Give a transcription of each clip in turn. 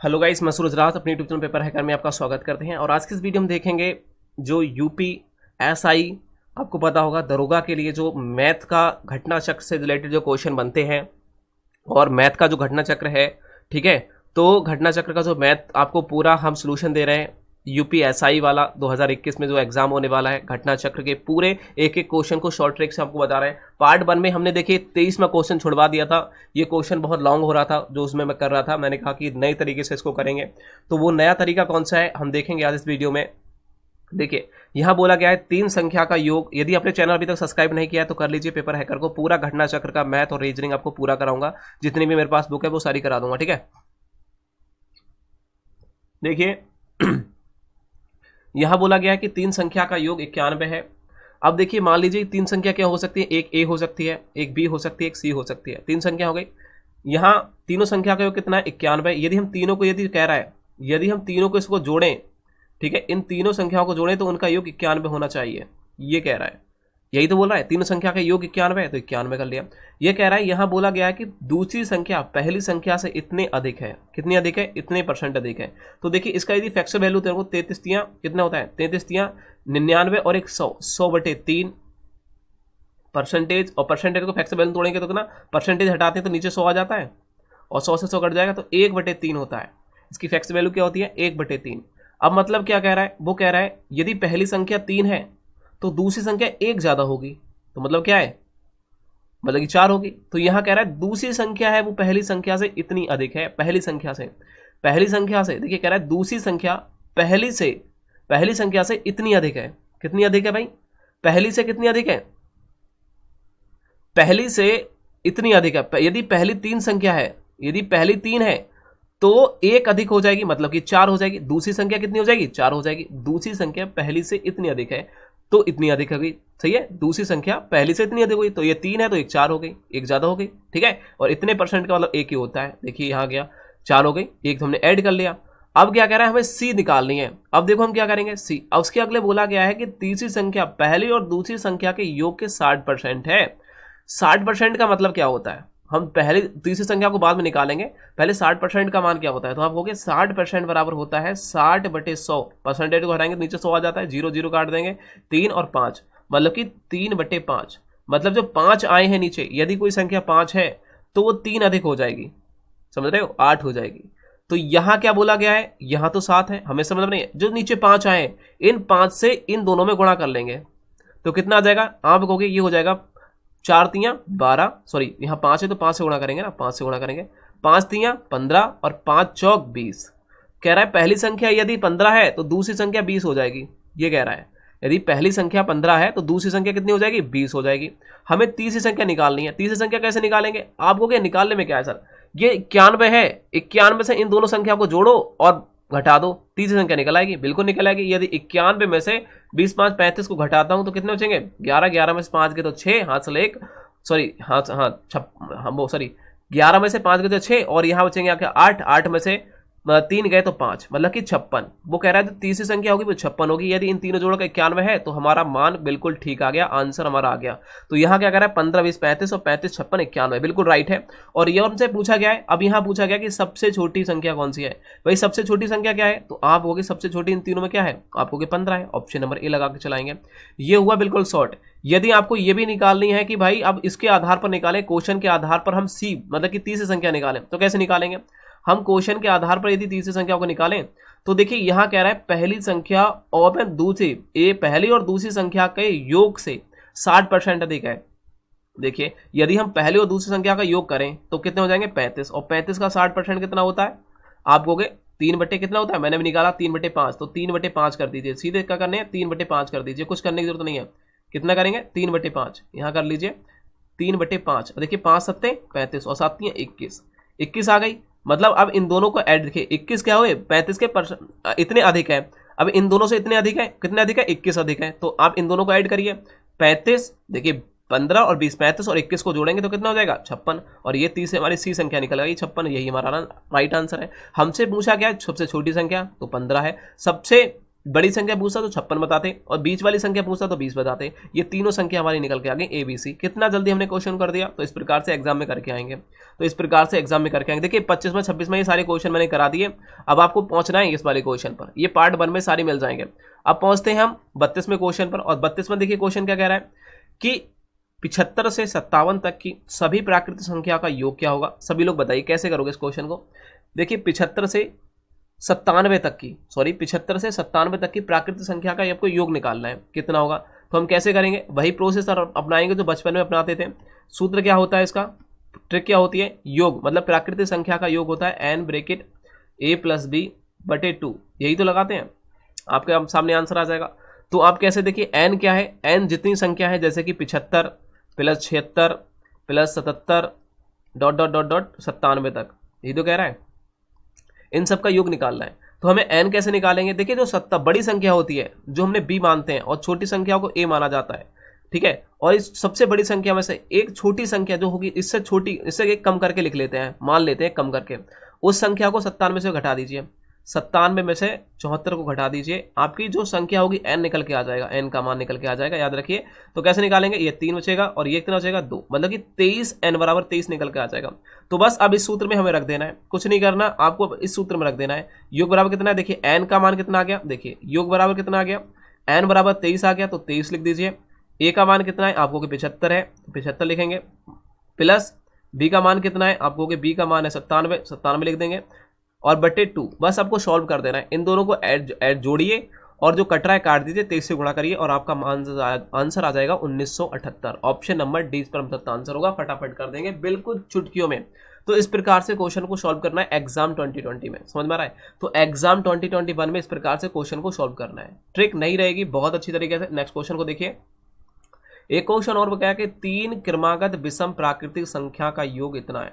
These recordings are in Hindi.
हेलो गाइस, मैं सूरज रात अपने यूट्यूब चैनल पेपर हैकर में आपका स्वागत करते हैं। और आज की इस वीडियो में देखेंगे जो यूपी एसआई, आपको पता होगा दरोगा के लिए जो मैथ का घटना चक्र से रिलेटेड जो क्वेश्चन बनते हैं और मैथ का जो घटना चक्र है, ठीक है, तो घटना चक्र का जो मैथ आपको पूरा हम सोल्यूशन दे रहे हैं। यूपी एसआई वाला 2021 में जो एग्जाम होने वाला है, घटना चक्र के पूरे एक एक क्वेश्चन को शॉर्ट ट्रिक से आपको बता रहे हैं। पार्ट 1 में हमने देखिए 23वां क्वेश्चन छुड़वा दिया था। ये क्वेश्चन बहुत लॉन्ग हो रहा था जो उसमें मैं कर रहा था। मैंने कहा कि नए तरीके से इसको करेंगे, तो वो नया तरीका कौन सा है हम देखेंगे आज इस वीडियो में। देखिए यहां बोला गया है 3 संख्या का योग। यदि आपने चैनल अभी तक सब्सक्राइब नहीं किया है तो कर लीजिए पेपर हैकर को। पूरा घटना चक्र का मैथ और रीजनिंग आपको पूरा कराऊंगा, जितनी भी मेरे पास बुक है वो सारी करा दूंगा, ठीक है। देखिए यहां बोला गया है कि 3 संख्या का योग 91 है। अब देखिए मान लीजिए 3 संख्या क्या हो सकती है, एक ए हो सकती है, एक बी हो सकती है, एक सी हो सकती है। 3 संख्या हो गई। यहां तीनों संख्या का योग कितना है, 91। यदि हम तीनों को, यदि कह रहा है यदि हम तीनों को इसको जोड़ें, ठीक है, इन तीनों संख्याओं को जोड़ें तो उनका योग 91 होना चाहिए, ये कह रहा है। यही तो बोल रहा है, तीनों संख्या का योग 91 है तो 91 कर लिया। ये कह रहा है, यहां बोला गया है कि दूसरी संख्या पहली संख्या से इतने अधिक है। कितनी अधिक है, इतने % अधिक है। तो देखिए इसका यदि फैक्टर वैल्यू तेरे को 33 तियां कितना होता है, 33 तियां 99 और एक 100/3 परसेंटेज। और परसेंटेज को फैक्टर वैल्यू तोड़ेंगे तो कितना, परसेंटेज हटाते हैं तो नीचे 100 आ जाता है और 100 से 100 कट जाएगा तो 1/3 होता है। इसकी फैक्टर वैल्यू क्या होती है, 1/3। अब मतलब क्या कह रहा है, वो कह रहा है यदि पहली संख्या 3 है तो दूसरी संख्या 1 ज्यादा होगी, तो मतलब क्या है, मतलब कि 4 होगी। तो यहां कह रहा है दूसरी संख्या है वो पहली संख्या से इतनी अधिक है। पहली संख्या से देखिए कह रहा है दूसरी संख्या पहली संख्या से इतनी अधिक है। कितनी अधिक है भाई, पहली से कितनी अधिक है, पहली से इतनी अधिक है। यदि पहली 3 संख्या है, यदि पहली 3 है तो 1 अधिक हो जाएगी, मतलब कि 4 हो जाएगी। दूसरी संख्या कितनी हो जाएगी, 4 हो जाएगी। दूसरी संख्या पहली से इतनी अधिक है तो इतनी अधिक हो गई, सही है। दूसरी संख्या पहली से इतनी अधिक हुई तो ये 3 है तो एक 4 हो गई, एक ज्यादा हो गई, ठीक है। और इतने % का मतलब 1 ही होता है। देखिए यहां गया 4 हो गई, एक तो हमने ऐड कर लिया। अब क्या कह रहा है, हमें सी निकालनी है। अब देखो हम क्या करेंगे, सी। अब उसके अगले बोला गया है कि तीसरी संख्या पहली और दूसरी संख्या के योग के 60% है। 60% का मतलब क्या होता है, हम पहले तीसरी संख्या को बाद में निकालेंगे, पहले 60% का मान क्या होता है। तो आप कहोगे 60% बराबर होता है 60/100। परसेंटेज को हटाएंगे तो नीचे 100 आ जाता है, 0 0 काट देंगे, 3 और 5 मतलब कि 3/5। मतलब जो 5 आए हैं नीचे, यदि कोई संख्या 5 है तो वो 3 अधिक हो जाएगी, समझ रहे हो, 8 हो जाएगी। तो यहां क्या बोला गया है, यहां तो 7 है, हमें समझ नहीं है। जो नीचे 5 आए इन 5 से इन दोनों में गुणा कर लेंगे तो कितना आ जाएगा, आप कहोगे ये हो जाएगा 4 तियां 12, सॉरी यहाँ 5 है तो 5 से गुणा करेंगे ना, 5 से गुणा करेंगे, 5 तियां 15 और 5 चौक 20। कह रहा है पहली संख्या यदि 15 है तो दूसरी संख्या 20 हो जाएगी, ये कह रहा है। यदि पहली संख्या 15 है तो दूसरी संख्या कितनी हो जाएगी, 20 हो जाएगी। हमें तीसरी संख्या निकालनी है। तीसरी संख्या कैसे निकालेंगे, आपको क्या निकालने में क्या है सर, ये 91 है, 91 से इन दोनों संख्या को जोड़ो और घटा दो, तीसरी संख्या निकल आएगी, बिल्कुल निकल आएगी। यदि 91 में से 20 5 35 को घटाता हूं तो कितने बचेंगे, 11, 11 में से 5 गए तो 6, हाथ से 1, सॉरी हाँ वो सॉरी 11 में से 5 गए तो 6 और यहां बचेंगे आके 8, 8 में से 3 गए तो 5, मतलब कि 56। वो कह रहा है तो तीसरी संख्या होगी वो 56 होगी। यदि इन तीनों जोड़ों का 91 है तो हमारा मान बिल्कुल ठीक आ गया, आंसर हमारा आ गया। तो यहाँ क्या कह रहा है 15 20 35 और 35 56 91, बिल्कुल राइट है। और ये हमसे पूछा गया है, अब यहाँ पूछा गया कि सबसे छोटी संख्या कौन सी है। भाई सबसे छोटी संख्या क्या है, तो आप होगी सबसे छोटी इन तीनों में क्या है, आप होगी 15 है। ऑप्शन नंबर ए लगा के चलाएंगे, ये हुआ बिल्कुल शॉर्ट। यदि आपको ये भी निकालनी है कि भाई अब इसके आधार पर निकालें, क्वेश्चन के आधार पर हम सी मतलब कि तीसरी संख्या निकालें, तो कैसे निकालेंगे, हम क्वेश्चन के आधार पर यदि तीसरी संख्या को निकालें तो देखिए यहां कह रहा है पहली संख्या और दूसरी, ए पहली और दूसरी संख्या के योग से 60% अधिक है। देखिए यदि हम पहली और दूसरी संख्या का योग करें तो कितने हो जाएंगे, 35, और 35 का 60% कितना होता है, आप कहोगे 3 कितना होता है, मैंने भी निकाला 3/5, तो 3/5 कर दीजिए। सीधे क्या करने हैं, 3/5 कर दीजिए, कुछ करने की जरूरत नहीं है। कितना करेंगे, 3/5, यहां कर लीजिए 3/5। देखिए 5 7 35 और 7 21, 21 आ गई। मतलब अब इन दोनों को ऐड, देखिए 21 क्या हुए 35 के इतने अधिक है। अब इन दोनों से इतने अधिक है, कितने अधिक है, 21 अधिक है। तो आप इन दोनों को ऐड करिए, 35, देखिए 15 और 20, 35 और 21 को जोड़ेंगे तो कितना हो जाएगा, 56। और ये 30 हमारी सी संख्या निकल गई, 56, यही हमारा राइट आंसर है। हमसे पूछा गया सबसे छोटी संख्या, तो 15 है। सबसे बड़ी संख्या पूछता तो 56 बताते, और बीच वाली संख्या पूछता तो 20 बताते। ये तीनों संख्या हमारी निकल के आ गई ABC। कितना जल्दी हमने क्वेश्चन कर दिया। तो इस प्रकार से एग्जाम में करके आएंगे, देखिए 25 में 26 में ये सारे क्वेश्चन मैंने करा दिए। अब आपको पहुंचना है इस वाले क्वेश्चन पर, ये पार्ट 1 में सारे मिल जाएंगे। अब पहुंचते हैं हम 32वें क्वेश्चन पर, और 32 में देखिए क्वेश्चन क्या कह रहा है कि 75 से 57 तक की सभी प्राकृतिक संख्या का योग क्या होगा। सभी लोग बताइए कैसे करोगे इस क्वेश्चन को। देखिए 75 से 97 तक की, 75 से 97 तक की प्राकृतिक संख्या का आपको योग निकालना है, कितना होगा। तो हम कैसे करेंगे, वही प्रोसेस अपनाएंगे जो बचपन में अपनाते थे। सूत्र क्या होता है इसका, ट्रिक क्या होती है, योग मतलब प्राकृतिक संख्या का योग होता है n bracket a plus B बटे 2, यही तो लगाते हैं, आपके सामने आंसर आ जाएगा। तो आप कैसे, देखिए n क्या है, n जितनी संख्या है जैसे कि 75 plus 76 plus 77 dot dot dot dot 97 तक, यही तो कह रहा है, इन सब का योग निकालना है। तो हमें n कैसे निकालेंगे, देखिए जो बड़ी संख्या होती है जो हमने b मानते हैं, और छोटी संख्या को a माना जाता है, ठीक है। और इस सबसे बड़ी संख्या में से एक छोटी संख्या जो होगी इससे छोटी, इससे एक कम करके लिख लेते हैं, मान लेते हैं कम करके, उस संख्या को 97 से घटा दीजिए, 97 में से 74 को घटा दीजिए, आपकी जो संख्या होगी n निकल के आ जाएगा, n का मान निकल के आ जाएगा, याद रखिए। तो कैसे निकालेंगे, ये 3 बचेगा और ये कितना बचेगा 2, मतलब कि 23 n बराबर 23 निकल के आ जाएगा। तो बस अब इस सूत्र में हमें रख देना है, कुछ नहीं करना, आपको इस सूत्र में रख देना है। योग बराबर कितना है, देखिए n का मान कितना आ गया, देखिए योग बराबर कितना आ गया, n बराबर 23 आ गया, तो 23 लिख दीजिए। a का मान कितना है, आपको 75 है, 75 लिखेंगे, प्लस b का मान कितना है, आपको b का मान है 97, 97 लिख देंगे, और बटे 2। बस आपको सॉल्व कर देना है, इन दोनों को ऐड जोड़िए और जो कट रहा है काट दीजिए, 23 से गुणा करिए और आपका आंसर आ जाएगा 1978। ऑप्शन नंबर डी इस पर मतलब आंसर होगा, फटाफट कर देंगे बिल्कुल चुटकियों में। तो इस प्रकार से क्वेश्चन को सॉल्व करना है एग्जाम 2020 में, समझ में आ रहा है। तो एग्जाम 2021 में इस प्रकार से क्वेश्चन को सॉल्व करना है, ट्रिक नहीं रहेगी बहुत अच्छी तरीके से। नेक्स्ट क्वेश्चन को देखिए, एक क्वेश्चन और बताया कि 3 क्रमागत विषम प्राकृतिक संख्या का योग इतना है,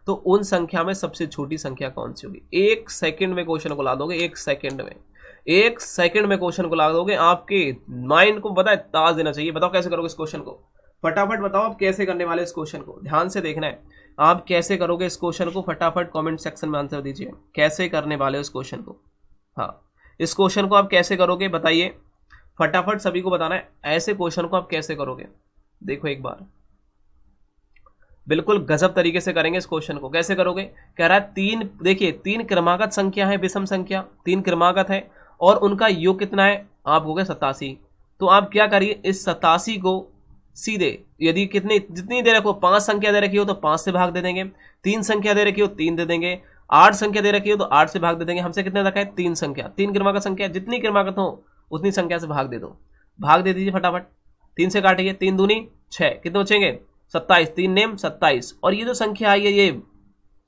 तो उन संख्या में सबसे छोटी संख्या कौन सी होगी। 1 सेकंड में क्वेश्चन को ला दोगे, 1 सेकंड में क्वेश्चन को ला दोगे, आपके माइंड को पता है ताज देना चाहिए। बताओ कैसे करोगे इस क्वेश्चन को, फटाफट बताओ आप कैसे करने वाले इस क्वेश्चन को, ध्यान से देखना है आप कैसे करोगे इस क्वेश्चन को। फटाफट कमेंट सेक्शन में आंसर दीजिए कैसे करने वाले हो इस क्वेश्चन को। हाँ, इस क्वेश्चन को आप कैसे करोगे बताइए, फटाफट सभी को बताना है, ऐसे क्वेश्चन को आप कैसे करोगे। देखो एक बार, बिल्कुल गजब तरीके से करेंगे इस क्वेश्चन को। कैसे करोगे, कह रहा है 3, देखिए 3 क्रमागत संख्या है, विषम संख्या 3 क्रमागत है और उनका योग कितना है, आप हो गए 87। तो आप क्या करिए, इस 87 को सीधे, यदि जितनी दे रखी हो, 5 संख्या दे रखी हो तो 5 से भाग दे देंगे, 3 संख्या दे रखी हो 3 दे देंगे, 8 संख्या दे रखी हो तो 8 से भाग दे देंगे। हमसे कितने रखा है, 3 संख्या, 3 क्रमागत संख्या, जितनी क्रमागत हो उतनी संख्या से भाग दे दो, भाग दे दीजिए फटाफट। 3 से काटिए, 3 दूनी 6, कितने बचेंगे 27, 3 नेम 27। और ये जो संख्या आई है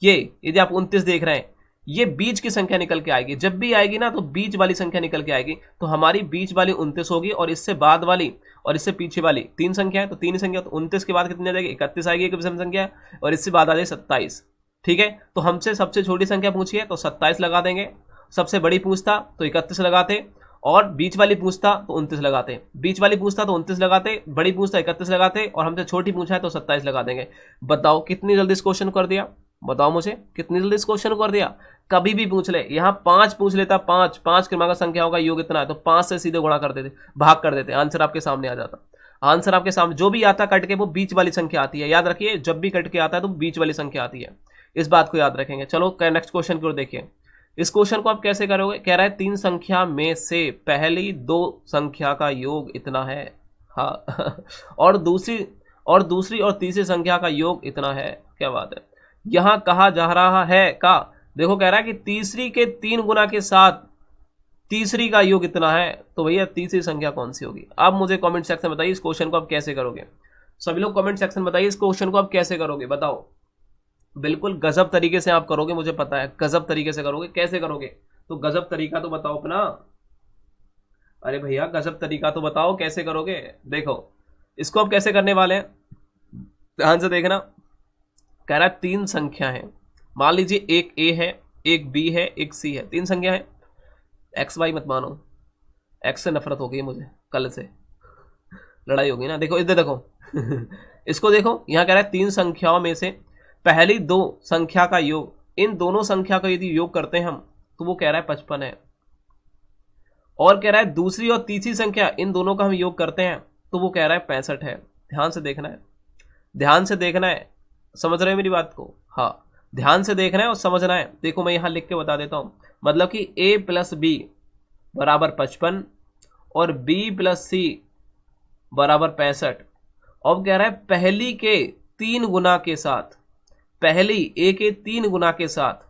ये यदि आप 29 देख रहे हैं, ये बीच की संख्या निकल के आएगी, जब भी आएगी ना तो बीच वाली संख्या निकल के आएगी। तो हमारी बीच वाली 29 होगी और इससे बाद वाली और इससे पीछे वाली 3 संख्या है, तो 3 संख्या, तो 29 के बाद कितनी आ जाएगी 31 आएगी एक विषम संख्या, और इससे बाद आ जाएगी 27। ठीक है, तो हमसे सबसे छोटी संख्या पूछी है तो 27 लगा देंगे, सबसे बड़ी पूछता तो 31 लगाते, और बीच वाली पूछता तो 29 लगाते, बीच वाली पूछता तो 29 लगाते, बड़ी पूछता 31 लगाते, और हमसे छोटी पूछा है तो 27 लगा देंगे। बताओ कितनी जल्दी इस क्वेश्चन कर दिया, बताओ मुझे कितनी जल्दी इस क्वेश्चन कर दिया। कभी भी पूछ ले, यहाँ 5 पूछ लेता, 5 क्रमागत संख्या होगा, योग इतना है, तो 5 से सीधे गुणा कर देते, भाग कर देते, आंसर आपके सामने आ जाता। आंसर आपके सामने जो भी आता कट के वो बीच वाली संख्या आती है, याद रखिए जब भी कट के आता है तो बीच वाली संख्या आती है, इस बात को याद रखेंगे। चलो नेक्स्ट क्वेश्चन की ओर देखिए, इस क्वेश्चन को आप कैसे करोगे। कह रहा है 3 संख्या में से पहली 2 संख्या का योग इतना है, हाँ और दूसरी और तीसरी संख्या का योग इतना है। क्या बात है, यहां कहा जा रहा है का, देखो कह रहा है कि तीसरी के 3 गुना के साथ तीसरी का योग इतना है, तो भैया तीसरी संख्या कौन सी होगी। आप मुझे कमेंट सेक्शन में बताइए इस क्वेश्चन को आप कैसे करोगे। सभी लोग कमेंट सेक्शन में बताइए इस क्वेश्चन को आप कैसे करोगे, बताओ। बिल्कुल गजब तरीके से आप करोगे, मुझे पता है गजब तरीके से करोगे। कैसे करोगे, तो गजब तरीका तो बताओ अपना, अरे भैया गजब तरीका तो बताओ कैसे करोगे। देखो इसको आप कैसे करने वाले हैं, ध्यान से देखना। कह रहा है 3 संख्या है, मान लीजिए एक ए है, एक बी है, एक सी है, 3 संख्या है। एक्स वाई मत मानो, एक्स से नफरत हो गई मुझे, कल से लड़ाई होगी ना। देखो इधर देखो इसको देखो, यहां कह रहा है 3 संख्याओं में से पहली 2 संख्या का योग, इन दोनों संख्या का यदि योग करते हैं हम तो वो कह रहा है 55 है। और कह रहा है दूसरी और तीसरी संख्या इन दोनों का हम योग करते हैं तो वो कह रहा है 65 है। ध्यान से देखना है, ध्यान से देखना है, समझ रहे हैं मेरी बात को? हाँ, ध्यान से देखना है और समझना है। देखो मैं यहां लिख के बता देता हूं, मतलब कि a प्लस बी बराबर 55 और b प्लस सी बराबर 65। अब कह रहा है पहली के 3 गुना के साथ, पहली a के 3 गुना के साथ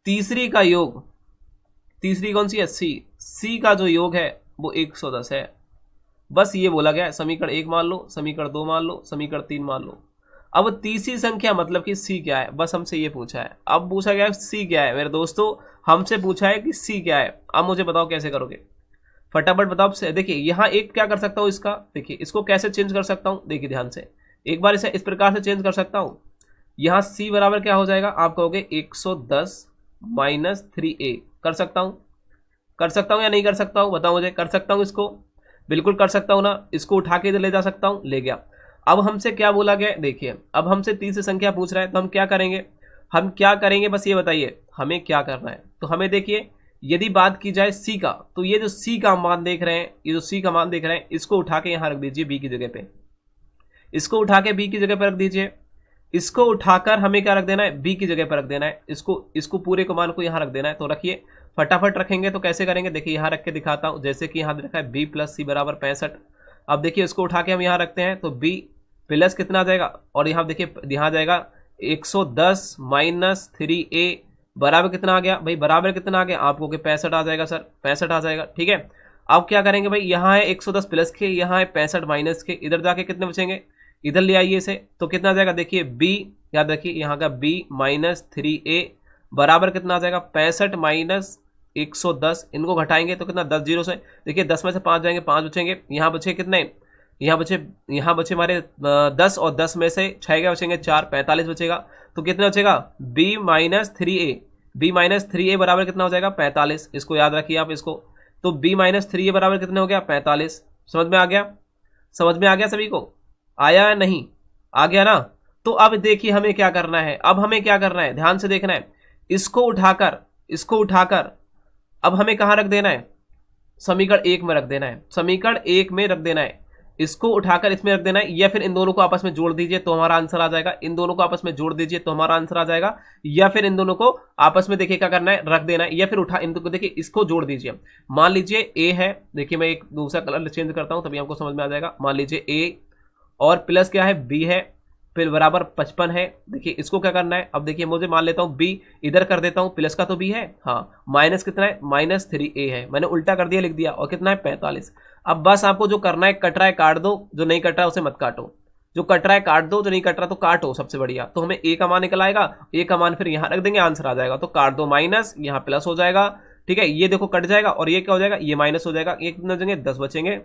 तीसरी का योग, तीसरी कौन सी है? सी का जो योग है वो 110 है। बस ये बोला गया है। समीकरण 1 मान लो, समीकरण 2 मान लो, समीकरण 3 मान लो। अब तीसरी संख्या मतलब कि सी क्या है, बस हमसे ये पूछा है। अब पूछा गया है सी क्या है मेरे दोस्तों, हमसे पूछा है कि सी क्या है। अब मुझे बताओ कैसे करोगे, फटाफट बताओ। देखिए यहाँ एक क्या कर सकता हूँ इसका, देखिए इसको कैसे चेंज कर सकता हूँ, देखिए ध्यान से एक बार इसे इस प्रकार से चेंज कर सकता हूँ। यहाँ सी बराबर क्या हो जाएगा, आप कहोगे 110 माइनस 3a। कर सकता हूँ, कर सकता हूँ या नहीं कर सकता हूँ, बताओ मुझे। कर सकता हूँ इसको, बिल्कुल कर सकता हूँ ना। इसको उठा के इधर ले जा सकता हूँ, ले गया। अब हमसे क्या बोला गया, देखिए अब हमसे तीसरी संख्या पूछ रहा है तो हम क्या करेंगे, हम क्या करेंगे बस ये बताइए हमें क्या करना है। तो हमें देखिए यदि बात की जाए सी का, तो ये जो सी का मान देख रहे हैं, ये जो सी का मान देख रहे हैं, इसको उठा के यहाँ रख दीजिए बी की जगह पे, इसको उठा के बी की जगह पर रख दीजिए। इसको उठाकर हमें क्या रख देना है, बी की जगह पर रख देना है। इसको पूरे को मान को यहाँ रख देना है। तो रखिए, फटाफट रखेंगे तो कैसे करेंगे, देखिए यहाँ रख के दिखाता हूँ। जैसे कि यहाँ रखा है बी प्लस सी बराबर 65। अब देखिए इसको उठा के हम यहाँ रखते हैं तो बी प्लस कितना आ जाएगा, और यहाँ देखिए यहाँ जाएगा 110 माइनस 3a बराबर कितना आ गया भाई, बराबर कितना आ गया आपको कि 65 आ जाएगा सर, 65 आ जाएगा। ठीक है, अब क्या करेंगे भाई, यहाँ है 110 प्लस के, यहाँ है 65 माइनस के, इधर जाके कितने बचेंगे, इधर ले आइए इसे तो कितना आ जाएगा, देखिए b, याद रखिए यहाँ का b माइनस 3a बराबर कितना आ जाएगा 65 माइनस 110। इनको घटाएंगे तो कितना, 10 जीरो से, देखिए 10 में से 5 जाएंगे, 5 बचेंगे। यहाँ बचे कितने, यहाँ बचे हमारे 10 और 10 में से 6 क्या बचेंगे, 4, 45 बचेगा। तो कितना बचेगा b minus 3a, b minus 3a बराबर कितना हो जाएगा 45। इसको याद रखिए आप इसको, तो b माइनस 3a बराबर कितने हो गया 45। समझ में आ गया, समझ में आ गया सभी को, आया या नहीं, आ गया ना। तो अब देखिए हमें क्या करना है, अब हमें क्या करना है, ध्यान से देखना है। इसको उठाकर अब हमें कहां रख देना है, समीकरण 1 में रख देना है, समीकरण 1 में रख देना है। इसको उठाकर इसमें रख देना है, या फिर इन दोनों को आपस में जोड़ दीजिए तो हमारा आंसर आ जाएगा। इन दोनों को आपस में जोड़ दीजिए तो हमारा आंसर आ जाएगा, या फिर इन दोनों को आपस में देखिए क्या करना है, रख देना है, या फिर उठा इन दोनों को देखिए इसको जोड़ दीजिए। मान लीजिए a है, देखिए मैं एक दूसरा कलर चेंज करता हूं तभी आपको समझ में आ जाएगा। मान लीजिए a और प्लस क्या है b है, फिर बराबर 55 है। देखिए इसको क्या करना है, अब देखिए मुझे मान लेता हूं b, इधर कर देता हूं, प्लस का तो b है, हाँ, माइनस कितना है, माइनस 3a है, मैंने उल्टा कर दिया, लिख दिया, और कितना है 45। अब बस आपको जो करना है, कट रहा है काट दो, जो नहीं कट रहा है उसे मत काटो, जो कट रहा है काट दो, जो नहीं कट रहा तो काटो, सबसे बढ़िया। तो हमें a का मान निकल आएगा, a का मान फिर यहां रख देंगे, आंसर आ जाएगा। तो काट दो, माइनस यहाँ प्लस हो जाएगा, ठीक है, ये देखो कट जाएगा, और ये क्या हो जाएगा, ये माइनस हो जाएगा, ये कितने बचेंगे 10 बचेंगे,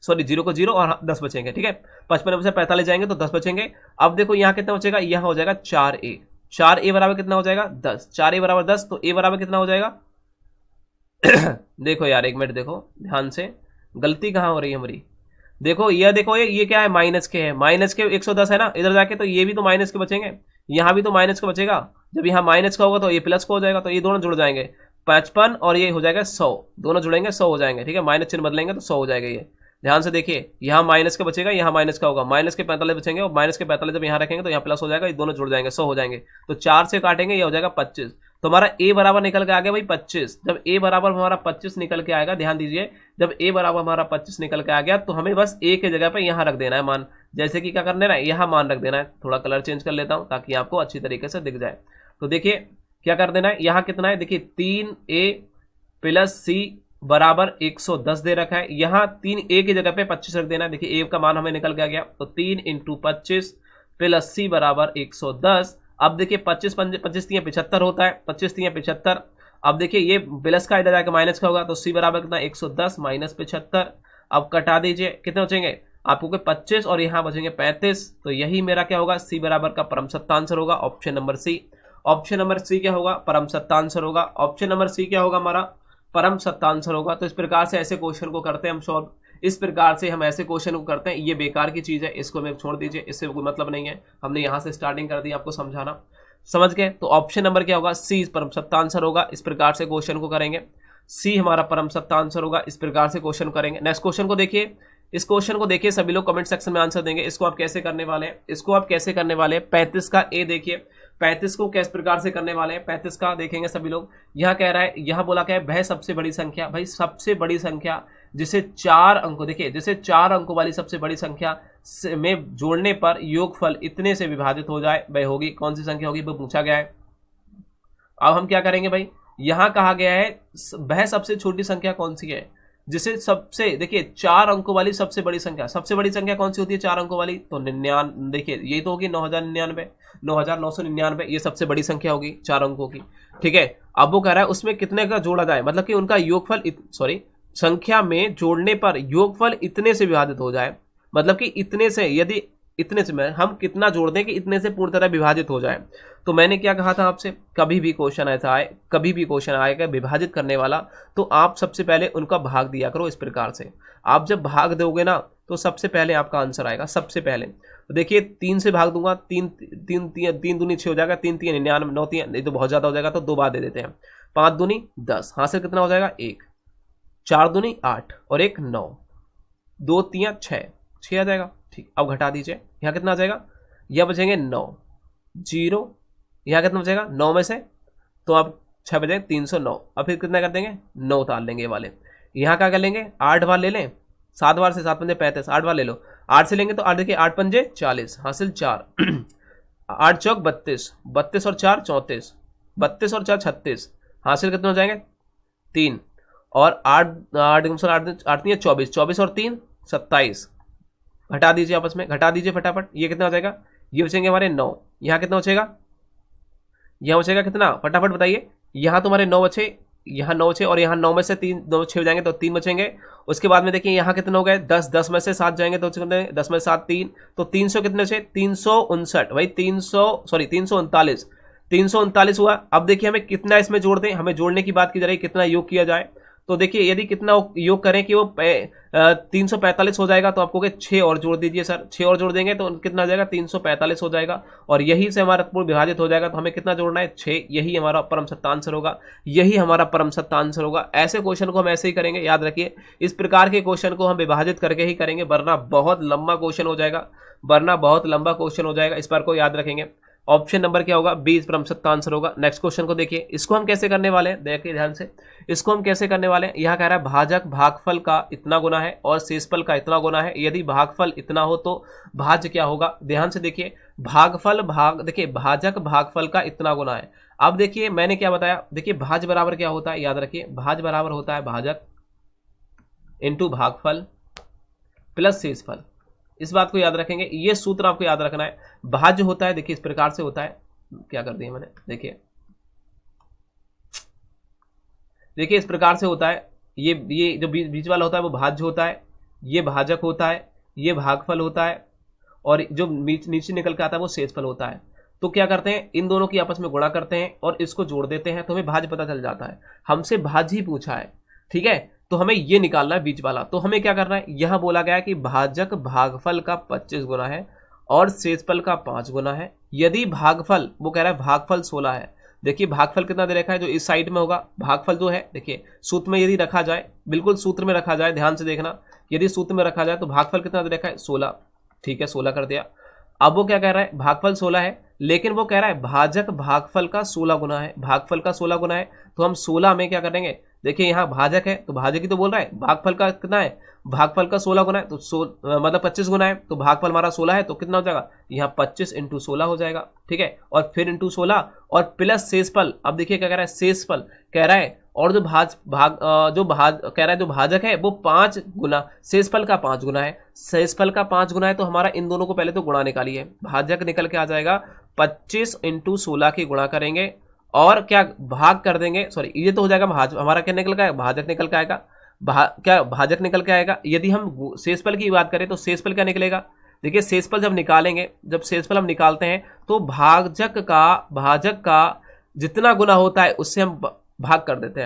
सॉरी 0 को 0 और 10 बचेंगे। ठीक है, 55 में से 45 जाएंगे तो 10 बचेंगे। अब देखो यहाँ कितना बचेगा, यहाँ हो जाएगा 4a, 4a बराबर कितना हो जाएगा 10, 4a बराबर 10, तो a बराबर कितना हो जाएगा देखो यार एक मिनट देखो ध्यान से, गलती कहाँ हो रही है हमारी। देखो ये क्या है, माइनस के है, माइनस के 110 है ना, इधर जाके तो ये भी तो माइनस के बचेंगे, यहाँ भी तो माइनस का बचेगा। जब यहाँ माइनस का होगा तो ये प्लस का हो जाएगा, तो ये दोनों जुड़ जाएंगे 55 और ये हो जाएगा 100, दोनों जुड़ेंगे 100 हो जाएंगे। ठीक है, माइनस चिन्ह बदलेंगे तो 100 हो जाएगा। ये ध्यान से देखिए, यहाँ माइनस का बचेगा, यहाँ माइनस का होगा, माइनस के 45 बचेंगे, और माइनस के 45 जब यहाँ रखेंगे तो यहाँ प्लस हो जाएगा, ये दोनों जुड़ जाएंगे 100 हो जाएंगे। तो 4 से काटेंगे, ये हो जाएगा 25। तो हमारा a बराबर निकल के आ गया भाई 25। जब a बराबर हमारा 25 निकल के आएगा, ध्यान दीजिए, जब a बराबर हमारा 25 निकल के आ गया तो हमें बस a के जगह पे यहाँ रख देना है मान, जैसे कि क्या कर देना है, यहाँ मान रख देना है। थोड़ा कलर चेंज कर लेता हूँ ताकि आपको अच्छी तरीके से दिख जाए। तो देखिए क्या कर देना है, यहाँ कितना है, देखिए 3a प्लस c बराबर 110 दे रखा है, यहाँ 3a की जगह पे 25 रख देना है। देखिए a का मान हमें निकल के आ गया, तो 3 × 25 प्लस c बराबर 110। अब देखिए 25 3 75 होता है, 25 3 75। अब देखिए ये प्लस का इधर जाकर माइनस का होगा, तो c बराबर कितना 110 माइनस 75। अब कटा दीजिए, कितने बचेंगे आपको के 25 और यहाँ बचेंगे 35। तो यही मेरा क्या होगा, c बराबर का परम सत्य आंसर होगा, option number C. Option number C क्या होगा, परम सत्य आंसर होगा। ऑप्शन नंबर सी क्या होगा हमारा, परम सत्य आंसर होगा। तो इस प्रकार से ऐसे क्वेश्चन को करते हैं हम सॉल्व, इस प्रकार से हम ऐसे क्वेश्चन को करते हैं। ये बेकार की चीज है, इसको मैं छोड़ दीजिए, इससे कोई मतलब नहीं है। हमने यहाँ से स्टार्टिंग कर दी आपको समझाना। समझ गए? तो ऑप्शन नंबर क्या होगा? सी परम सत्ता आंसर होगा। इस प्रकार से क्वेश्चन को करेंगे, सी हमारा परम सत्ता आंसर होगा। इस प्रकार से क्वेश्चन करेंगे। नेक्स्ट क्वेश्चन को देखिए, इस क्वेश्चन को देखिए, सभी लोग कमेंट सेक्शन में आंसर देंगे। इसको आप कैसे करने वाले हैं? इसको आप कैसे करने वाले हैं? 35 का ए देखिए, 35 को किस प्रकार से करने वाले हैं? 35 का देखेंगे सभी लोग। यहाँ कह रहा है, यहाँ बोला क्या है? वह सबसे बड़ी संख्या, भाई सबसे बड़ी संख्या जिसे 4 अंक, देखिए जिसे 4 अंकों वाली सबसे बड़ी संख्या में जोड़ने पर योगफल इतने से विभाजित हो जाए, वह होगी। कौन सी संख्या होगी वो पूछा गया है। अब हम क्या करेंगे भाई, यहां कहा गया है वह सबसे छोटी संख्या कौन सी है जिसे सबसे, देखिए 4 अंकों वाली सबसे बड़ी संख्या, सबसे बड़ी संख्या कौन सी होती है 4 अंकों वाली? तो 99, देखिए ये तो होगी 9099, 9999, ये सबसे बड़ी संख्या होगी 4 अंकों की। ठीक है, अब वो कह रहा है उसमें कितने का जोड़ा जाए, मतलब कि उनका योगफल संख्या में जोड़ने पर योगफल इतने से विभाजित हो जाए, मतलब कि इतने से, यदि इतने से में हम कितना जोड़ दें कि इतने से पूर्ण तरह विभाजित हो जाए। तो मैंने क्या कहा था आपसे, कभी भी क्वेश्चन ऐसा आए, कभी भी क्वेश्चन आएगा विभाजित करने वाला, तो आप सबसे पहले उनका भाग दिया करो। इस प्रकार से आप जब भाग दोगे ना तो सबसे पहले आपका आंसर आएगा। सबसे पहले तो देखिए 3 से भाग दूंगा, 3 दूनी 6 हो जाएगा, 3 3 99, 9 3, ये तो बहुत ज्यादा हो जाएगा, तो 2 बार दे देते हैं। 5 दूनी 10, हासिल कितना हो जाएगा? 1। 4 दूनी 8 और 1 9, 2 3 6 आ जाएगा। ठीक, अब घटा दीजिए, यहाँ कितना आ जाएगा? यह बचेंगे 9, 0, यहाँ कितना बचेगा 9 में से, तो अब 6 बचेगा 309। अब फिर कितना कर देंगे? 9 उतार लेंगे ये वाले। यहाँ क्या कर लेंगे? 8 बार ले लें, 7 बार से 7 पंजे 35, 8 बार ले लो। 8 से लेंगे तो 8, देखिए 8 पंजे 40, हासिल 4, 8 चौक 32, 32 और 4 34, 32 और 4 36, हासिल कितने हो जाएंगे? 3, और 8 8 8 24, 24 और 3 27। घटा दीजिए, आपस में घटा दीजिए फटाफट। ये कितना हो जाएगा? ये बचेंगे हमारे 9। यहाँ कितना बचेगा? यहाँ बचेगा कितना? फटाफट बताइए। यहाँ तुम्हारे 9 बचे, यहाँ 9 बचे, और यहाँ 9 में से 3 9 6 हो जाएंगे तो 3 बचेंगे। उसके बाद में देखिए यहाँ कितने हो गए? 10, 10 में से 7 जाएंगे तो कितने? 10 में से 7 3, तो 300 कितने बचे? 359 भाई, 339, 339 हुआ। अब देखिए हमें कितना इसमें जोड़ दें, हमें जोड़ने की बात की जा रही है, कितना योग किया जाए। तो देखिए यदि कितना योग करें कि वो 345 हो जाएगा, तो आपको 6 और जोड़ दीजिए सर। 6 और जोड़ देंगे तो कितना आ जाएगा? 345 हो जाएगा, और यही से हमारा पूर्ण विभाजित हो जाएगा। तो हमें कितना जोड़ना है? 6। यही हमारा परम सत्ता आंसर होगा, यही हमारा परम सत्ता आंसर होगा। ऐसे क्वेश्चन को हम ऐसे ही करेंगे, याद रखिए। इस प्रकार के क्वेश्चन को हम विभाजित करके ही करेंगे, वरना बहुत लंबा क्वेश्चन हो जाएगा, वरना बहुत लंबा क्वेश्चन हो जाएगा। इस बार को याद रखेंगे। ऑप्शन नंबर क्या होगा? 20 परम सत्ता आंसर होगा। नेक्स्ट क्वेश्चन को देखिए, इसको हम कैसे करने वाले हैं, देखिए ध्यान से। इसको हम कैसे करने वाले हैं? यहाँ कह रहा है भाजक भागफल का इतना गुना है और शेषफल का इतना गुना है। यदि भागफल इतना हो तो भाज्य क्या होगा? ध्यान से देखिए, भागफल देखिए भाजक भागफल का इतना गुना है। अब देखिए मैंने क्या बताया, देखिए भाज्य बराबर क्या होता है, याद रखिए, भाज्य बराबर होता है भाजक इंटू भागफल प्लस शेषफल। इस बात को याद रखेंगे, ये सूत्र आपको याद रखना है। भाज्य होता है, देखिए इस प्रकार से होता है, क्या कर दिया मैंने, देखिए इस प्रकार से होता है। ये जो बीच वाला होता है वो भाज्य होता है, ये भाजक होता है, ये भागफल होता है, और जो नीचे निकल के आता है वो शेषफल होता है। तो क्या करते हैं, इन दोनों की आपस में गुणा करते हैं और इसको जोड़ देते हैं, तो हमें भाज्य पता चल जाता है। हमसे भाज्य ही पूछा है, ठीक है, तो हमें ये निकालना है बीच वाला। तो हमें क्या करना है, यहां बोला गया कि भाजक भागफल का 25 गुना है और शेषफल का 5 गुना है। यदि भागफल, वो कह रहा है भागफल 16 है। देखिए भागफल कितना दे रखा है, जो इस साइड में होगा भागफल जो है, देखिए सूत्र में यदि रखा जाए, बिल्कुल सूत्र में रखा जाए, ध्यान से देखना, यदि सूत्र में रखा जाए तो भागफल कितना दे रखा है? 16। ठीक है, 16 कर दिया। अब वो क्या कह रहा है, भागफल 16 है, लेकिन वो कह रहा है भाजक भागफल का 16 गुना है, भागफल का 16 गुना है। तो हम 16 में क्या करेंगे, देखिए यहाँ भाजक है तो भाजक ही तो बोल रहा है, भागफल का कितना है, भागफल का 16 गुना है, तो मतलब 25 गुना है, तो भागफल हमारा 16 है, तो कितना हो जाएगा, यहाँ 25 इंटू 16 हो जाएगा। ठीक है, और फिर इंटू 16 और प्लस शेषफल। अब देखिए क्या कह रहा है, शेषफल कह रहा है, और जो कह रहा है जो भाजक है वो 5 गुना, शेषफल का 5 गुना है, शेषफल का 5 गुना है। तो हमारा इन दोनों को पहले तो गुणा निकालिए, भाजक निकल के आ जाएगा 25 इंटू 16 की गुणा करेंगे और क्या भाग कर देंगे, सॉरी ये तो हो जाएगा हमारा क्या निकल के आएगा, भाजक निकल के आएगा, क्या भाजक निकल के आएगा। यदि हम शेषफल की बात करें तो शेषफल क्या निकलेगा, देखिए शेषफल जब निकालेंगे, जब शेषफल हम निकालते हैं तो भाजक का जितना गुना होता है उससे हम भाग कर देते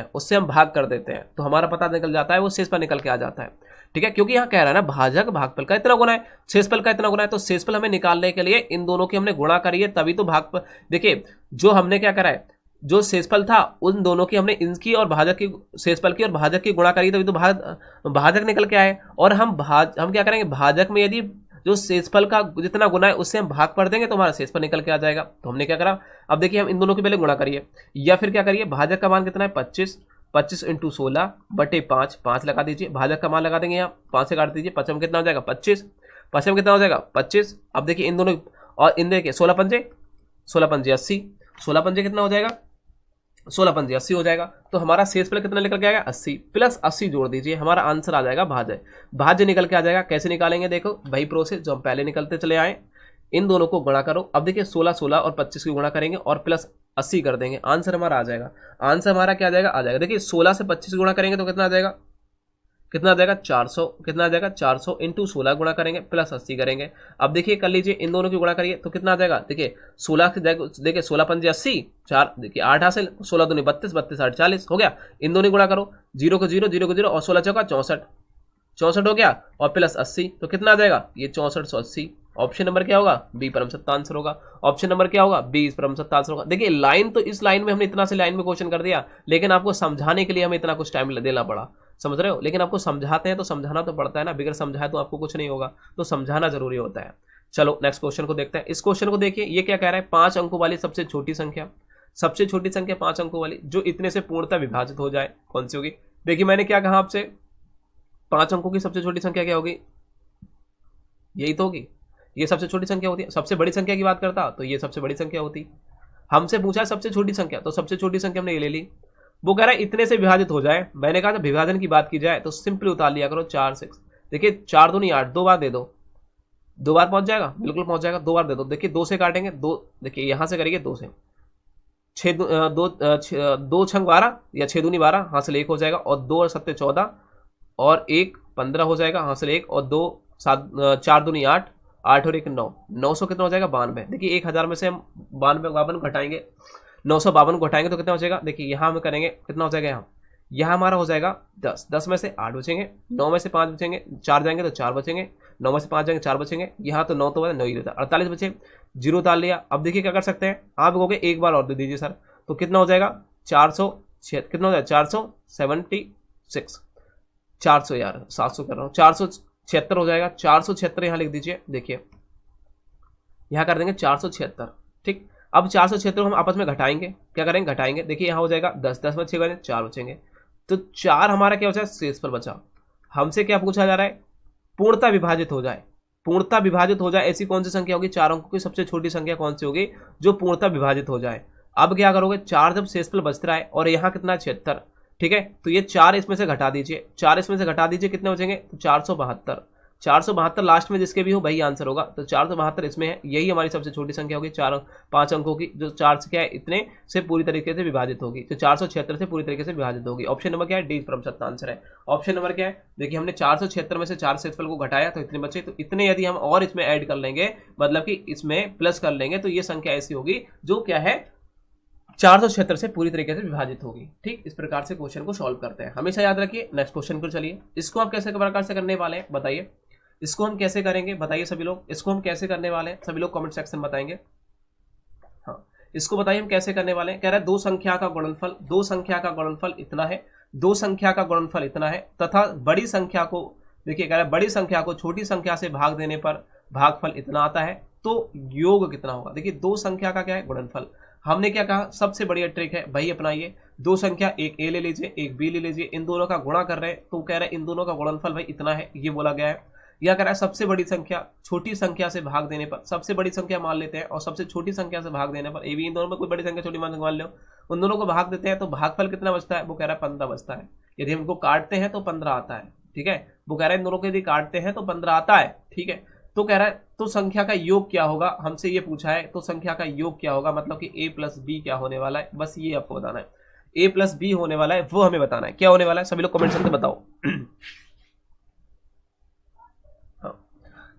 हैं, तो हमारा पता निकल जाता है, वो शेषफल निकल के आ जाता है। ठीक है, क्योंकि यहाँ कह रहा है ना भाजक भागफल का इतना गुना है, शेषफल का इतना गुना है, तो शेषफल हमें निकालने के लिए इन दोनों की हमने गुणा करी है, तभी तो भागफल। देखिए जो हमने क्या करा है, जो शेषफल था उन दोनों की हमने इनकी और भाजक की, शेषफल की और भाजक की गुणा करी, तभी तो भाजक निकल के आए। और हम क्या करेंगे, भाजक में यदि जो शेषफल का जितना गुना है उससे हम भाग कर देंगे तो हमारा शेषफल निकल के आ जाएगा। तो हमने क्या करा, अब देखिए हम इन दोनों की पहले गुणा करिए, या फिर क्या करिए, भाजक का मान कितना है 25, 25 इंटू 16 बटे 5, 5 लगा दीजिए, भाजक का मान लगा देंगे यहाँ 5 से काट दीजिए, 5 में कितना हो जाएगा 25, 5 में कितना हो जाएगा 25। अब देखिए इन दोनों और इन देखिए 16 पंजे 80, 16 पंजे कितना हो जाएगा 16 पंजे 80 हो जाएगा। तो हमारा शेषफल कितना निकल के आएगा 80, प्लस 80 जोड़ दीजिए, हमारा आंसर आ जाएगा भाज्य। भाज्य निकल के आ जाएगा, कैसे निकालेंगे देखो वही प्रोसेस जो हम पहले निकलते चले आए। इन दोनों को गुणा करो, अब देखिए 16 16 और 25 की गुणा करेंगे और प्लस 80 कर देंगे, आंसर हमारा आ जाएगा। आंसर हमारा क्या आ जाएगा, आ जाएगा देखिए 16 से 25 गुणा करेंगे तो कितना आ जाएगा, 400, कितना आ जाएगा 400 इंटू 16 गुणा करेंगे प्लस 80 करेंगे। अब देखिए कर लीजिए इन दोनों की गुणा करिए तो कितना आ जाएगा, देखिए 16 से देखिए 16 पंजे 80, 4 देखिए 8 हासिल, 16 दूनी 32, 32 8 40 हो गया। इन दोनों गुणा करो, 0 को 0, 0 को 0 और 16 चौका 64, 64 हो गया और प्लस 80 तो कितना आ जाएगा, ये 64 180। ऑप्शन नंबर क्या होगा, बी परम सत्ता आंसर होगा। ऑप्शन नंबर क्या होगा, बी परम सत्ता आंसर होगा। देखिए लाइन तो इस लाइन में हमने इतना से लाइन में क्वेश्चन कर दिया, लेकिन आपको समझाने के लिए हमें इतना कुछ टाइम देना पड़ा, समझ रहे हो। लेकिन आपको समझाते हैं तो समझाना तो पड़ता है ना, बिगर समझाए तो आपको कुछ नहीं होगा, तो समझाना जरूरी होता है। चलो नेक्स्ट क्वेश्चन को देखते हैं। इस क्वेश्चन को देखिए, ये क्या कह रहा है, 5 अंकों वाली सबसे छोटी संख्या, सबसे छोटी संख्या 5 अंकों वाली जो इतने से पूर्णतः विभाजित हो जाए, कौन सी होगी। देखिए मैंने क्या कहा आपसे, 5 अंकों की सबसे छोटी संख्या क्या होगी, यही तो होगी, ये सबसे छोटी संख्या होती है। सबसे बड़ी संख्या की बात करता तो ये सबसे बड़ी संख्या होती। हमसे पूछा सबसे छोटी संख्या, तो सबसे छोटी संख्या हमने ये ले ली। वो कह रहा है इतने से विभाजित हो जाए, मैंने कहा था विभाजन की बात की जाए तो सिंपली उतार लिया करो 4 6। देखिए 4 दूनी 8, 2 बार दे दो, 2 बार पहुंच जाएगा, बिल्कुल पहुंच जाएगा, 2 बार दे दो। देखिए 2 से काटेंगे, 2 देखिए यहां से करेंगे 2 से, 2 छंग 12 या 6 दूनी 12, हासिल 1 हो जाएगा और 2 और 7 14 और 1 15 हो जाएगा, हासिल 1 और 2 4 दूनी 8, 8 और 1 9, 900 कितना हो जाएगा 92। देखिए 1000 में से हम 52 घटाएंगे, 952 को घटाएंगे तो कितना हो जाएगा, देखिए यहाँ हम करेंगे कितना हो जाएगा, यहाँ हमारा हो जाएगा 10, 10 में से 8 बचेंगे, 9 में से 5 बचेंगे, 4 जाएंगे तो 4 बचेंगे, 9 में से 5 जाएंगे 4 बचेंगे, यहाँ तो 9 तो 9 ही रहता, 48 बचे, 0 डाल लिया। अब देखिए क्या कर सकते हैं, आप कहोगे एक बार और दे दीजिए सर, तो कितना हो जाएगा 400, कितना हो जाएगा 476, 400 यार 700 कर रहा हूँ, 476 हो जाएगा, 476 यहाँ लिख दीजिए। देखिए यहाँ कर देंगे 476, ठीक। अब 476 हम आपस में घटाएंगे, क्या करेंगे घटाएंगे, देखिए यहाँ हो जाएगा 10, 10 में 6 बचे 4 बचेंगे, तो 4 हमारा क्या हो जाए शेषफल बचा। हमसे क्या पूछा जा रहा है, पूर्णता विभाजित हो जाए, पूर्णता विभाजित हो जाए ऐसी कौन सी संख्या होगी, 4 अंकों की सबसे छोटी संख्या कौन सी होगी जो पूर्णता विभाजित हो जाए। अब क्या करोगे, 4 जब शेषफल बच रहा है और यहाँ कितना 76, ठीक है, तो ये 4 इसमें से घटा दीजिए, 4 इसमें से घटा दीजिए, कितने बचेंगे तो 472, 472 लास्ट में जिसके भी हो वही आंसर होगा, तो 472 इसमें है, यही हमारी सबसे छोटी संख्या होगी 5 अंकों की, जो 4 से क्या है इतने से पूरी तरीके से विभाजित होगी, तो 476 से पूरी तरीके से विभाजित होगी। ऑप्शन नंबर क्या है, डी परम सत्ता आंसर है। ऑप्शन नंबर क्या है, देखिए हमने 476 में से 4 शेषफल को घटाया तो इतने बचे, तो इतने यदि हम और इसमें ऐड कर लेंगे, मतलब कि इसमें प्लस कर लेंगे, तो ये संख्या ऐसी होगी जो क्या है 476 से पूरी तरीके से विभाजित होगी। ठीक, इस प्रकार से क्वेश्चन को सॉल्व करते हैं, हमेशा याद रखिए। नेक्स्ट क्वेश्चन पर चलिए, इसको आप कैसे प्रकार से करने वाले हैं बताइए, इसको हम कैसे करेंगे बताइए सभी लोग, इसको हम कैसे करने वाले हैं सभी लोग कमेंट सेक्शन बताएंगे। हाँ इसको बताइए हम कैसे करने वाले हैं। कह रहा है 2 संख्या का गुणनफल, 2 संख्या का गुणनफल इतना है, 2 संख्या का गुणनफल इतना है तथा बड़ी संख्या को, देखिए कह रहा है बड़ी संख्या को छोटी संख्या से भाग देने पर भागफल इतना आता है, तो योग कितना होगा। देखिए 2 संख्या का क्या है गुणनफल, हमने क्या कहा सबसे बढ़िया ट्रिक है भाई अपनाइए, 2 संख्या एक ए ले लीजिए एक बी ले लीजिए, इन दोनों का गुणा कर रहे हैं तो कह रहे हैं इन दोनों का गुणनफल भाई इतना है, ये बोला गया है। यह कह रहा है सबसे बड़ी संख्या छोटी संख्या से भाग देने पर, सबसे बड़ी संख्या मान लेते हैं और सबसे छोटी संख्या से भाग देने पर, ये भी इन दोनों में कोई बड़ी संख्या छोटी मान लो, उन दोनों को भाग देते हैं तो भागफल कितना बचता है, वो कह रहा है 15 बचता है। यदि हम इनको काटते हैं तो 15 आता है, ठीक है, वो कह रहा है इन दोनों को यदि काटते हैं तो 15 आता है, ठीक है। तो कह रहा है तो संख्या का योग क्या होगा, हमसे ये पूछा है, तो संख्या का योग क्या होगा, मतलब कि a प्लस बी क्या होने वाला है, बस ये आपको बताना है। a प्लस बी होने वाला है, वो हमें बताना है क्या होने वाला है, सभी लोग कमेंट करके बताओ। हाँ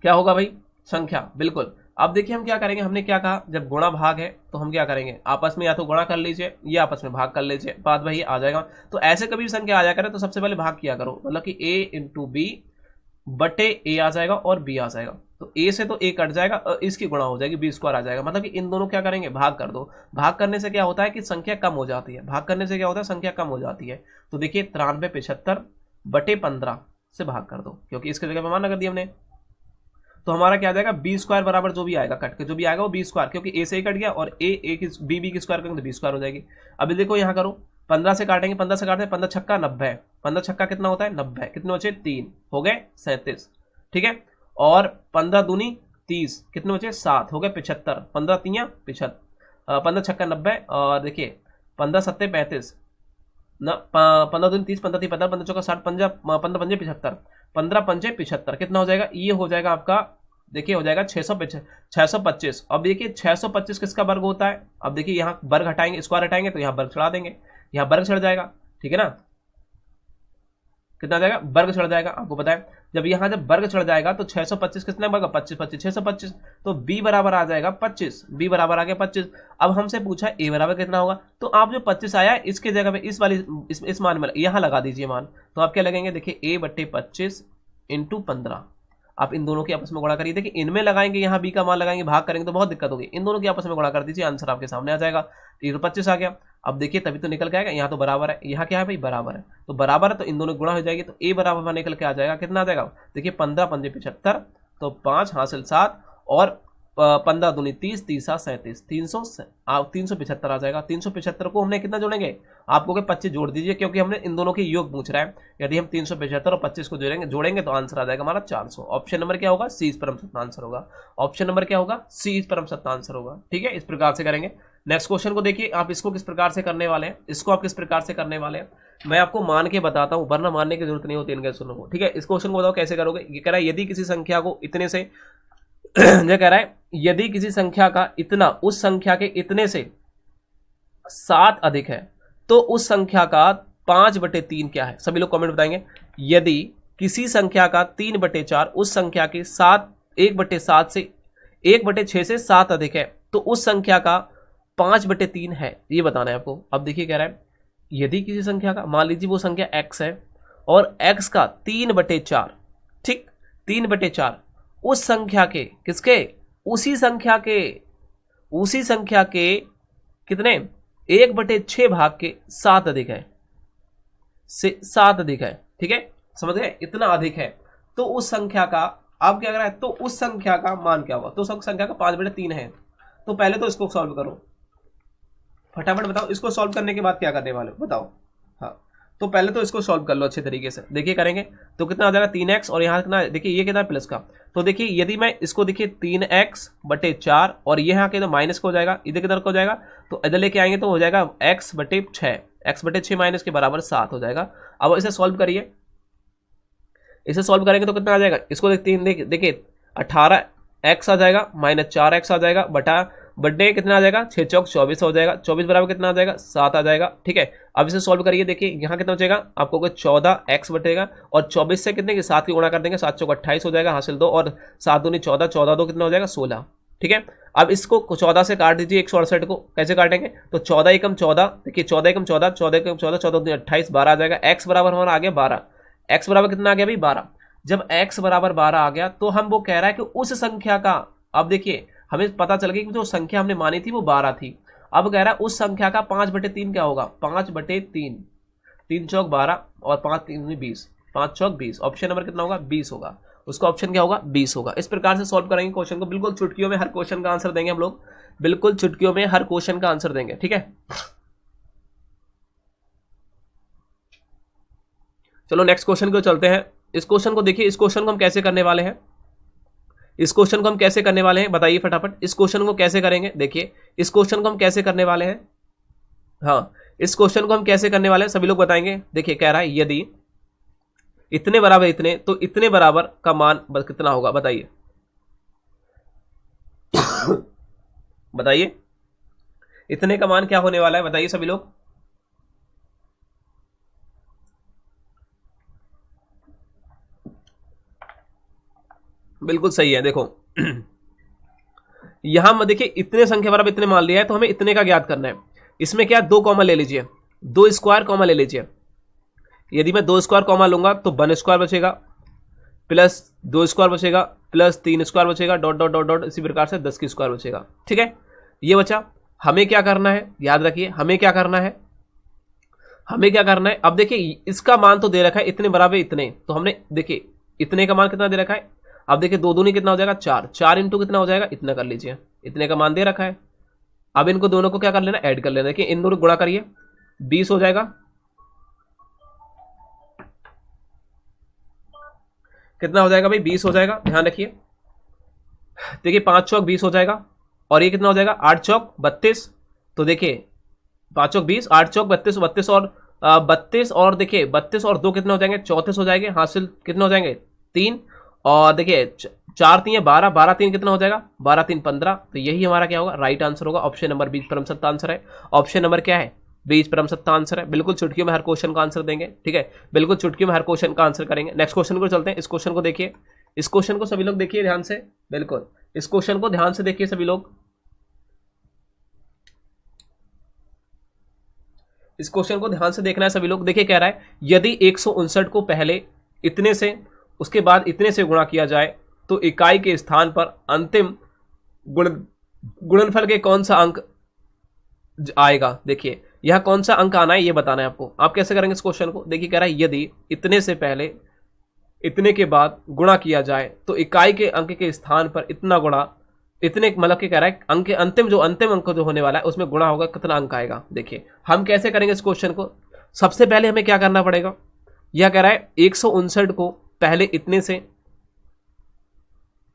क्या होगा भाई, संख्या, बिल्कुल। अब देखिए हम क्या करेंगे, हमने क्या कहा जब गुणा भाग है तो हम क्या करेंगे, आपस में या तो गुणा कर लीजिए या आपस में भाग कर लीजिए, बात वही आ जाएगा। तो ऐसे कभी भी संख्या आ जाया करे तो सबसे पहले भाग किया करो, मतलब कि a इंटू बी बटे ए आ जाएगा और बी आ जाएगा। तो ए से तो ए कट जाएगा और इसकी गुणा हो जाएगी, बी स्क्वायर आ जाएगा। मतलब कि इन दोनों क्या करेंगे, भाग कर दो। भाग करने से क्या होता है कि संख्या कम हो जाती है, भाग करने से क्या होता है, संख्या कम हो जाती है। तो देखिए 93 बटे 15 से भाग कर दो, क्योंकि इसके जगह पे मान कर दिया हमने। तो हमारा क्या आ जाएगा, बी स्क्वायर बराबर जो भी आएगा कट के, जो भी आएगा वो बी स्क्वायर, क्योंकि ए से ही कट गया और ए की बी की स्क्वायर करेंगे तो बी स्क्वायर हो जाएगी। अभी देखो यहाँ करो, 15 से काटेंगे, 15 से काटते हैं, 15 छक्का 90, 15 छक्का कितना होता है 90, कितने बचे 3 हो गए 37, ठीक है। और 15 दूनी 30, कितने बचे 7 हो गए 75, 15 तियाँ 75, 15 छक्का 90 और देखिए 15 सत्ते 35 न 15 दूनी 30, 15 30 15 चौका 60, 15 पंजे 75, 15 पंजे 75, कितना हो जाएगा, ये हो जाएगा आपका, देखिए हो जाएगा 625। अब देखिए 625 किसका वर्ग होता है, अब देखिए यहाँ वर्ग हटाएंगे, स्क्वायर हटाएंगे तो यहाँ वर्ग चढ़ा देंगे, यहाँ वर्ग चढ़ जाएगा, ठीक है ना। कितना आ जाएगा, वर्ग चढ़ जाएगा, आपको पता है जब यहाँ जब वर्ग चढ़ जाएगा तो 625 कितना वर्ग 25 25 625, तो b बराबर आ जाएगा 25, b बराबर आ गया 25। अब हमसे पूछा a बराबर कितना होगा, तो आप जो 25 आया है इसके जगह पे इस वाली इस मान में यहाँ लगा दीजिए मान। तो आप क्या लगेंगे, देखिए a बट्टे 25 इंटू 15, आप इन दोनों की आपस में गुणा करिए। देखिए इनमें लगाएंगे, यहाँ b का मान लगाएंगे, भाग करेंगे तो बहुत दिक्कत होगी, इन दोनों की आपस में गुणा कर दीजिए, आंसर आपके सामने आ जाएगा। ये तो 25 आ गया। अब देखिए तभी तो निकल के आएगा, यहाँ तो बराबर है, यहाँ क्या है भाई बराबर है, तो बराबर है तो इन दोनों गुणा हो जाएगी, तो ए बराबर निकल के आ जाएगा, कितना आ जाएगा, देखिए 15 पंजे 75, तो 5 हासिल 7 और 15 दूनी 30, 30 37, 375 आ जाएगा। 375 को हमने कितना जोड़ेंगे, आपको 25 जोड़ दीजिए, क्योंकि हमने इन दोनों के योग पूछ रहा है। यदि हम 375 और 25 को जोड़ेंगे तो आंसर आ जाएगा हमारा 400। ऑप्शन नंबर क्या होगा, सी इस परम सत्य आंसर होगा। ऑप्शन नंबर क्या होगा, सी इस परम सत्य आंसर होगा, ठीक है। इस प्रकार से करेंगे। नेक्स्ट क्वेश्चन को देखिए, आप इसको किस प्रकार से करने वाले हैं, इसको आप किस प्रकार से करने वाले हैं, मैं आपको मान के बताता हूं, वरना मानने की जरूरत नहीं होती इन क्वेश्चनों को, ठीक है। इस क्वेश्चन को बताओ कैसे करोगे। ये कह रहा है यदि किसी संख्या को इतने से ये कह रहा है यदि किसी संख्या का इतना उस संख्या के इतने से 7 अधिक है तो उस संख्या का 5/3 क्या है। सभी लोग कमेंट बताएंगे। यदि किसी संख्या का 3/4 उस संख्या के 1/7 से 1/6 से 7 अधिक है तो उस संख्या का 5/3 है, ये बताना है आपको। अब देखिए कह रहा है यदि किसी संख्या का, मान लीजिए वो संख्या x है और x का 3/4, ठीक 3/4 उस संख्या के, किसके, उसी संख्या के कितने 1/6 भाग के 7 अधिक है, से 7 अधिक है, ठीक है, समझ गए, इतना अधिक है तो उस संख्या का, अब क्या कर रहा है, तो उस संख्या का मान क्या हुआ, तो संख्या का 5/3 है। तो पहले तो इसको सॉल्व करो, फटाफट बताओ, इसको सॉल्व करने के बाद क्या करने वाले हो बताओ। हाँ तो पहले तो इसको सॉल्व कर लो अच्छे तरीके से। देखिए करेंगे तो कितना आ जाएगा 3x और यहाँ कितना, देखिए ये कितना प्लस का, तो देखिए यदि मैं इसको देखिए 3x/4 और ये यहाँ के तो माइनस को हो जाएगा, इधर किधर को हो जाएगा, तो इधर लेके आएंगे तो हो जाएगा x/6, x/6 माइनस के बराबर 7 हो जाएगा। अब इसे सॉल्व करिए, इसे सॉल्व करेंगे तो कितना आ जाएगा, इसको देखिए 18x आ जाएगा माइनस 4x आ जाएगा बटे कितना आ जाएगा 6 चौक 24 हो जाएगा, 24 बराबर कितना आ जाएगा 7 आ जाएगा, ठीक है। अब इसे सॉल्व करिए, देखिए यहाँ कितना बचेगा आपको 14x बटेगा और 24 से कितने की 7 की गुणा कर देंगे, 7 चौक 28 हो जाएगा, हासिल 2 और 7 दूनी 14, 14 2 कितना हो जाएगा 16, ठीक है। अब इसको 14 से काट दीजिए 168 को, कैसे काटेंगे, तो 14 एकम 14, देखिए 14 एकम 14, 14 एकम 14, 14 दूनी 28, 12 आ जाएगा। x बराबर हमारा आ गया 12, x बराबर कितना आ गया भाई 12। जब x बराबर 12 आ गया तो हम वो कह रहा है कि उस संख्या का, अब देखिए हमें पता चल गया कि जो संख्या हमने मानी थी वो 12 थी। अब कह रहा है उस संख्या का 5/3 क्या होगा, 5/3, 3 चौक 12 और 5 3 20, 5 चौक 20, ऑप्शन नंबर कितना होगा 20 होगा, उसका ऑप्शन क्या होगा 20 होगा। इस प्रकार से सॉल्व करेंगे क्वेश्चन को, बिल्कुल चुटकियों में हर क्वेश्चन का आंसर देंगे हम लोग, बिल्कुल चुटकियों में हर क्वेश्चन का आंसर देंगे, ठीक है। चलो नेक्स्ट क्वेश्चन को चलते हैं। इस क्वेश्चन को देखिए, इस क्वेश्चन को हम कैसे करने वाले हैं, इस क्वेश्चन को हम कैसे करने वाले हैं बताइए फटाफट। इस क्वेश्चन को कैसे करेंगे, देखिए इस क्वेश्चन को हम कैसे करने वाले हैं, हाँ इस क्वेश्चन को हम कैसे करने वाले हैं सभी लोग बताएंगे। देखिए कह रहा है यदि इतने बराबर इतने, तो इतने बराबर का मान कितना होगा बताइए बताइए इतने का मान क्या होने वाला है बताइए सभी लोग। बिल्कुल सही है, देखो यहां देखिए इतने संख्या बराबर इतने मान लिया है तो हमें इतने का ज्ञात करना है। इसमें क्या 2 कॉमा ले लीजिए, 2 स्क्वायर कॉमा ले लीजिए। यदि मैं 2 स्क्वायर कॉमा लूंगा तो 1 स्क्वायर बचेगा, प्लस 2 स्क्वायर बचेगा, प्लस 3 स्क्वायर बचेगा, डॉट डॉट डॉट डॉट, इसी प्रकार से 10 की स्क्वायर बचेगा। ठीक है, ये बचा। हमें क्या करना है, याद रखिए हमें क्या करना है, हमें क्या करना है। अब देखिए इसका मान तो दे रखा है इतने बराबर इतने, तो हमने देखिए इतने का मान कितना दे रखा है। अब देखिए 2 दूनी कितना हो जाएगा 4, 4 इंटू कितना हो जाएगा इतना कर लीजिए, इतने का मान दे रखा है। अब इनको दोनों को क्या कर लेना, ऐड कर लेना। देखिए इन दोनों गुणा करिए, 20 हो जाएगा, कितना हो जाएगा भाई 20 हो जाएगा, ध्यान रखिए। देखिए 5 चौक 20 हो जाएगा, और ये कितना हो जाएगा 8 चौक 32। तो देखिए 5 चौक 20, 8 चौक 32, 32 और 32 और देखिए 32 और 2 कितने हो जाएंगे 34 हो जाएंगे, हासिल कितने हो जाएंगे 3, और देखिए 4 3 12, 12 3 कितना हो जाएगा 12 3 15। तो यही हमारा क्या होगा, राइट आंसर होगा। ऑप्शन नंबर 20 परम सत्य आंसर है। ऑप्शन नंबर क्या है 20 परम सत्य आंसर है। बिल्कुल चुटकियों में हर क्वेश्चन का आंसर देंगे, ठीक है, बिल्कुल चुटकियों में हर क्वेश्चन का आंसर करेंगे। नेक्स्ट क्वेश्चन को चलते हैं। इस क्वेश्चन को देखिए, इस क्वेश्चन को सभी लोग देखिए ध्यान से, बिल्कुल इस क्वेश्चन को ध्यान से देखिए सभी लोग। इस क्वेश्चन को ध्यान से देखना है सभी लोग। देखिए कह रहा है यदि 159 को पहले इतने से उसके बाद इतने से गुणा किया जाए तो इकाई के स्थान पर अंतिम गुणनफल के कौन सा अंक आएगा। देखिए यह कौन सा अंक आना है ये बताना है आपको। आप कैसे करेंगे इस क्वेश्चन को, देखिए कह रहा है यदि इतने से पहले इतने के बाद गुणा किया जाए तो इकाई के अंक के स्थान पर इतना गुणा, इतने मतलब कि कह रहा है अंक के अंतिम अंक जो होने वाला है उसमें गुणा होगा, कितना अंक आएगा। देखिए हम कैसे करेंगे इस क्वेश्चन को। सबसे पहले हमें क्या करना पड़ेगा, यह कह रहा है 159 को पहले इतने से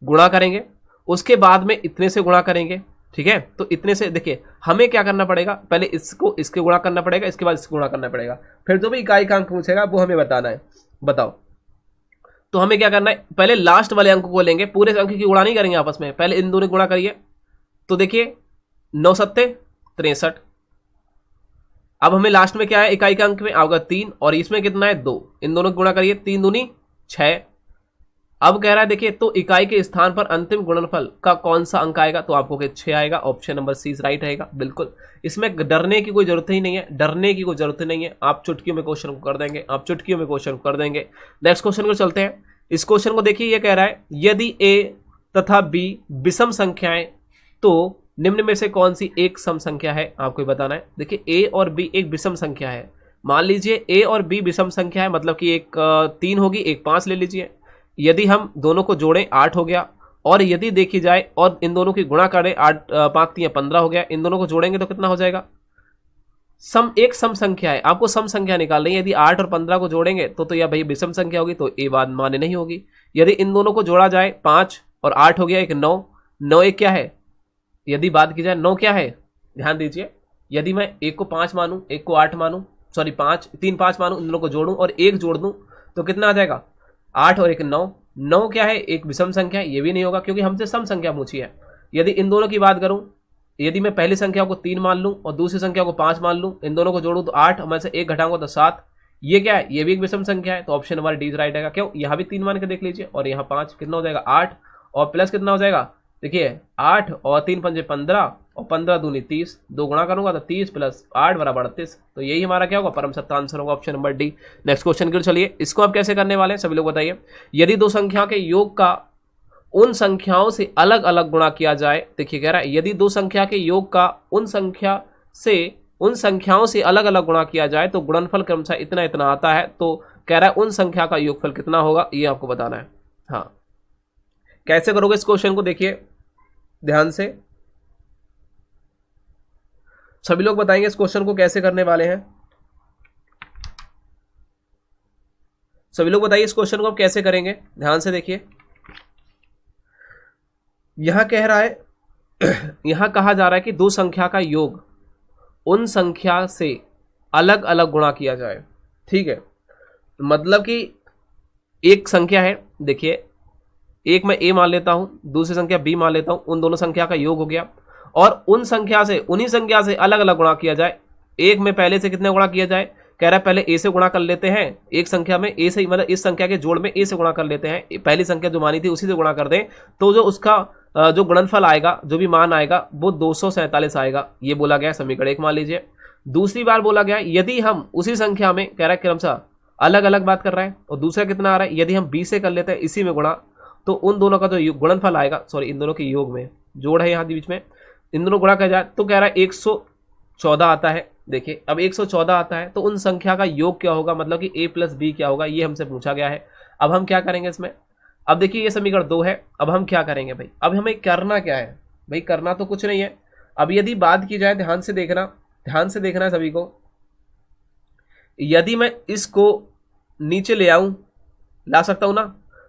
गुणा करेंगे, उसके बाद में इतने से गुणा करेंगे, ठीक है। तो इतने से देखिए हमें क्या करना पड़ेगा, पहले इसको इसके गुणा करना पड़ेगा, इसके बाद इसको गुणा करना पड़ेगा, फिर जो भी इकाई का अंक पूछेगा वो हमें बताना है। बताओ तो हमें क्या करना है, पहले लास्ट वाले अंक को लेंगे, पूरे अंक की गुणा नहीं करेंगे आपस में, पहले इन दोनों गुणा करिए। तो देखिए 9 सत्ते 63। अब हमें लास्ट में क्या है, इकाई का अंक में आएगा 3 और इसमें कितना है 2, इन दोनों की गुणा करिए, 3 दूनी 6। अब कह रहा है देखिए तो इकाई के स्थान पर अंतिम गुणनफल का कौन सा अंक आएगा, तो आपको 6 आएगा। ऑप्शन नंबर सी राइट रहेगा। बिल्कुल इसमें डरने की कोई जरूरत ही नहीं है, डरने की कोई जरूरत नहीं है, आप चुटकियों में क्वेश्चन को कर देंगे, आप चुटकियों में क्वेश्चन को कर देंगे। नेक्स्ट क्वेश्चन को चलते हैं। इस क्वेश्चन को देखिए, ये कह रहा है यदि ए तथा बी विषम संख्याएं तो निम्न में से कौन सी एक सम संख्या है, आपको बताना है। देखिए ए और बी एक विषम संख्या है, मान लीजिए ए और बी विषम संख्या है, मतलब कि एक 3 होगी एक 5 ले लीजिए। यदि हम दोनों को जोड़ें 8 हो गया, और यदि देखी जाए और इन दोनों की गुणा करें 8 5 3 15 हो गया, इन दोनों को जोड़ेंगे तो कितना हो जाएगा, एक सम संख्या है, आपको सम संख्या निकालनी है। यदि 8 और 15 को जोड़ेंगे तो यह भाई विषम संख्या होगी, तो ए बात माने नहीं होगी। यदि इन दोनों को जोड़ा जाए 5 और 8 हो गया एक 9, 9 एक क्या है, यदि बात की जाए 9 क्या है, ध्यान दीजिए। यदि मैं एक को 5 मानूं, एक को 8 मानूं, सॉरी 5 3 5 मानूं, इन दोनों को जोड़ूं और एक जोड़ दूं तो कितना आ जाएगा 8 और एक 9। 9 क्या है, एक विषम संख्या है, ये भी नहीं होगा क्योंकि हमसे सम संख्या पूछी है। यदि इन दोनों की बात करूं, यदि मैं पहली संख्या को 3 मान लूं और दूसरी संख्या को 5 मान लूं, इन दोनों को जोड़ूं तो 8 में से 1 घटाऊंगा तो 7, ये क्या है, ये भी एक विषम संख्या है। तो ऑप्शन नंबर डी राइट आएगा। क्यों, यहाँ भी 3 मान के देख लीजिए, और यहाँ 5 कितना हो जाएगा 8 और प्लस कितना हो जाएगा, देखिए 8 और 3 पंजे 15 और 15 दूनी 30, 2 गुणा करूंगा तो 30 प्लस 8 बराबर 38। तो यही हमारा क्या होगा, परम सत्य आंसर होगा, option number D. Next question की चलिए, इसको आप कैसे करने वाले हैं सभी लोग बताइए। यदि दो संख्या के योग का उन संख्याओं से अलग अलग गुणा किया जाए, देखिए कह रहा है यदि दो संख्या के योग का उन संख्याओं से अलग अलग गुणा किया जाए तो गुणनफल क्रमशः इतना इतना आता है। तो कह रहा है उन संख्या का योगफल कितना होगा, ये आपको बताना है। हाँ कैसे करोगे इस क्वेश्चन को, देखिए ध्यान से सभी लोग बताएंगे इस क्वेश्चन को कैसे करने वाले हैं। सभी लोग बताइए इस क्वेश्चन को आप कैसे करेंगे, ध्यान से देखिए। यहां कह रहा है यहां कहा जा रहा है कि दो संख्या का योग उन संख्या से अलग अलग गुणा किया जाए, ठीक है। मतलब कि एक संख्या है, देखिए एक मैं ए मान लेता हूं, दूसरी संख्या बी मान लेता हूं, उन दोनों संख्या का योग हो गया, और उन संख्या से उन्हीं संख्या से अलग अलग गुणा किया जाए। एक में पहले से कितने गुणा किया जाए, कह रहा है पहले ए से गुणा कर लेते हैं, एक संख्या में ए से, मतलब इस संख्या के जोड़ में ए से गुणा कर लेते हैं, पहली संख्या जो मानी थी उसी से गुणा कर दें, तो जो उसका जो गुणनफल आएगा, जो भी मान आएगा वो 247 आएगा। ये बोला गया समीकरण 1 मान लीजिए। दूसरी बार बोला गया यदि हम उसी संख्या में, कह रहा है क्रमशः अलग अलग बात कर रहा है। और दूसरा कितना आ रहा है, यदि हम b से कर लेते हैं इसी में गुणा, तो उन दोनों का जो गुणनफल आएगा, सॉरी इन दोनों के योग में जोड़ है यहाँ बीच में, इन दोनों गुणा कर जाए तो कह रहा है 114 आता है। देखिए अब 114 आता है तो उन संख्या का योग क्या होगा, मतलब कि a प्लस बी क्या होगा, ये हमसे पूछा गया है। अब हम क्या करेंगे इसमें, अब देखिए ये समीकरण 2 है। अब हम क्या करेंगे भाई, अब हमें करना क्या है भाई, करना तो कुछ नहीं है। अब यदि बात की जाए, ध्यान से देखना है सभी को, यदि मैं इसको नीचे ले आऊं, ला सकता हूं ना,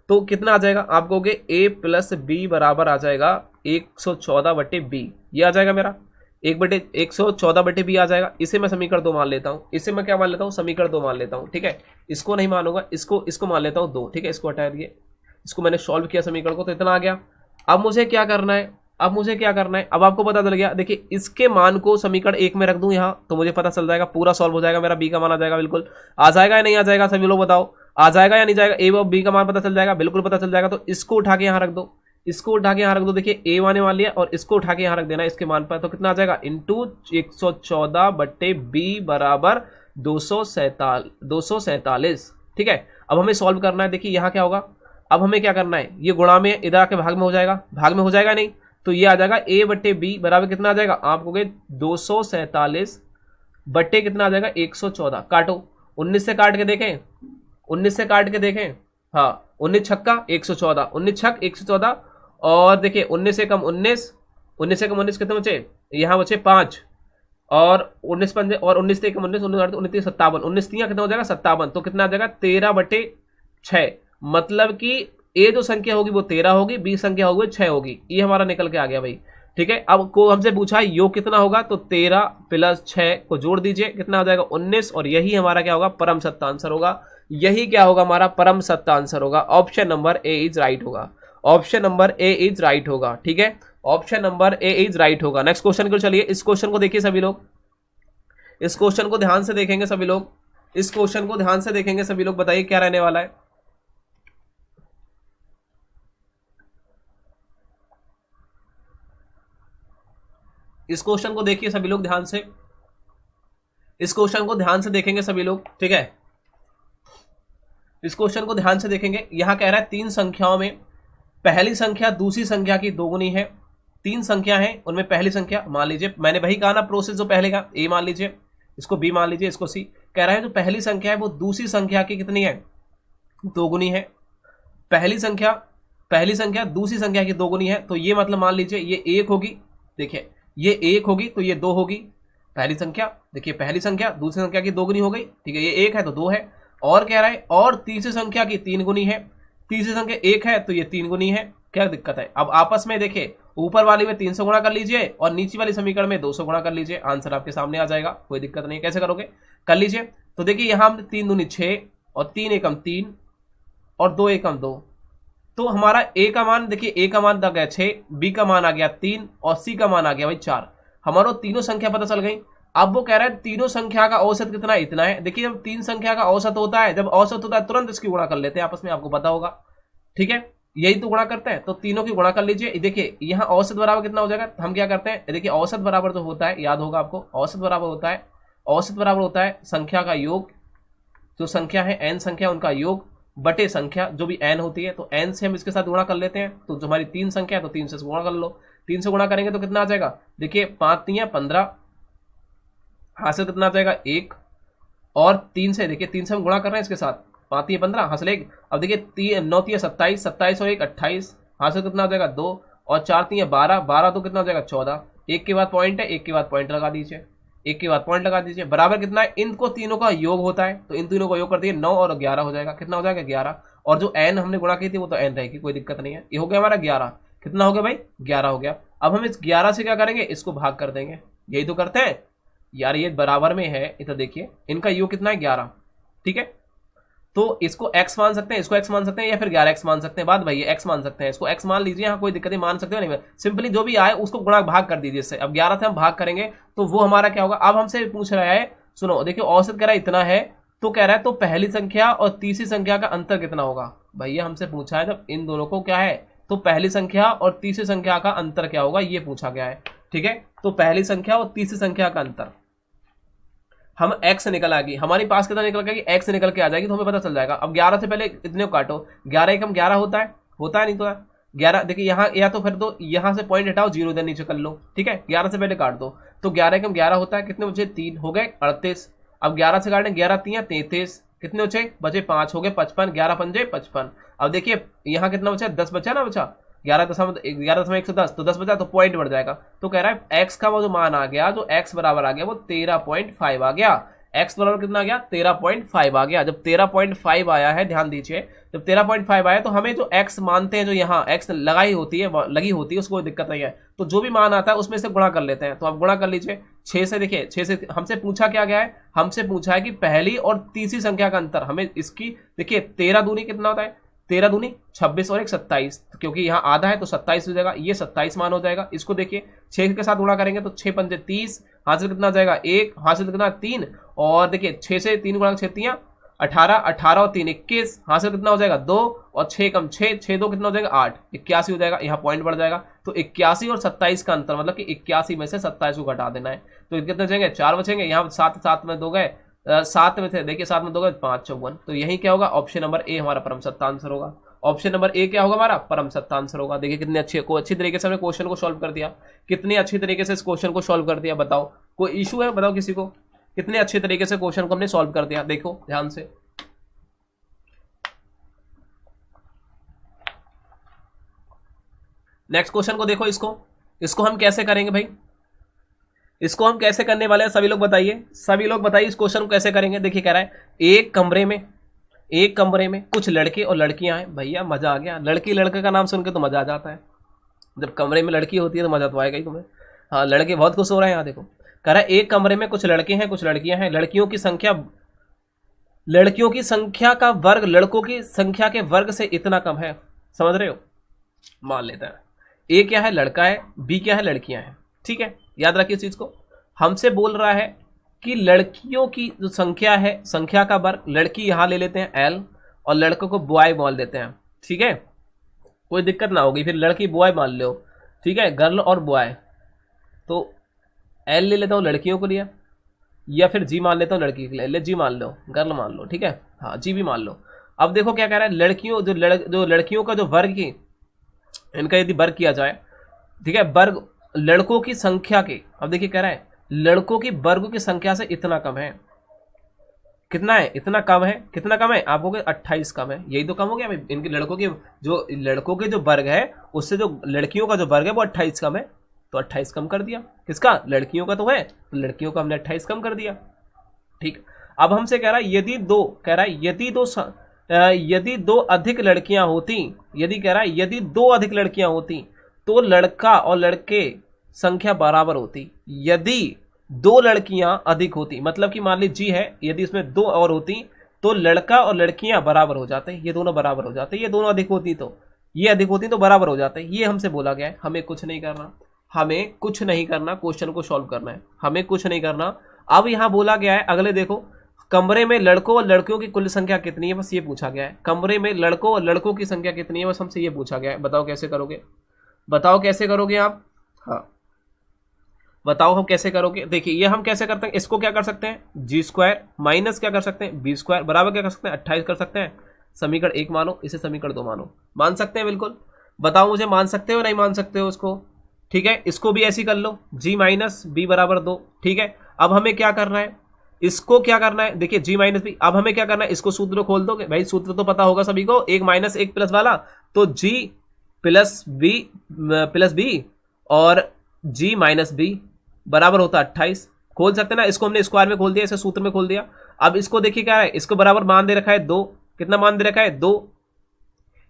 तो कितना आ जाएगा, आप कहोगे a प्लस बी बराबर आ जाएगा 114/b, ये आ जाएगा मेरा 1/114/b आ जाएगा। इसे मैं समीकरण 2 मान लेता हूं, इसे मैं क्या मान लेता हूं, समीकरण 2 मान लेता हूं, ठीक है। इसको नहीं मानूंगा, इसको मान लेता हूं 2, ठीक है। इसको हटा दिए, इसको मैंने सॉल्व किया समीकरण को, तो इतना आ गया। अब मुझे क्या करना है, अब आपको पता चल गया। देखिए इसके मान को समीकरण 1 में रख दूं यहां, तो मुझे पता चल जाएगा, पूरा सॉल्व हो जाएगा, मेरा बी का मान आ जाएगा। बिल्कुल आ जाएगा या नहीं आ जाएगा, सभी लोग बताओ, आ जाएगा या नहीं जाएगा, ए और बी का मान पता चल जाएगा, बिल्कुल पता चल जाएगा। तो इसको उठा के यहां रख दो, देखिए ए मान लिया, और इसको उठा के यहां रख देना इसके मान पर, तो कितना आ जाएगा, इंटू 114/b बराबर 247, ठीक है। अब हमें सॉल्व करना है। देखिए यहाँ क्या होगा, अब हमें क्या करना है, ये गुणा में इधर आके भाग में हो जाएगा, नहीं तो ये आ जाएगा a/b बराबर कितना आ जाएगा, आप कहोगे 247 बट्टे कितना आ जाएगा 114, काटो 19 से काट के देखें, हाँ 19 छक्का 114, 19 छक 114, और देखिए 19 से कम 19 कितने बचे, यहाँ बचे 5, और 19 पंजे और 19 से कम 19, 19 57, 19 कितना हो जाएगा 57, तो कितना आ जाएगा 13/6, मतलब कि ए जो संख्या होगी वो 13 होगी, बी संख्या होगी 6 होगी, ये हमारा निकल के आ गया भाई, ठीक है। अब को हमसे पूछा योग कितना होगा, तो 13 प्लस 6 को जोड़ दीजिए, कितना आ जाएगा 19, और यही हमारा क्या होगा, परम सत्य आंसर होगा। यही क्या होगा, हमारा परम सत्य आंसर होगा। Option number A is right होगा, option number A is right होगा, ठीक है, option number A is right होगा। नेक्स्ट क्वेश्चन को चलिए, इस क्वेश्चन को देखिए सभी लोग, इस क्वेश्चन को ध्यान से देखेंगे सभी लोग, बताइए क्या रहने वाला है। इस क्वेश्चन को देखिए सभी लोग ध्यान से, देखेंगे सभी लोग, ठीक है। इस क्वेश्चन को ध्यान से देखेंगे, यहां कह रहा है 3 संख्याओं में पहली संख्या दूसरी संख्या की दोगुनी है। 3 संख्या है, उनमें पहली संख्या मान लीजिए, मैंने वही कहा ना प्रोसेस, जो पहले का ए मान लीजिए, इसको बी मान लीजिए, इसको सी। कह रहा है जो पहली संख्या है वो दूसरी संख्या की कितनी है, दोगुनी है। पहली संख्या दूसरी संख्या की दोगुनी है, तो ये मतलब मान लीजिए ये 1 होगी, देखिए ये 1 होगी तो ये 2 होगी। पहली संख्या, देखिए पहली संख्या दूसरी संख्या की दोगुनी हो गई, ठीक है, ये 1 है तो 2 है। और कह रहा है और तीसरी संख्या की 3 गुनी है, तीसरी संख्या 1 है तो ये 3 गुनी है। क्या दिक्कत है, अब आपस में देखिए ऊपर वाली में 300 गुणा कर लीजिए और नीचे वाली समीकरण में 200 गुणा कर लीजिए, आंसर आपके सामने आ जाएगा, कोई दिक्कत नहीं। कैसे करोगे, कर लीजिए। तो देखिए यहां 3 दूनी 6 और 3 एकम 3 और 2 एकम 2, तो हमारा ए का मान, देखिए ए का मान आ गया 6, बी का मान आ गया 3 और सी का मान आ गया भाई 4। हमारो तीनों संख्या पता चल गई। अब वो कह रहा है तीनों संख्या का औसत कितना, इतना है। देखिए जब 3 संख्या का औसत होता है, तुरंत इसकी गुणा कर लेते हैं आपस में, आपको पता होगा, ठीक है, यही तो गुणा करते हैं, तो तीनों की गुणा कर लीजिए। देखिए यहाँ औसत बराबर कितना हो जाएगा, हम क्या करते हैं, देखिए औसत बराबर जो होता है, याद होगा आपको, औसत बराबर होता है संख्या का योग, जो संख्या है n संख्या उनका योग बटे संख्या जो भी n होती है, तो n से हम इसके साथ गुणा कर लेते हैं, तो जो हमारी 3 संख्या है तो 3 से गुणा कर लो। 3 से गुणा करेंगे तो कितना आ जाएगा, देखिए 5 3 15, हासिल कितना आ जाएगा 1, और 3 से, देखिए 3 से हम गुणा कर रहे हैं इसके साथ, 5 3 15 हासिल 1। अब देखिए 9 3 27, 27 और 1 28, हासिल कितना आ जाएगा 2, और 4 3 12, 12 तो कितना हो जाएगा 14। एक के बाद पॉइंट है, एक के बाद पॉइंट लगा दीजिए, बराबर कितना है, इनको तीनों का योग होता है, तो इन तीनों का योग कर दिए 9 और 11 हो जाएगा, कितना हो जाएगा 11, और जो n हमने गुणा की थी वो तो n रहेगी, कोई दिक्कत नहीं है। ये हो गया हमारा 11, कितना हो गया भाई 11 हो गया। अब हम इस 11 से क्या करेंगे, इसको भाग कर देंगे, यही तो करते हैं यार, ये बराबर में है, इधर देखिए इनका योग कितना है 11, ठीक है, तो इसको x मान सकते हैं, इसको x मान सकते हैं, या फिर 11x मान सकते हैं, बात भाई x मान सकते हैं, इसको x मान लीजिए, यहाँ कोई दिक्कत नहीं, मान सकते हो नहीं, सिंपली जो भी आए उसको गुणा भाग कर दीजिए इससे। अब 11 से हम भाग करेंगे तो वो हमारा क्या होगा। अब हमसे पूछ रहा है, सुनो देखिए औसत कह रहा है इतना है, तो कह रहा है तो पहली संख्या और तीसरी संख्या का अंतर कितना होगा। भैया हमसे पूछा है जब इन दोनों को क्या है, तो पहली संख्या और तीसरी संख्या का अंतर क्या होगा, ये पूछा गया है, ठीक है। तो पहली संख्या और तीसरी संख्या का अंतर, हम x निकल आ गई, हमारे पास कितना निकल गया कि x निकल के आ जाएगी, तो हमें पता चल जाएगा। अब 11 से पहले इतने को काटो, 11 एकम 11 होता है नहीं तो 11, देखिए यहाँ या तो फिर तो यहाँ से पॉइंट हटाओ, 0 इधर नीचे कर लो, ठीक है, 11 से पहले काट दो, तो 11 एकम 11 होता है, कितने बचे 3 हो गए 38। अब 11 से काटें, 11 3 33, कितने बचे 5 हो गए 55, 11 पंजे 55। अब देखिए यहाँ कितना बचा, 10 बचा ना, बचा 11.110, तो 10 बचा तो पॉइंट बढ़ जाएगा। तो कह रहा है x का वो जो मान आ गया, जो x बराबर आ गया वो 13.5 आ गया। x बराबर कितना आ गया 13.5 आ गया। जब 13.5 आया है, ध्यान दीजिए, जब 13.5 आया तो हमें जो x मानते हैं, जो यहाँ x लगी होती है उसको कोई दिक्कत नहीं है, तो जो भी मान आता है उसमें से गुणा कर लेते हैं। तो आप गुणा कर लीजिए 6 से, देखिए 6 से हमसे पूछा क्या गया है, हमसे पूछा है कि पहली और तीसरी संख्या का अंतर। हमें इसकी देखिए 13 दूनी कितना होता है, 13 दूनी 26 और 1 27, क्योंकि यहाँ आधा है तो 27 हो जाएगा, ये 27 मान हो जाएगा। इसको देखिए 6 के साथ गुणा करेंगे तो 6 पंजे 30, हासिल कितना जाएगा 1, हासिल कितना 3, और देखिए 6 से 3 गुणा 6 3 18, 18 और 3 21, हासिल कितना हो जाएगा 2, और 6 कम 6, 6 2 कितना हो जाएगा 8, 81 हो जाएगा। यहाँ पॉइंट बढ़ जाएगा, तो 81 और 27 का अंतर, मतलब कि 81 में से 27 को घटा देना है, तो कितने बचेंगे 4 बचेंगे। यहाँ 7 7 में 2 गए, 7 में थे, देखिए 7 में 2 गए 5 54, तो यही क्या होगा, ऑप्शन नंबर ए हमारा परम सत्य आंसर होगा। ऑप्शन नंबर ए क्या होगा हमारा परम सत्य आंसर होगा। देखिए कितने अच्छी तरीके से हमने क्वेश्चन को सॉल्व कर दिया, कितनी अच्छी तरीके से इस क्वेश्चन को सॉल्व कर दिया। बताओ कोई इशू है, बताओ किसी को, कितने अच्छे तरीके से क्वेश्चन को हमने सॉल्व कर दिया। देखो ध्यान से, नेक्स्ट क्वेश्चन को देखो, इसको हम कैसे करेंगे भाई, इसको हम कैसे करने वाले हैं, सभी लोग बताइए, सभी लोग बताइए इस क्वेश्चन को कैसे करेंगे। देखिए कह रहा है एक कमरे में कुछ लड़के और लड़कियां हैं। भैया मजा आ गया, लड़की लड़के का नाम सुन के तो मजा आ जाता है, जब कमरे में लड़की होती है तो मजा तो आएगा ही तुम्हें। हाँ लड़के बहुत खुश हो रहे हैं। यहाँ देखो कह रहा है एक कमरे में कुछ लड़के हैं कुछ लड़कियां हैं, लड़कियों की संख्या का वर्ग लड़कों की संख्या के वर्ग से इतना कम है। समझ रहे हो, मान लेते हैं ए क्या है, लड़का है, बी क्या है, लड़कियां हैं, ठीक है। याद रखिए इस चीज को, हमसे बोल रहा है कि लड़कियों की जो संख्या है, संख्या का वर्ग, लड़की यहां ले लेते हैं एल और लड़कों को बॉय बोल देते हैं, ठीक है, कोई दिक्कत ना होगी। फिर लड़की बॉय मान लो, ठीक है, गर्ल और बॉय, तो एल ले लेता हूँ लड़कियों को लिया, या फिर जी मान लेता हूँ लड़की के लिए, जी मान लो, गर्ल मान लो, ठीक है, हाँ जी भी मान लो। अब देखो क्या कह रहा है, लड़कियों जो लड़कियों का जो वर्ग की, इनका यदि वर्ग किया जाए, ठीक है, वर्ग लड़कों की संख्या के, अब देखिए कह रहा है लड़कों की वर्ग की संख्या से इतना कम है। कितना है, इतना कम है, कितना कम है, आप कहोगे 28 कम है, यही तो कम हो गया भाई। इनके लड़कों के जो वर्ग है उससे जो लड़कियों का जो वर्ग है वो 28 कम है, तो 28 कम कर दिया। किसका, लड़कियों का तो है, तो लड़कियों का हमने 28 कम कर दिया, ठीक। अब हमसे कह रहा है यदि दो अधिक लड़कियां होती, यदि दो अधिक लड़कियां होती तो लड़का और लड़के संख्या बराबर होती। यदि दो लड़कियां अधिक होती, मतलब कि मान ली जी है, यदि इसमें दो और होती तो लड़का और लड़कियां बराबर हो जाते, ये दोनों बराबर हो जाते, ये दोनों अधिक होती तो ये अधिक होती तो बराबर हो जाते। ये हमसे बोला गया है, हमें कुछ नहीं करना, क्वेश्चन को सॉल्व करना है, हमें कुछ नहीं करना। अब यहां बोला गया है, अगले देखो, कमरे में लड़कों और लड़कियों की कुल संख्या कितनी है, बस ये पूछा गया है। कमरे में लड़कों और लड़कों की संख्या कितनी है, बस हमसे ये पूछा गया है। बताओ कैसे करोगे आप, हाँ बताओ हम कैसे करोगे। देखिए ये हम कैसे करते हैं, इसको क्या कर सकते हैं, जी स्क्वायर माइनस क्या कर सकते हैं, बी स्क्वायर बराबर क्या कर सकते हैं 28 कर सकते हैं। समीकरण 1 मानो, इसे समीकरण 2 मानो, मान सकते हैं बिल्कुल। बताओ मुझे मान सकते हो नहीं मान सकते हो उसको, ठीक है। इसको भी ऐसी कर लो, जी माइनस बी बराबर 2, ठीक है। अब हमें क्या करना है, इसको क्या करना है, देखिए जी माइनस बी, अब हमें क्या करना है, इसको सूत्र खोल दोगे भाई, सूत्र तो पता होगा सभी को, 1 माइनस 1 प्लस वाला, तो जी प्लस बी और जी माइनस बी बराबर होता 28। खोल सकते ना, इसको हमने स्क्वायर में खोल दिया, इसे सूत्र में खोल दिया। अब इसको देखिए क्या है, इसको बराबर मान दे रखा है 2, कितना मान दे रखा है 2।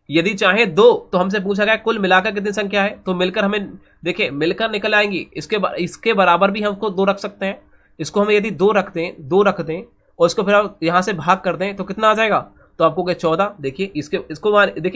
यदि चाहे 2 तो हमसे पूछा गया कुल मिलाकर कितनी संख्या है, तो मिलकर हमें देखिए मिलकर निकल आएंगी, इसके बराबर भी हमको 2 रख सकते हैं। इसको हम यदि 2 रख दें और इसको फिर आप यहां से भाग कर दें तो कितना आ जाएगा, तो आपको क्या 14। देखिए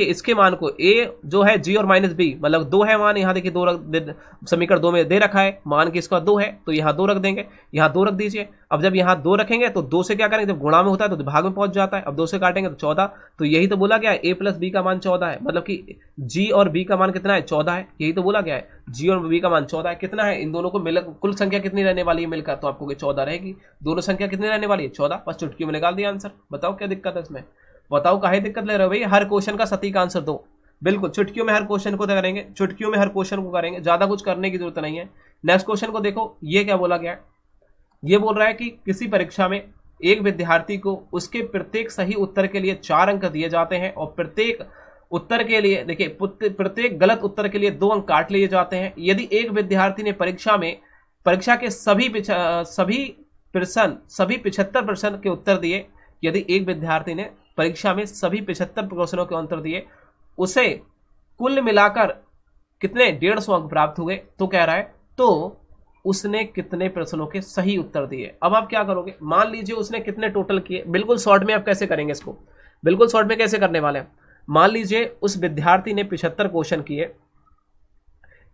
इसके मान को a जो है g और माइनस बी, मतलब 2 है मान, यहाँ देखिए 2 समीकरण 2 में दे रखा है मान कि इसका 2 है, तो यहाँ 2 रख देंगे, यहाँ 2 रख दीजिए। अब जब यहाँ 2 रखेंगे तो 2 से क्या करेंगे, जब गुणा में होता है तो भाग में पहुंच जाता है। अब 2 से काटेंगे तो 14, तो यही तो बोला गया है a प्लस बी का मान 14 है, मतलब कि g और b का मान कितना है, 14 है। यही तो बोला गया है, g और b का मान 14 है। कितना है, इन दोनों को मिल कुल संख्या कितनी रहने वाली है मिलकर, तो आपको 14 रहेगी। दोनों संख्या कितनी रहने वाली है, 14। बस चुटकी में निकाल दिया आंसर। बताओ क्या दिक्कत है इसमें, बताओ काहे दिक्कत ले रहे हो भाई। हर क्वेश्चन का सटीक आंसर दो, बिल्कुल चुटकियों में हर क्वेश्चन को करेंगे, चुटकियों में हर क्वेश्चन को करेंगे, ज्यादा कुछ करने की जरूरत नहीं है। नेक्स्ट क्वेश्चन को देखो, ये क्या बोला गया है, ये बोल रहा है कि किसी परीक्षा में एक विद्यार्थी को उसके प्रत्येक सही उत्तर के लिए 4 अंक दिए जाते हैं और प्रत्येक उत्तर के लिए, देखिए प्रत्येक गलत उत्तर के लिए 2 अंक काट लिए जाते हैं। यदि एक विद्यार्थी ने परीक्षा के सभी 75% के उत्तर दिए, यदि एक विद्यार्थी ने परीक्षा में सभी 75 प्रश्नों के उत्तर दिए, उसे कुल मिलाकर कितने 150 अंक प्राप्त हुए, तो कह रहा है तो उसने कितने प्रश्नों के सही उत्तर दिए। अब आप क्या करोगे, मान लीजिए उसने कितने टोटल किए, बिल्कुल शॉर्ट में आप कैसे करेंगे इसको, बिल्कुल शॉर्ट में कैसे करने वाले हैं। मान लीजिए उस विद्यार्थी ने 75 क्वेश्चन किए,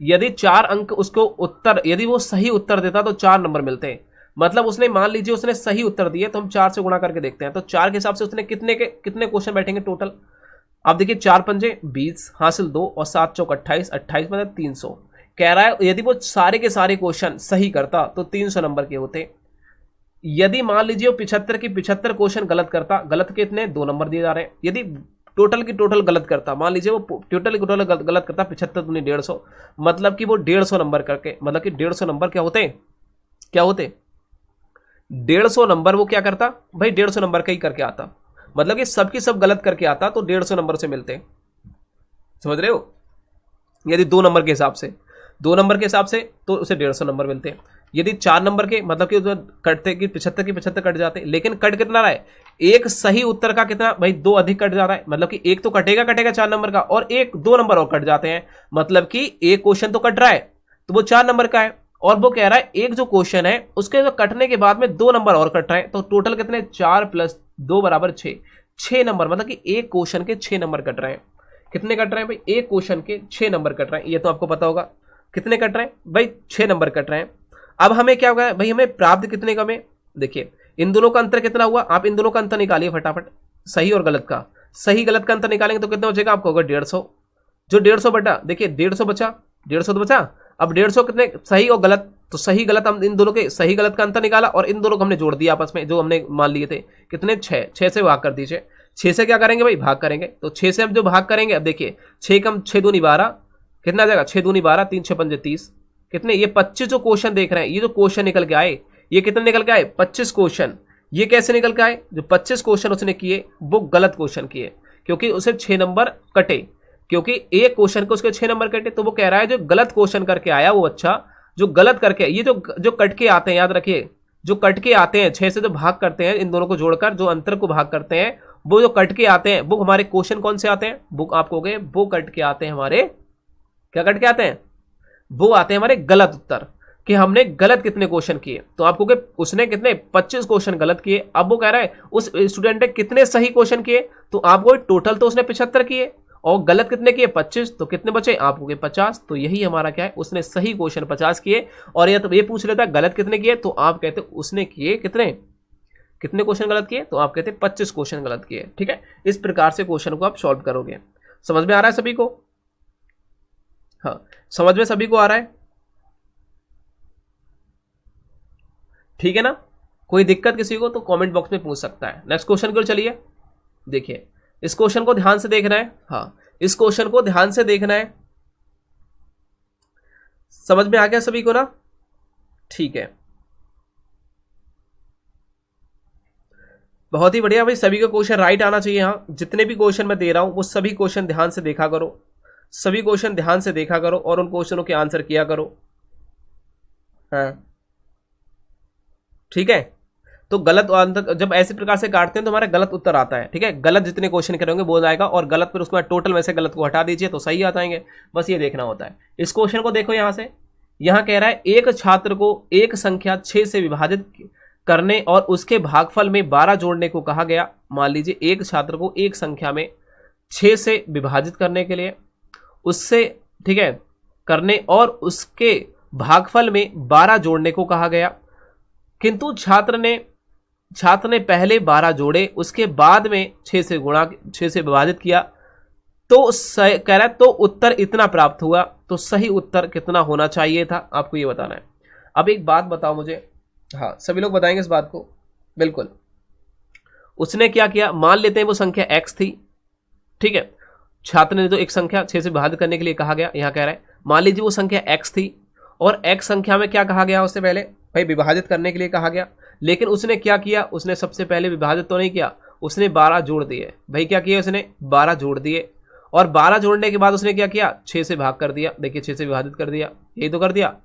यदि 4 अंक उसको उत्तर, यदि वो सही उत्तर देता तो 4 नंबर मिलते हैं। मतलब उसने, मान लीजिए उसने सही उत्तर दिए, तो हम 4 से गुणा करके देखते हैं, तो 4 के हिसाब से उसने कितने क्वेश्चन बैठेंगे टोटल। अब देखिए 4 पंजे 20 हासिल 2 और 7 चौक 28, 28 मतलब 300। कह रहा है यदि वो सारे के सारे क्वेश्चन सही करता तो 300 नंबर के होते। यदि मान लीजिए वो 75 की 75 क्वेश्चन गलत करता, गलत के इतने 2 नंबर दिए जा रहे हैं। यदि टोटल की टोटल गलत करता, मान लीजिए वो टोटल गलत करता 75 दूनी 150, मतलब कि वो 150 नंबर करके, मतलब कि 150 नंबर क्या होते 150 नंबर वो क्या करता भाई, 150 नंबर का ही करके आता, मतलब कि सबकी सब गलत करके आता तो 150 नंबर से मिलते। समझ रहे हो, यदि 2 नंबर के हिसाब से, 2 नंबर के हिसाब से तो उसे 150 नंबर मिलते हैं। यदि 4 नंबर के, मतलब कि कटते कि 75 की 75 कट जाते, लेकिन कट कितना रहा है, एक सही उत्तर का कितना भाई 2 अधिक कट जा रहा है, मतलब कि एक तो कटेगा 4 नंबर का और 2 नंबर और कट जाते हैं, मतलब कि एक क्वेश्चन तो कट रहा है तो वो 4 नंबर का है। और वो कह रहा है एक जो क्वेश्चन है उसके जो कटने के बाद में 2 नंबर और कट रहे हैं, तो टोटल कितने 4 + 2 = 6 नंबर, मतलब कि एक क्वेश्चन के 6 नंबर कट रहे हैं। कितने कट रहे हैं भाई, एक क्वेश्चन के 6 नंबर कट रहे हैं, ये तो आपको पता होगा। कितने कट रहे हैं भाई, 6 नंबर कट रहे हैं। अब हमें क्या होगा भाई, हमें प्राप्त कितने का में, देखिए इन दोनों का अंतर कितना हुआ, आप इन दोनों का अंतर निकालिए फटाफट, सही और गलत का। सही गलत का अंतर निकालेंगे तो कितना बचेगा आपको, होगा 150। जो 150 बटा, देखिए 150 बचा, 150 तो बचा। अब 150 कितने सही और गलत, तो सही गलत हम इन दोनों के सही गलत का अंतर निकाला और इन दोनों को हमने जोड़ दिया आपस में, जो हमने मान लिए थे कितने 6 से भाग कर दीजिए। 6 से क्या करेंगे भाई, भाग करेंगे, तो 6 से हम जो भाग करेंगे, अब देखिए 6 कम 6 दूनी 12, कितना आ जाएगा 6 दूनी 12, 3 6 पंजे 30, कितने ये 25 जो क्वेश्चन देख रहे हैं, ये जो क्वेश्चन निकल के आए, ये कितने निकल के आए 25 क्वेश्चन। ये कैसे निकल के आए, जो 25 क्वेश्चन उसने किए वो गलत क्वेश्चन किए, क्योंकि उसे 6 नंबर कटे, क्योंकि एक क्वेश्चन को उसके 6 नंबर कटे। तो वो कह रहा है जो गलत क्वेश्चन करके आया वो अच्छा, जो गलत करके, ये जो कट के आते हैं, याद रखिए जो कट के आते हैं 6 से जो भाग करते हैं, इन दोनों को जोड़कर जो अंतर को भाग करते हैं, वो जो कट के आते हैं वो हमारे क्वेश्चन कौन से आते हैं, बुक आपको गए वो कट के आते हैं हमारे, क्या कट के आते हैं, वो आते हैं हमारे गलत उत्तर, कि हमने गलत कितने क्वेश्चन किए। तो आपको कि उसने कितने 25 क्वेश्चन गलत किए। अब वो कह रहा है उस स्टूडेंट ने कितने सही क्वेश्चन किए, तो आपको टोटल तो उसने 75 किए और गलत कितने किए 25, तो कितने बचे आपको के 50। तो यही हमारा क्या है, उसने सही क्वेश्चन 50 किए। और ये तो ये पूछ लेता गलत कितने किए, तो आप कहते उसने किए कितने क्वेश्चन गलत किए, तो आप कहते 25 क्वेश्चन गलत किए। ठीक है, इस प्रकार से क्वेश्चन को आप सॉल्व करोगे। समझ में आ रहा है सभी को, हाँ समझ में सभी को आ रहा है, ठीक है ना। कोई दिक्कत किसी को तो कमेंट बॉक्स में पूछ सकता है। नेक्स्ट क्वेश्चन की ओर चलिए, देखिए इस क्वेश्चन को ध्यान से देखना है, हाँ इस क्वेश्चन को ध्यान से देखना है। समझ में आ गया सभी को ना, ठीक है बहुत ही बढ़िया भाई, सभी का क्वेश्चन राइट आना चाहिए। हाँ जितने भी क्वेश्चन मैं दे रहा हूं वो सभी क्वेश्चन ध्यान से देखा करो, सभी क्वेश्चन ध्यान से देखा करो और उन क्वेश्चनों के आंसर किया करो। हाँ ठीक है, तो गलत आंसर जब ऐसे प्रकार से काटते हैं तो हमारा गलत उत्तर आता है। ठीक है, गलत जितने क्वेश्चन करेंगे वो जाएगा और गलत फिर उसके बाद टोटल में से गलत को हटा दीजिए तो सही आ जाएंगे। बस ये देखना होता है। इस क्वेश्चन को देखो यहां से, यहां कह रहा है एक छात्र को एक संख्या 6 से विभाजित करने और उसके भागफल में 12 जोड़ने को कहा गया। मान लीजिए एक छात्र को एक संख्या में 6 से विभाजित करने के लिए उससे, ठीक है, करने और उसके भागफल में 12 जोड़ने को कहा गया। किंतु छात्र ने पहले 12 जोड़े, उसके बाद में 6 से विभाजित किया, तो कह रहा है तो उत्तर इतना प्राप्त हुआ। तो सही उत्तर कितना होना चाहिए था, आपको ये बताना है। अब एक बात बताओ मुझे, हाँ सभी लोग बताएंगे इस बात को, बिल्कुल। उसने क्या किया, मान लेते हैं वो संख्या x थी, ठीक है। छात्र ने तो एक संख्या 6 से विभाजित करने के लिए कहा गया, यहां कह रहा है मान लीजिए वो संख्या x थी, और x संख्या में क्या कहा गया उससे पहले, भाई विभाजित करने के लिए कहा गया। लेकिन उसने क्या किया, उसने सबसे पहले विभाजित तो नहीं किया, उसने 12 जोड़ दिए। भाई क्या किया उसने, 12 जोड़ दिए, और 12 जोड़ने के बाद उसने क्या किया, 6 से भाग कर दिया। देखिए 6 से विभाजित कर दिया, यही तो कर दिया।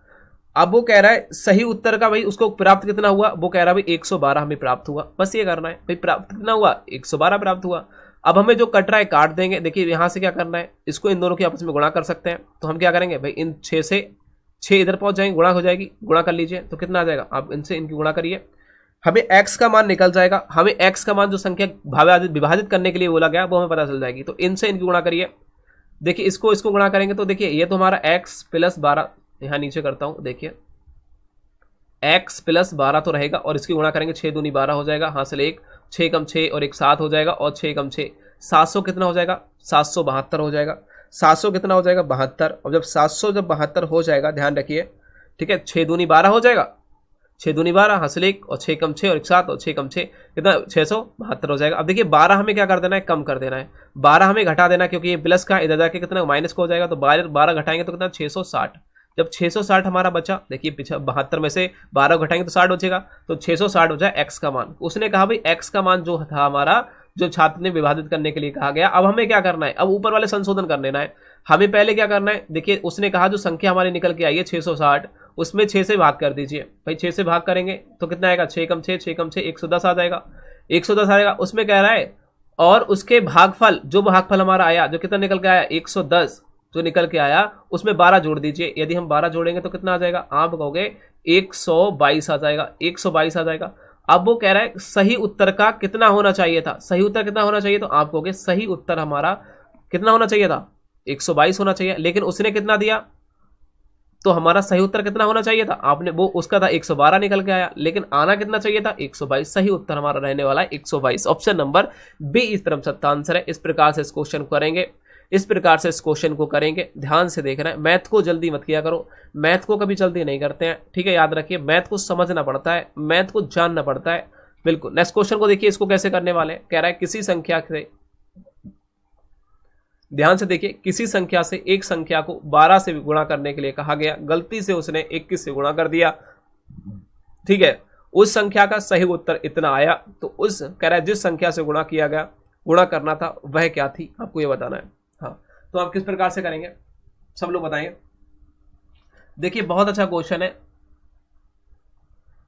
अब वो कह रहा है सही उत्तर का भाई उसको प्राप्त कितना हुआ, वो कह रहा है भाई 112 हमें प्राप्त हुआ। बस ये करना है भाई, प्राप्त कितना हुआ, 112 प्राप्त हुआ। अब हमें जो कट रहा है काट देंगे। देखिए यहां से क्या करना है, इसको इन दोनों के आपस में गुणा कर सकते हैं। तो हम क्या करेंगे भाई, इन 6 से 6 इधर पहुंच जाएंगे, गुणा हो जाएगी, गुणा कर लीजिए। तो कितना आ जाएगा, आप इनसे इनकी गुणा करिए, हमें x का मान निकल जाएगा। हमें x का मान जो संख्या विभाजित करने के लिए बोला गया वो हमें पता चल जाएगी। तो इनसे इनकी गुणा करिए। देखिए इसको गुणा करेंगे तो देखिए ये तो हमारा x प्लस 12, यहां नीचे करता हूं, देखिए x प्लस 12 तो रहेगा, और इसकी गुणा करेंगे 6 दूनी 12 हो जाएगा, हासिल 1, 6 कम 6 और 1 7 हो जाएगा, और 6 कम 6 700 कितना हो जाएगा, 772 हो जाएगा। 700 कितना हो जाएगा, 72। और जब 700 जब 72 हो जाएगा, ध्यान रखिए, ठीक है, 6 दूनी 12 हो जाएगा, 6 दूनी 12 हासिल 1 और 6 कम 6 और 1 7 और 6 कम 6 कितना, 672 हो जाएगा। अब देखिए 12 हमें क्या कर देना है, कम कर देना है, 12 हमें घटा देना है, क्योंकि ये प्लस का इधर जाके कितना माइनस को हो जाएगा। तो 12 घटाएंगे तो कितना, 660। जब 660 हमारा बचा, देखिए पीछे 72 में से 12 घटाएंगे तो 60 बचेगा, तो 660 हो जाए x का मान। उसने कहा भाई x का मान जो था हमारा, जो छात्र ने विभाजित करने के लिए कहा गया, अब हमें क्या करना है, अब ऊपर वाले संशोधन कर लेना है। हमें पहले क्या करना है, देखिए उसने कहा जो संख्या हमारी निकल के आई है 660, उसमें 6 से भाग कर दीजिए। भाई 6 से भाग करेंगे तो कितना आएगा, 6 कम 6 6 कम 6 110 आ जाएगा, 110 आएगा। उसमें कह रहा है और उसके भागफल, जो भागफल हमारा आया, जो कितना निकल के आया 110 जो निकल के आया, उसमें 12 जोड़ दीजिए। यदि हम 12 जोड़ेंगे तो कितना आ जाएगा, आप कहोगे 122 आ जाएगा, 122 आ जाएगा। अब वो कह रहा है सही उत्तर का कितना होना चाहिए था, सही उत्तर कितना होना चाहिए, तो आप कहोगे सही उत्तर हमारा कितना होना चाहिए था, 122 होना चाहिए। लेकिन उसने कितना दिया, तो हमारा सही उत्तर कितना होना चाहिए था, आपने वो उसका था 112 निकल के आया, लेकिन आना कितना चाहिए था, 122। सही उत्तर हमारा रहने वाला है 122। ऑप्शन नंबर बी इस तरफ सत्ता आंसर है। इस प्रकार से इस क्वेश्चन को करेंगे, इस प्रकार से इस क्वेश्चन को करेंगे। ध्यान से देखना है, मैथ को जल्दी मत किया करो, मैथ को कभी जल्दी नहीं करते हैं, ठीक है, याद रखिए। मैथ को समझना पड़ता है, मैथ को जानना पड़ता है, बिल्कुल। नेक्स्ट क्वेश्चन को देखिए, इसको कैसे करने वाले हैं। कह रहा है किसी संख्या से, ध्यान से देखिए, किसी संख्या से एक संख्या को 12 से गुणा करने के लिए कहा गया, गलती से उसने 21 से गुणा कर दिया, ठीक है। उस संख्या का सही उत्तर इतना आया, तो उस कह रहा है जिस संख्या से गुणा किया गया, गुणा करना था, वह क्या थी, आपको यह बताना है। हाँ, तो आप किस प्रकार से करेंगे, सब लोग बताएंगे। देखिए बहुत अच्छा क्वेश्चन है।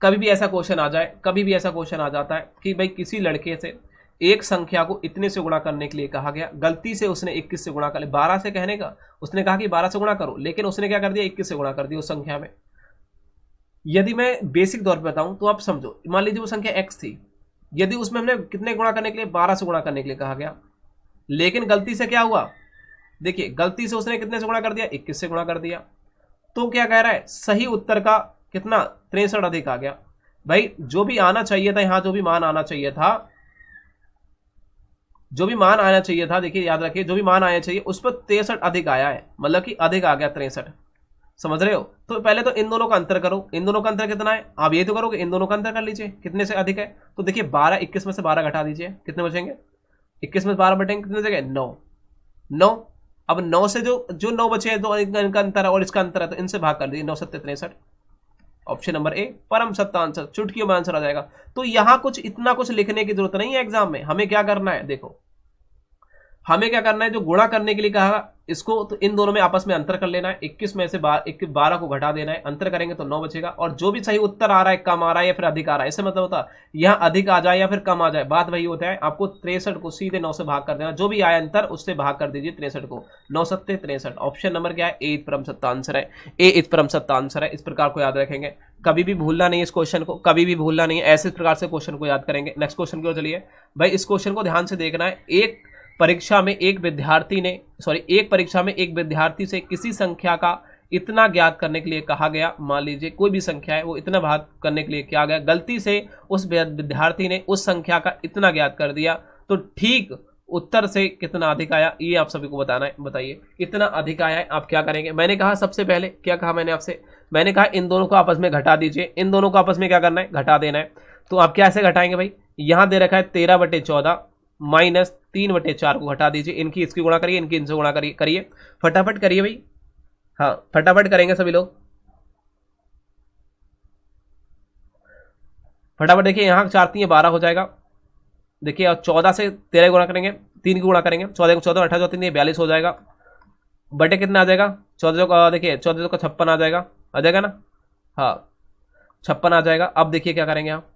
कभी भी ऐसा क्वेश्चन आ जाए, कभी भी ऐसा क्वेश्चन आ जाता है कि भाई किसी लड़के से एक संख्या को इतने से गुणा करने के लिए कहा गया, गलती से उसने 21 से गुणा कर लिया। 12 से कहने का उसने कहा कि 12 से गुणा करो, लेकिन उसने क्या कर दिया, 21 से गुणा कर दिया उस संख्या में। यदि मैं बेसिक तौर पे बताऊं तो आप समझो, मान लीजिए वो संख्या x थी, यदि उसमें हमने कितने गुणा करने के लिए, 12 से गुणा करने के लिए कहा गया, लेकिन गलती से क्या हुआ, देखिए गलती से उसने कितने से गुणा कर दिया, 21 से गुणा कर दिया। तो क्या कह रहा है, सही उत्तर का कितना, 63 अधिक आ गया। भाई जो भी आना चाहिए था, यहां जो भी मान आना चाहिए था, जो भी मान आना चाहिए था, देखिए याद रखिए, जो भी मान आना चाहिए उस पर 63 अधिक आया है, मतलब कि अधिक आ गया 63, समझ रहे हो। तो पहले तो इन दोनों का अंतर करो, इन दोनों का अंतर कितना है, आप ये तो करोगे, इन दोनों का अंतर कर लीजिए कितने से अधिक है। तो देखिए 12, 21 में से 12 घटा दीजिए, कितने बचेंगे, 21 में 12 बटेंगे कितने जगह, 9। अब 9 से जो 9 बचे हैं, तो इनका अंतर है और इसका अंतर है, तो इनसे भाग कर दीजिए, 9 7 63। ऑप्शन नंबर ए परम सत्ता आंसर, चुटकियों में आंसर आ जाएगा। तो यहां कुछ इतना कुछ लिखने की जरूरत नहीं है एग्जाम में। हमें क्या करना है, देखो हमें क्या करना है, जो गुणा करने के लिए कहा इसको, तो इन दोनों में आपस में अंतर कर लेना है। 21 में से 12 को घटा देना है, अंतर करेंगे तो 9 बचेगा। और जो भी सही उत्तर आ रहा है, कम आ रहा है या फिर अधिक आ रहा है, इससे मतलब होता है यहाँ अधिक आ जाए या फिर कम आ जाए, बात वही होता है। आपको 63 को सीधे 9 से भाग कर देना, जो भी आया अंतर उससे भाग कर दीजिए 63 को, 9 7 63। ऑप्शन नंबर क्या है, ए परम सत्ता आंसर है, ए इस परम सत्ता आंसर है। इस प्रकार को याद रखेंगे, कभी भी भूलना नहीं है इस क्वेश्चन को, कभी भी भूलना नहीं है, ऐसे प्रकार से क्वेश्चन को याद करेंगे। नेक्स्ट क्वेश्चन की ओर चलिए। भाई इस क्वेश्चन को ध्यान से देखना है। एक परीक्षा में एक विद्यार्थी से किसी संख्या का इतना ज्ञात करने के लिए कहा गया। मान लीजिए कोई भी संख्या है वो इतना भाग करने के लिए क्या गया, गलती से उस विद्यार्थी ने उस संख्या का इतना ज्ञात कर दिया, तो ठीक उत्तर से कितना अधिक आया ये आप सभी को बताना है। बताइए इतना अधिक आया है, आप क्या करेंगे। मैंने कहा सबसे पहले क्या कहा मैंने आपसे, मैंने कहा इन दोनों को आपस में घटा दीजिए, इन दोनों को आपस में क्या करना है, घटा देना है। तो आप कैसे घटाएंगे भाई, यहां दे रखा है 13/14 माइनस 3/4 को घटा दीजिए, इनकी इसकी गुणा करिए, इनकी इनसे गुणा करिए, करिए फटाफट करिए भाई। हाँ फटाफट करेंगे सभी लोग, फटाफट। देखिए यहाँ 4 3 12 हो जाएगा। देखिए और 14 से 13 गुणा करेंगे, 3 की गुणा करेंगे, 14 को 14 18 3 42 हो जाएगा। बटे कितना आ जाएगा, 14 का देखिए 14 का 56 आ जाएगा ना, हाँ 56 आ जाएगा। अब देखिए क्या करेंगे आप,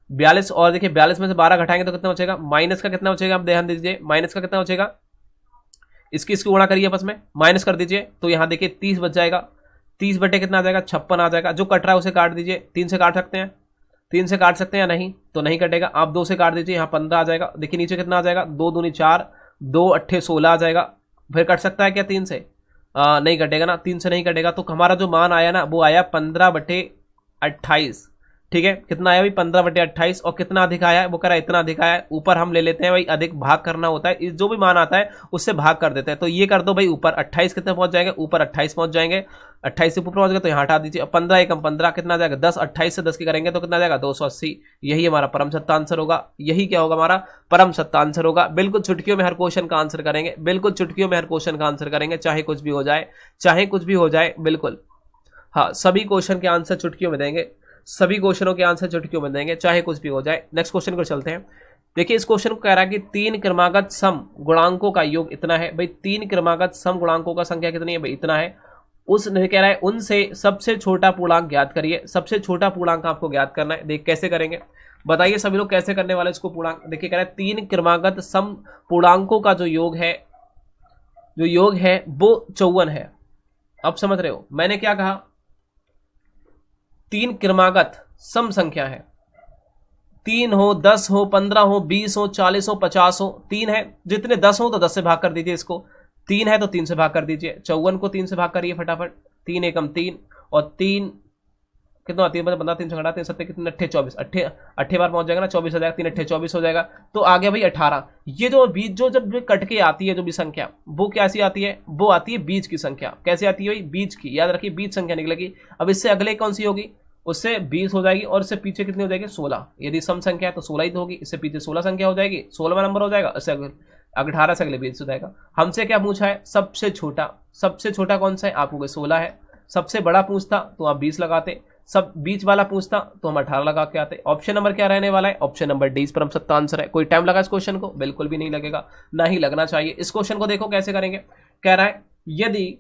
42 और देखिए 42 में से 12 घटाएंगे तो कितना बचेगा, माइनस का कितना बचेगा, आप ध्यान दीजिए माइनस का कितना बचेगा, इसकी गुणा करिए आपस में, माइनस कर दीजिए तो यहाँ देखिए 30 बच जाएगा। 30 बटे कितना आ जाएगा, 56 आ जाएगा। जो कट रहा है उसे काट दीजिए, 3 से काट सकते हैं, 3 से काट सकते हैं या नहीं, तो नहीं कटेगा। आप 2 से काट दीजिए, यहाँ 15 आ जाएगा। देखिए नीचे कितना आ जाएगा, 2 दूनी 4, 2 अट्ठे 16 आ जाएगा। फिर कट सकता है क्या 3 से, नहीं कटेगा ना, 3 से नहीं कटेगा। तो हमारा जो मान आया ना वो आया 15/28। ठीक है, कितना आया भाई 15/28। और कितना अधिक आया है, वो कह रहा है इतना अधिक आया है। ऊपर हम ले लेते हैं भाई, अधिक भाग करना होता है, जो भी मान आता है उससे भाग कर देते हैं। तो ये कर दो भाई, ऊपर 28 कितने पहुंच जाएंगे, ऊपर 28 पहुंच जाएंगे। 28 से ऊपर पहुंच गए तो यहाँ हटा दीजिए। 15 एकम 15 कितना आ जाएगा 10, 28 से 10 की करेंगे तो कितना आ जाएगा 280। यही हमारा परम सत्ता आंसर होगा, यही क्या होगा हमारा परम सत्ता आंसर होगा। बिल्कुल चुटकियों में हर क्वेश्चन का आंसर करेंगे, बिल्कुल चुटकियों में हर क्वेश्चन का आंसर करेंगे, चाहे कुछ भी हो जाए, चाहे कुछ भी हो जाए, बिल्कुल। हाँ सभी क्वेश्चन के आंसर चुटकियों में देंगे, सभी क्वेश्चनों के आंसर चुटकियों में देंगे, चाहे कुछ भी हो जाए। नेक्स्ट क्वेश्चन को चलते हैं। देखिए इस क्वेश्चन को कह रहा है कि 3 क्रमागत सम गुणांकों का योग इतना है। भाई 3 क्रमागत सम गुणांकों का संख्या कितनी है, भाई इतना है। उसने कह रहा है उनसे सबसे छोटा पूर्णांक ज्ञात करिए। सबसे छोटा पूर्णांक आपको ज्ञात करना है। देख कैसे करेंगे, बताइए सभी लोग कैसे करने वाले इसको पूर्णांक। देखिए कह रहा है 3 क्रमागत सम पूर्णांकों का जो योग है वो 54 है। अब समझ रहे हो मैंने क्या कहा, 3 क्रमागत सम संख्या है, 3 हो 10 हो 15 हो 20 हो 40 हो 50 हो, 3 है, जितने 10 हो तो 10 से भाग कर दीजिए इसको, 3 है तो 3 से भाग कर दीजिए। 54 को 3 से भाग करिए फटाफट, 3 एकम 3 और 3 कितना 3 15 3 घटा 3 7 कितने 8 24, 8 बार पहुंच जाएगा ना, 24 हो जाएगा, 3 8 24 हो जाएगा। तो आ गया भाई 18। ये जो बीच जो जब कट के आती है जो भी संख्या, वो कैसी आती है, वो आती है बीच की संख्या। कैसे आती है भाई, बीच की, याद रखिए बीच संख्या निकलेगी। अब इससे अगले कौन सी होगी, उससे 20 हो जाएगी और इससे पीछे कितनी हो जाएगी 16। यदि सम संख्या है तो 16 ही तो होगी, इससे पीछे 16 संख्या हो जाएगी, 16वां नंबर हो जाएगा। इससे 18 से अगले 20 हो जाएगा। हमसे क्या पूछा है, सबसे छोटा, सबसे छोटा कौन सा है, आपको 16 है। सबसे बड़ा पूछता तो आप 20 लगाते, सब बीच वाला पूछता तो हम 18 लगा के आते। ऑप्शन नंबर क्या रहने वाला है, ऑप्शन नंबर डी परम सत्ता आंसर है। कोई टाइम लगा इस क्वेश्चन को, बिल्कुल भी नहीं लगेगा, ना ही लगना चाहिए। इस क्वेश्चन को देखो कैसे करेंगे। कह रहा है यदि,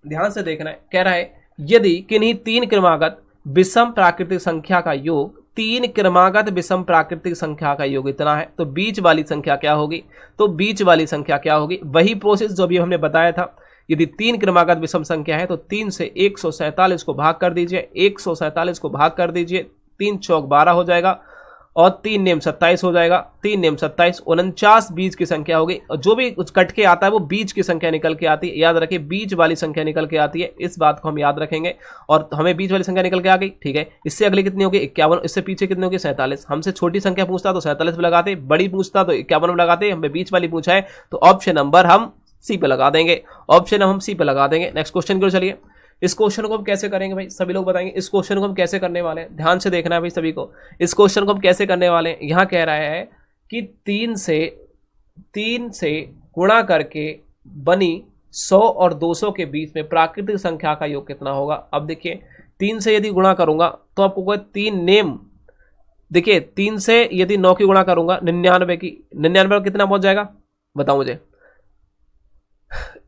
ध्यान से देखना है, कह रहा है यदि किन्हीं 3 क्रमागत विषम प्राकृतिक संख्या का योग, 3 क्रमागत विषम प्राकृतिक संख्या का योग इतना है, तो बीच वाली संख्या क्या होगी, तो बीच वाली संख्या क्या होगी, वही प्रोसेस जो भी हमने बताया था। यदि 3 क्रमागत विषम संख्या है तो 3 से 147 को भाग कर दीजिए, 147 को भाग कर दीजिए, 3 चौक 12 हो जाएगा और 3 नेम 27 हो जाएगा, 3 नेम 27, 49 बीच की संख्या होगी। और जो भी कट के आता है वो बीच की संख्या निकल के आती है, याद रखिए बीच वाली संख्या निकल के आती है, इस बात को हम याद रखेंगे। और हमें बीच वाली संख्या निकल के आ गई, ठीक है। इससे अगली कितनी होगी 51, इससे पीछे कितनी होगी 47। हमसे छोटी संख्या पूछता तो 47 पे लगाते, बड़ी पूछता तो 51 में लगाते, हमें बीच वाली पूछा है तो ऑप्शन नंबर हम सी पे लगा देंगे, ऑप्शन हम सी पे लगा देंगे। नेक्स्ट क्वेश्चन की ओर चलिए। इस क्वेश्चन को हम कैसे करेंगे भाई, सभी लोग बताएंगे इस क्वेश्चन को हम कैसे करने वाले हैं, ध्यान से देखना है भाई सभी को। इस क्वेश्चन को हम कैसे करने वाले हैं, यहां कह रहा है कि 3 से गुणा करके बनी 100 और 200 के बीच में प्राकृतिक संख्या का योग कितना होगा। अब देखिए 3 से यदि गुणा करूंगा तो आपको कोई 3 नेम, देखिए 3 से यदि 9 की गुणा करूंगा 99 की, 99 कितना पहुंच जाएगा बताओ मुझे,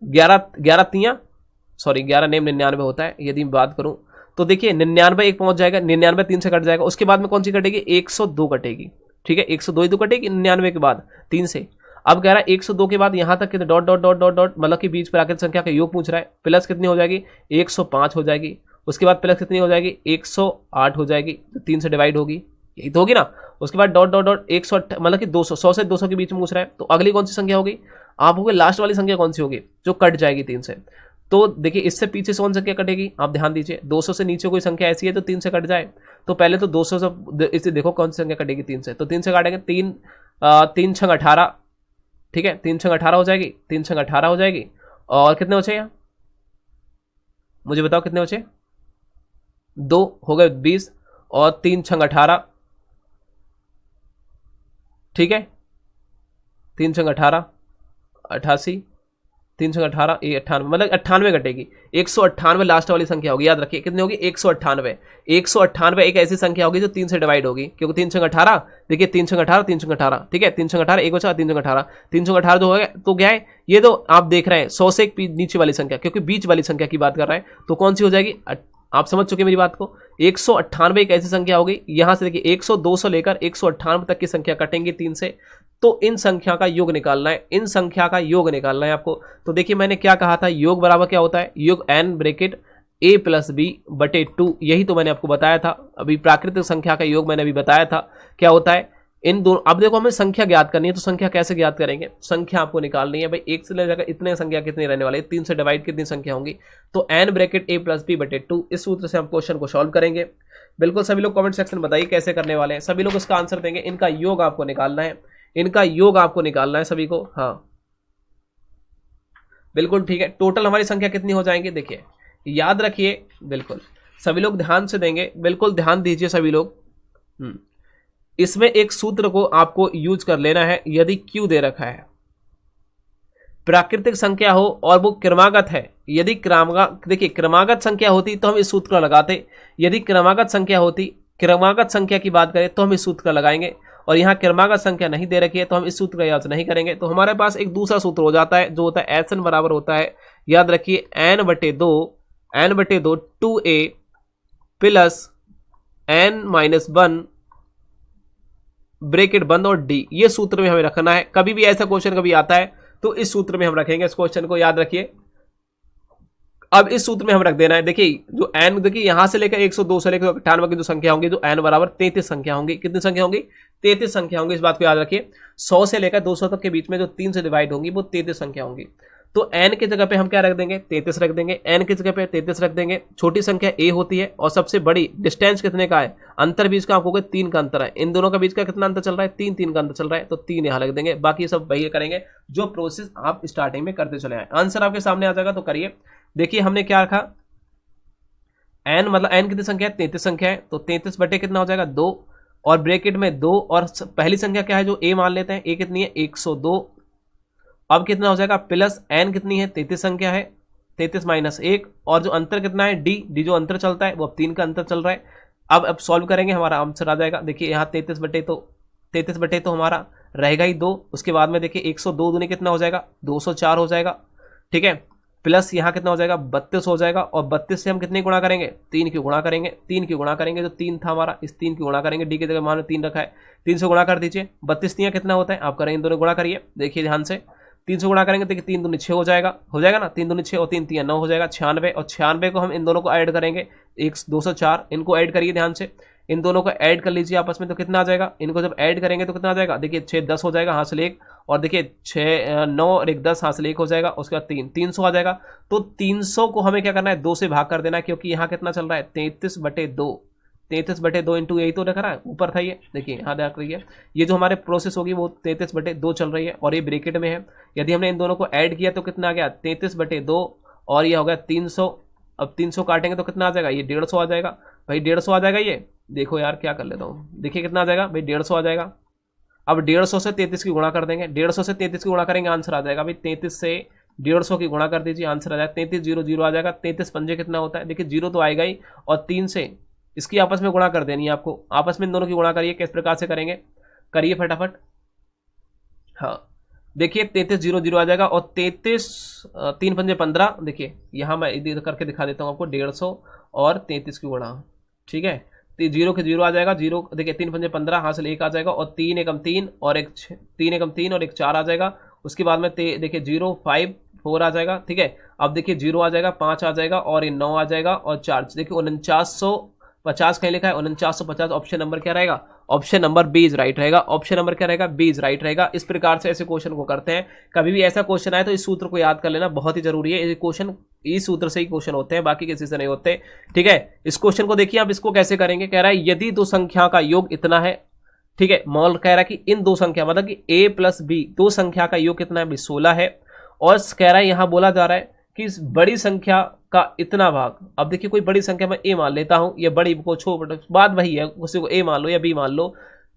11 नेम 99 होता है। यदि बात करूं तो देखिए 99 एक पहुंच जाएगा, 99 3 से कट जाएगा, उसके बाद में कौन सी कटेगी 102 कटेगी, ठीक है 102 ही तो कटेगी 99 के बाद 3 से। अब कह रहा है 102 के बाद यहां तक कितने dot dot dot dot dot, मतलब कि बीच प्राकृतिक संख्या का योग पूछ रहा है, प्लस कितनी हो जाएगी 105 हो जाएगी, उसके बाद प्लस कितनी हो जाएगी 108 हो जाएगी, 3 से डिवाइड होगी, यही तो होगी ना। उसके बाद डॉट डॉट डॉट 108, मतलब कि 200, 100 से 200 के बीच में पूछ रहा है, तो अगली कौन सी संख्या होगी, आप होगी लास्ट वाली संख्या कौन सी होगी जो कट जाएगी 3 से, तो देखिए इससे पीछे से कौन संख्या कटेगी, आप ध्यान दीजिए 200 से नीचे कोई संख्या ऐसी है तो 3 से कट जाए। तो पहले तो 200 से इसे देखो कौन सी संख्या कटेगी 3 से, तो 3 से काटेंगे, 3 छंग 18, ठीक है 3 छंग 18 हो जाएगी, 3 छंग 18 हो जाएगी। और कितने बचे यहाँ, मुझे बताओ कितने बचे, 2 हो गए 20 और 3 छंग 18, ठीक है 3 छंग 18 88, 3 छंग 18 ये 98, मतलब 98 कटेगी, 198 लास्ट वाली संख्या होगी, याद रखिए कितनी होगी 198। 198 एक ऐसी संख्या होगी जो 3 से डिवाइड होगी, क्योंकि 3 छंग 18, देखिए 3 छंग 18, 3 छंग 18, ठीक है 3 छंग 18 एक बचा, 3 छंग 18, 3 छंग 18 जो हो गया तो क्या है, ये तो आप देख रहे हैं 100 से एक नीचे वाली संख्या, क्योंकि बीच वाली संख्या की बात कर रहे हैं, तो कौन सी हो जाएगी, आप समझ चुके मेरी बात को। 198 एक ऐसी संख्या होगी, यहां से देखिए 100 200 लेकर 198 तक की संख्या कटेंगी 3 से, तो इन संख्या का योग निकालना है, इन संख्या का योग निकालना है आपको। तो देखिए मैंने क्या कहा था, योग बराबर क्या होता है, योग n bracket a plus B बटे 2, यही तो मैंने आपको बताया था अभी, प्राकृतिक संख्या का योग मैंने अभी बताया था क्या होता है इन दोनों। अब देखो हमें संख्या ज्ञात करनी है, तो संख्या कैसे ज्ञात करेंगे, संख्या आपको निकालनी है भाई, एक से ले जाकर इतने संख्या कितनी रहने वाले, 3 से डिवाइड कितनी संख्या होंगी, तो n bracket a plus B बटे 2, इस सूत्र से हम क्वेश्चन को सॉल्व करेंगे। बिल्कुल सभी लोग कमेंट सेक्शन बताइए कैसे करने वाले हैं, सभी लोग इसका आंसर देंगे, इनका योग आपको निकालना है, इनका योग आपको निकालना है सभी को। हाँ बिल्कुल ठीक है, टोटल हमारी संख्या कितनी हो जाएंगी, देखिए याद रखिए, बिल्कुल सभी लोग ध्यान से देंगे, बिल्कुल ध्यान दीजिए सभी लोग। इसमें एक सूत्र को आपको यूज कर लेना है, यदि Q दे रखा है, प्राकृतिक संख्या हो और वो क्रमागत है, यदि देखिए क्रमागत संख्या होती तो हम इस सूत्र का लगाते, यदि क्रमागत संख्या होती, क्रमागत संख्या की बात करें तो हम इस सूत्र का लगाएंगे, और यहाँ क्रमागत संख्या नहीं दे रखी है तो हम इस सूत्र का यूज नहीं करेंगे। तो हमारे पास एक दूसरा सूत्र हो जाता है जो होता है Sn बराबर होता है, याद रखिए n/2 2a plus n-1 bracket बंद और d, ये सूत्र में हमें रखना है। कभी भी ऐसा क्वेश्चन कभी आता है तो इस सूत्र में हम रखेंगे, इस क्वेश्चन को याद रखिए। अब इस सूत्र में हम रख देना है, देखिए जो n, देखिए यहां से लेकर 102 से लेकर 98 की जो संख्या होंगी, जो n बराबर 33 संख्या होंगी, कितनी संख्या होंगी 33 संख्या होंगी, इस बात को याद रखिए। 100 से लेकर 200 तक के बीच में जो 3 से डिवाइड होंगी वो 33 संख्या होंगी। तो n की जगह पे हम क्या रख देंगे 33 रख देंगे, n की जगह पे 33 रख देंगे। छोटी संख्या a होती है और सबसे बड़ी डिस्टेंस कितने का है, अंतर बीच का आपको 3 का अंतर है, इन दोनों का बीच का कितना अंतर चल रहा है 3 का अंतर चल रहा है, तो 3 यहां रख देंगे। बाकी सब वही करेंगे जो प्रोसेस आप स्टार्टिंग में करते चले आए। आंसर आपके सामने आ जाएगा, तो करिए। देखिए हमने क्या रखा, n मतलब n कितनी संख्या है 33 संख्या है, तो 33 बटे कितना हो जाएगा 2, और ब्रैकेट में 2, और पहली संख्या क्या है जो a मान लेते हैं, a कितनी है 102। अब कितना हो जाएगा प्लस n कितनी है 33 संख्या है, 33 माइनस 1, और जो अंतर कितना है d जो अंतर चलता है वो अब 3 का अंतर चल रहा है। अब सॉल्व करेंगे, हमारा आंसर आ जाएगा। देखिए यहाँ 33 बटे तो हमारा रहेगा ही 2, उसके बाद में देखिए 102 दूनी कितना हो जाएगा 204 हो जाएगा, ठीक है। प्लस यहाँ कितना हो जाएगा 32 हो जाएगा, और 32 से हम कितने गुणा करेंगे 3 की गुणा करेंगे, 3 की गुणा करेंगे जो 3 था हमारा, इस 3 की गुणा करेंगे, डी की जगह मान 3 रखा है, 3 से गुणा कर दीजिए। 32 3 कितना होता है आप करेंगे, इन दोनों गुणा करिए, देखिए ध्यान से 3 से गुणा करेंगे, देखिए 3 दूनी 6 हो जाएगा ना, 3 दूनी 6 और 3 3 9 हो जाएगा 96, और 96 को हम इन दोनों को ऐड करेंगे 204, इनको ऐड करिए ध्यान से, इन दोनों को ऐड कर लीजिए आपस में, तो कितना आ जाएगा, इनको जब ऐड करेंगे तो कितना आ जाएगा, देखिए 6 10 हो जाएगा हासिल 1, और देखिए 6 9 और 1 10 हासिल 1 हो जाएगा, उसके बाद 300 आ जाएगा। तो 300 को हमें क्या करना है 2 से भाग कर देना है, क्योंकि यहाँ कितना चल रहा है 33 बटे 2 इंटू यही तो रख रहा है, ऊपर था ये, देखिए यहाँ देख रही है, ये जो हमारे प्रोसेस होगी वो 33 बटे 2 चल रही है, और ये ब्रैकेट में है। यदि हमने इन दोनों को ऐड किया तो कितना आ गया 33 बटे 2, और ये हो गया 300। अब 300 काटेंगे तो कितना आ जाएगा, ये 150 आ जाएगा भाई, 150 आ जाएगा। ये देखो यार क्या कर लेता हूँ, देखिए कितना आ जाएगा भाई 150 आ जाएगा। अब 150 से 33 की गुणा कर देंगे, 150 से 33 की गुणा करेंगे, आंसर आ जाएगा भाई 33 से 150 की गुणा कर दीजिए, आंसर आ जाएगा 33 0 0 आ जाएगा। 33 पंजे कितना होता है, देखिए 0 तो आएगा ही, और 3 से इसकी आपस में गुणा कर देनी है आपको, आपस में इन दोनों की गुणा करिए, किस प्रकार से करेंगे करिए फटाफट। हाँ देखिए 33 0 0 आ जाएगा, और 33 3 पंजे 15, देखिए यहाँ मैं इधर करके दिखा देता हूँ आपको, 150 और 33 की गुणा, ठीक है, 0 के 0 आ जाएगा, 0 देखिए 3 पंजे 15 हासिल 1 आ जाएगा, और 3 एकम 3 और 1 4 आ जाएगा। उसके बाद में देखिए 0 5 4 आ जाएगा, ठीक है। अब देखिए 0 आ जाएगा, 5 आ जाएगा, और ये 9 आ जाएगा, और 4 देखिए 50 कहीं लिखा है, 4950। ऑप्शन नंबर क्या रहेगा? Option number B is right रहेगा। ऑप्शन नंबर क्या रहेगा? बी इज राइट रहेगा। इस प्रकार से ऐसे क्वेश्चन को करते हैं। कभी भी ऐसा क्वेश्चन आए तो इस सूत्र को याद कर लेना, बहुत ही जरूरी है। ये क्वेश्चन इस सूत्र से ही क्वेश्चन होते हैं, बाकी किसी से नहीं होते। ठीक है, इस क्वेश्चन को देखिए आप, इसको कैसे करेंगे। कह रहा है यदि दो संख्या का योग इतना है, ठीक है, मॉल कह रहा है कि इन दो संख्या मतलब कि a प्लस बी, दो संख्या का योग कितना है? 16 है। और कह रहा है यहां बोला जा रहा है कि इस बड़ी संख्या का इतना भाग। अब देखिए कोई बड़ी संख्या में a मान लेता हूं, या बड़ी को छोड़, बात वही है, उसी को a मान लो या b मान लो।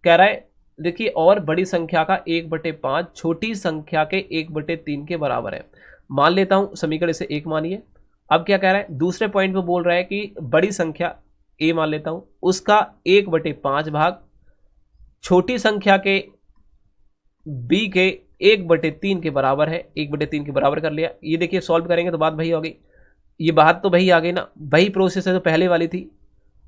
कह रहा है देखिए, और बड़ी संख्या का 1/5 छोटी संख्या के 1/3 के बराबर है। मान लेता हूं, समीकरण से 1 मानिए। अब क्या कह रहा है? दूसरे पॉइंट पे बोल रहा है कि बड़ी संख्या a मान लेता हूं, उसका 1/5 भाग छोटी संख्या के b के 1/3 के बराबर है। 1/3 के बराबर कर लिया। ये देखिए सॉल्व करेंगे तो बात वही होगी, ये बात तो वही आ गई ना, वही प्रोसेस है जो पहले वाली थी।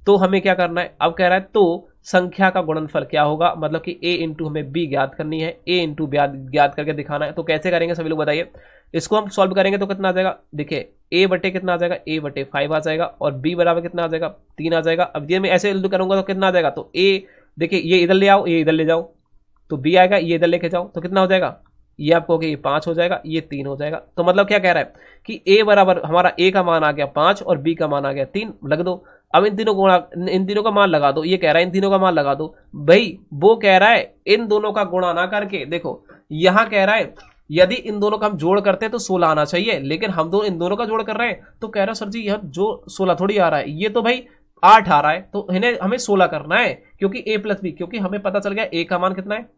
तो हमें क्या करना है? अब कह रहा है तो संख्या का गुणनफल क्या होगा, मतलब कि a इंटू हमें b ज्ञात करनी है, a इंटू ज्ञात करके दिखाना है। तो कैसे करेंगे सभी लोग बताइए। इसको हम सॉल्व करेंगे तो कितना आ जाएगा? देखिए a बटे कितना आ जाएगा? a/5 आ जाएगा, और b बराबर कितना आ जाएगा? 3 आ जाएगा। अब ये मैं ऐसे करूंगा तो कितना आ जाएगा? तो a, देखिए ये इधर ले आओ, ये इधर ले जाओ, तो b आएगा, ये इधर लेके जाओ, तो कितना हो जाएगा? ये आप कहोगे ये 5 हो जाएगा, ये 3 हो जाएगा। तो मतलब क्या कह रहा है कि a बराबर हमारा a का मान आ गया 5 और b का मान आ गया 3, लग दो। अब इन तीनों का मान लगा दो। ये कह रहा है इन तीनों का मान लगा दो भाई, वो कह रहा है इन दोनों का गुणा ना करके। देखो यहां कह रहा है यदि इन दोनों का हम जोड़ करते हैं तो 16 आना चाहिए, लेकिन हम इन दोनों का जोड़ कर रहे हैं। तो कह रहा है सर जी यह जो 16 थोड़ी आ रहा है, ये तो भाई 8 आ रहा है, तो इन्हें हमें 16 करना है, क्योंकि a प्लस बी, क्योंकि हमें पता चल गया a का मान कितना है?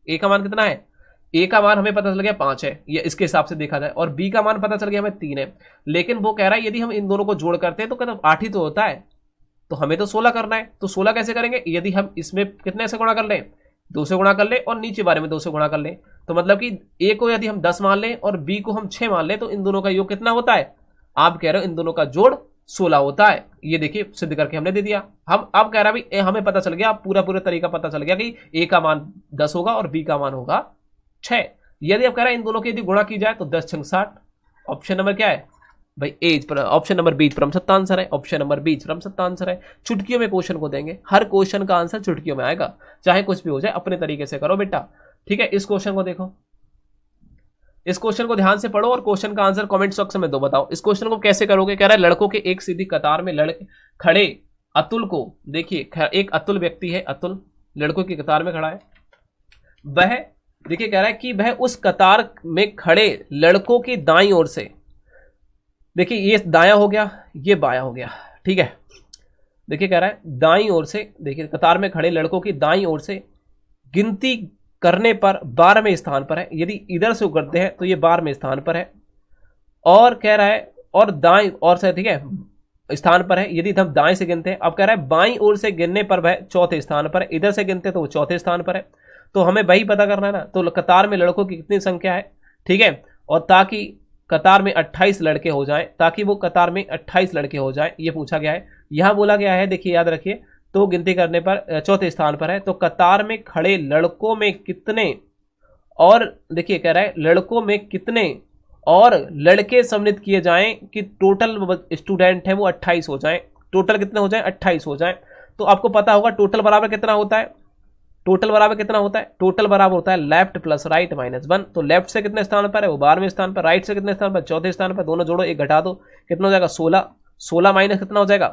a का मान कितना है? a का मान हमें पता चल गया 5 है, ये इसके हिसाब से देखा जाए, और b का मान पता चल गया हमें 3 है। लेकिन वो कह रहा है यदि हम इन दोनों को जोड़ करते हैं तो कहता 8 ही तो होता है, तो हमें तो 16 करना है। तो 16 कैसे करेंगे? यदि हम इसमें कितने से गुणा कर लें? 2 से गुणा कर ले, और नीचे बारे में 2 से गुणा कर ले। तो मतलब कि a को यदि हम 10 मान लें और b को हम 6 मान लें, तो इन दोनों का योग कितना होता है? आप कह रहे हो इन दोनों का जोड़ 16 होता है। ये देखिए सिद्ध करके हमने दे दिया। हम अब कह रहा है भाई हमें पता चल गया, पूरा तरीका पता चल गया कि a का मान 10 होगा और b का मान होगा 6। यदि आप कह रहे हैं इन दोनों की यदि गुणा की जाए तो 10 छंग 60। ऑप्शन नंबर क्या है भाई? ऑप्शन नंबर बी परम सत्ता आंसर है। ऑप्शन नंबर बी परम सत्ता आंसर है। चुटकियों में क्वेश्चन को देंगे, हर क्वेश्चन का आंसर चुटकियों में आएगा, चाहे कुछ भी हो जाए, अपने तरीके से करो बेटा। ठीक है, इस क्वेश्चन को देखो, इस क्वेश्चन को ध्यान से पढ़ो और क्वेश्चन का आंसर कमेंट बॉक्स में दो बताओ। इस क्वेश्चन को कैसे करोगे? कह रहा है लड़कों के एक सीधी कतार में खड़े अतुल को, देखिए एक अतुल व्यक्ति है, अतुल लड़कों की कतार में खड़ा है। वह देखिए कह रहा है कि वह उस कतार में खड़े लड़कों की दाईं ओर से, देखिए ये दायां हो गया, ये बायां हो गया, ठीक है। देखिए कह रहा है दाईं ओर से, देखिए कतार में खड़े लड़कों की दाईं ओर से गिनती करने पर 12वें स्थान पर है। यदि इधर से करते हैं तो ये 12वें स्थान पर है। और कह रहा है और दाईं ओर से, ठीक है, स्थान पर है। यदि हम दाएं से गिनते हैं, अब कह रहा है बाईं ओर से गिनने पर वह 4थे स्थान पर है। इधर से गिनते तो वो 4थे स्थान पर है। तो हमें वही पता करना है ना। तो कतार में लड़कों की कितनी संख्या है, ठीक है, और ताकि कतार में 28 लड़के हो जाएं, ताकि वो कतार में 28 लड़के हो जाएं, ये पूछा गया है। यहां बोला गया है, देखिए याद रखिए, तो गिनती करने पर 4थे स्थान पर है। तो कतार में खड़े लड़कों में कितने, और देखिए कह रहा है लड़कों में कितने और लड़के सम्मिलित किए जाएं कि टोटल स्टूडेंट है वो 28 हो जाएं। टोटल कितने हो जाएं? 28 हो जाएं। तो आपको पता होगा टोटल बराबर कितना होता है? टोटल बराबर कितना होता है? टोटल बराबर होता है लेफ्ट प्लस राइट माइनस 1। तो लेफ्ट से कितने स्थान पर है? वो 12वें स्थान पर। राइट से कितने स्थान पर? 4थे स्थान पर। दोनों जोड़ो, एक घटा दो, कितना हो जाएगा? 16। 16 माइनस कितना हो जाएगा?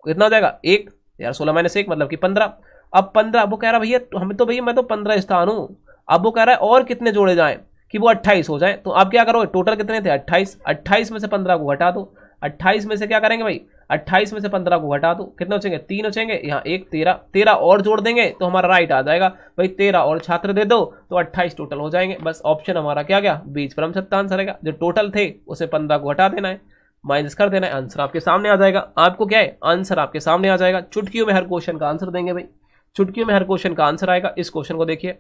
कितना हो जाएगा? 1 यार, 16 माइनस 1 मतलब कि 15। अब 15, वो कह रहा भैया हमें तो भैया मैं तो 15 स्थान हूं। अब वो कह रहा है और कितने जोड़े जाएं कि वो 28 हो जाए। तो आप क्या करोगे? टोटल कितने थे? 28। 28 में से 15 को घटा दो। 28 में से क्या करेंगे भाई? 28 में से 15 को घटा दो, कितने बचेंगे? 3 बचेंगे। यहाँ 1 13, 13 और जोड़ देंगे तो हमारा राइट आ जाएगा भाई। 13 और छात्र दे दो तो 28 टोटल हो जाएंगे। बस ऑप्शन हमारा क्या गया? बीच परम सत्ता आंसर आएगा। जो टोटल थे उसे 15 को हटा देना है, माइनस कर देना है, आंसर आपके सामने आ जाएगा। आपको क्या है? आंसर आपके सामने आ जाएगा। चुटकियों में हर क्वेश्चन का आंसर देंगे भाई, चुटकियों में हर क्वेश्चन का आंसर आएगा। इस क्वेश्चन को देखिए,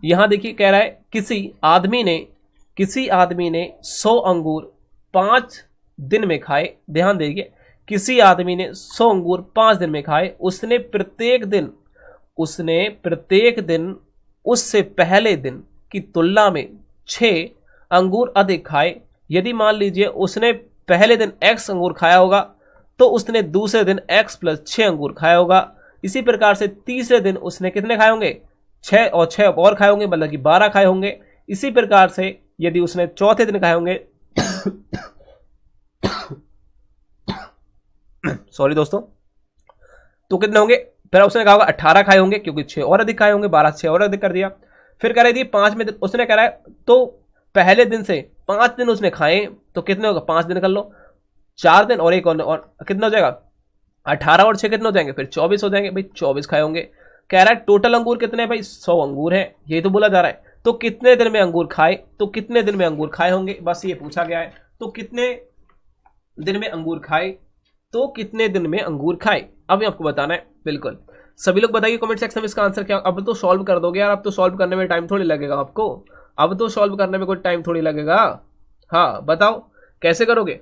यहां देखिए कह रहा है किसी आदमी ने 100 अंगूर 5 दिन में खाए। ध्यान देखिए, किसी आदमी ने 100 अंगूर 5 दिन में खाए। उसने प्रत्येक दिन उससे पहले दिन की तुलना में 6 अंगूर अधिक खाए। यदि मान लीजिए उसने पहले दिन x अंगूर खाया होगा तो उसने दूसरे दिन x प्लस 6 अंगूर खाया होगा। इसी प्रकार से तीसरे दिन उसने कितने खाए होंगे, 6 और 6 और खाए होंगे, मतलब कि 12 खाए होंगे। इसी प्रकार से यदि उसने चौथे दिन खाए होंगे सॉरी दोस्तों, तो कितने होंगे, फिर उसने कहा होगा 18 खाए होंगे, क्योंकि 6 और अधिक खाए होंगे, 12 6 और अधिक कर दिया। फिर कह रही थी 5वें दिन उसने कह रहा है, तो पहले दिन से 5 दिन उसने खाए, तो कितने होगा, 5 दिन कर लो, 4 दिन और एक और कितना हो जाएगा, 18 और 6 कितने हो जाएंगे, फिर 24 हो जाएंगे। भाई 24 खाए होंगे। कह रहा है टोटल अंगूर कितने हैं भाई, 100 अंगूर है, ये तो बोला जा रहा है। तो कितने दिन में अंगूर खाए, तो कितने दिन में अंगूर खाए होंगे, बस ये पूछा गया है। तो कितने दिन में अंगूर खाए, तो कितने दिन में अंगूर खाए, अब आपको बताना है। बिल्कुल सभी लोग बताइए कमेंट सेक्शन में इसका आंसर क्या। अब तो सॉल्व कर दोगे यार, अब तो सॉल्व करने में टाइम थोड़ी लगेगा आपको, अब तो सॉल्व करने में कोई टाइम थोड़ी लगेगा। हाँ बताओ कैसे करोगे।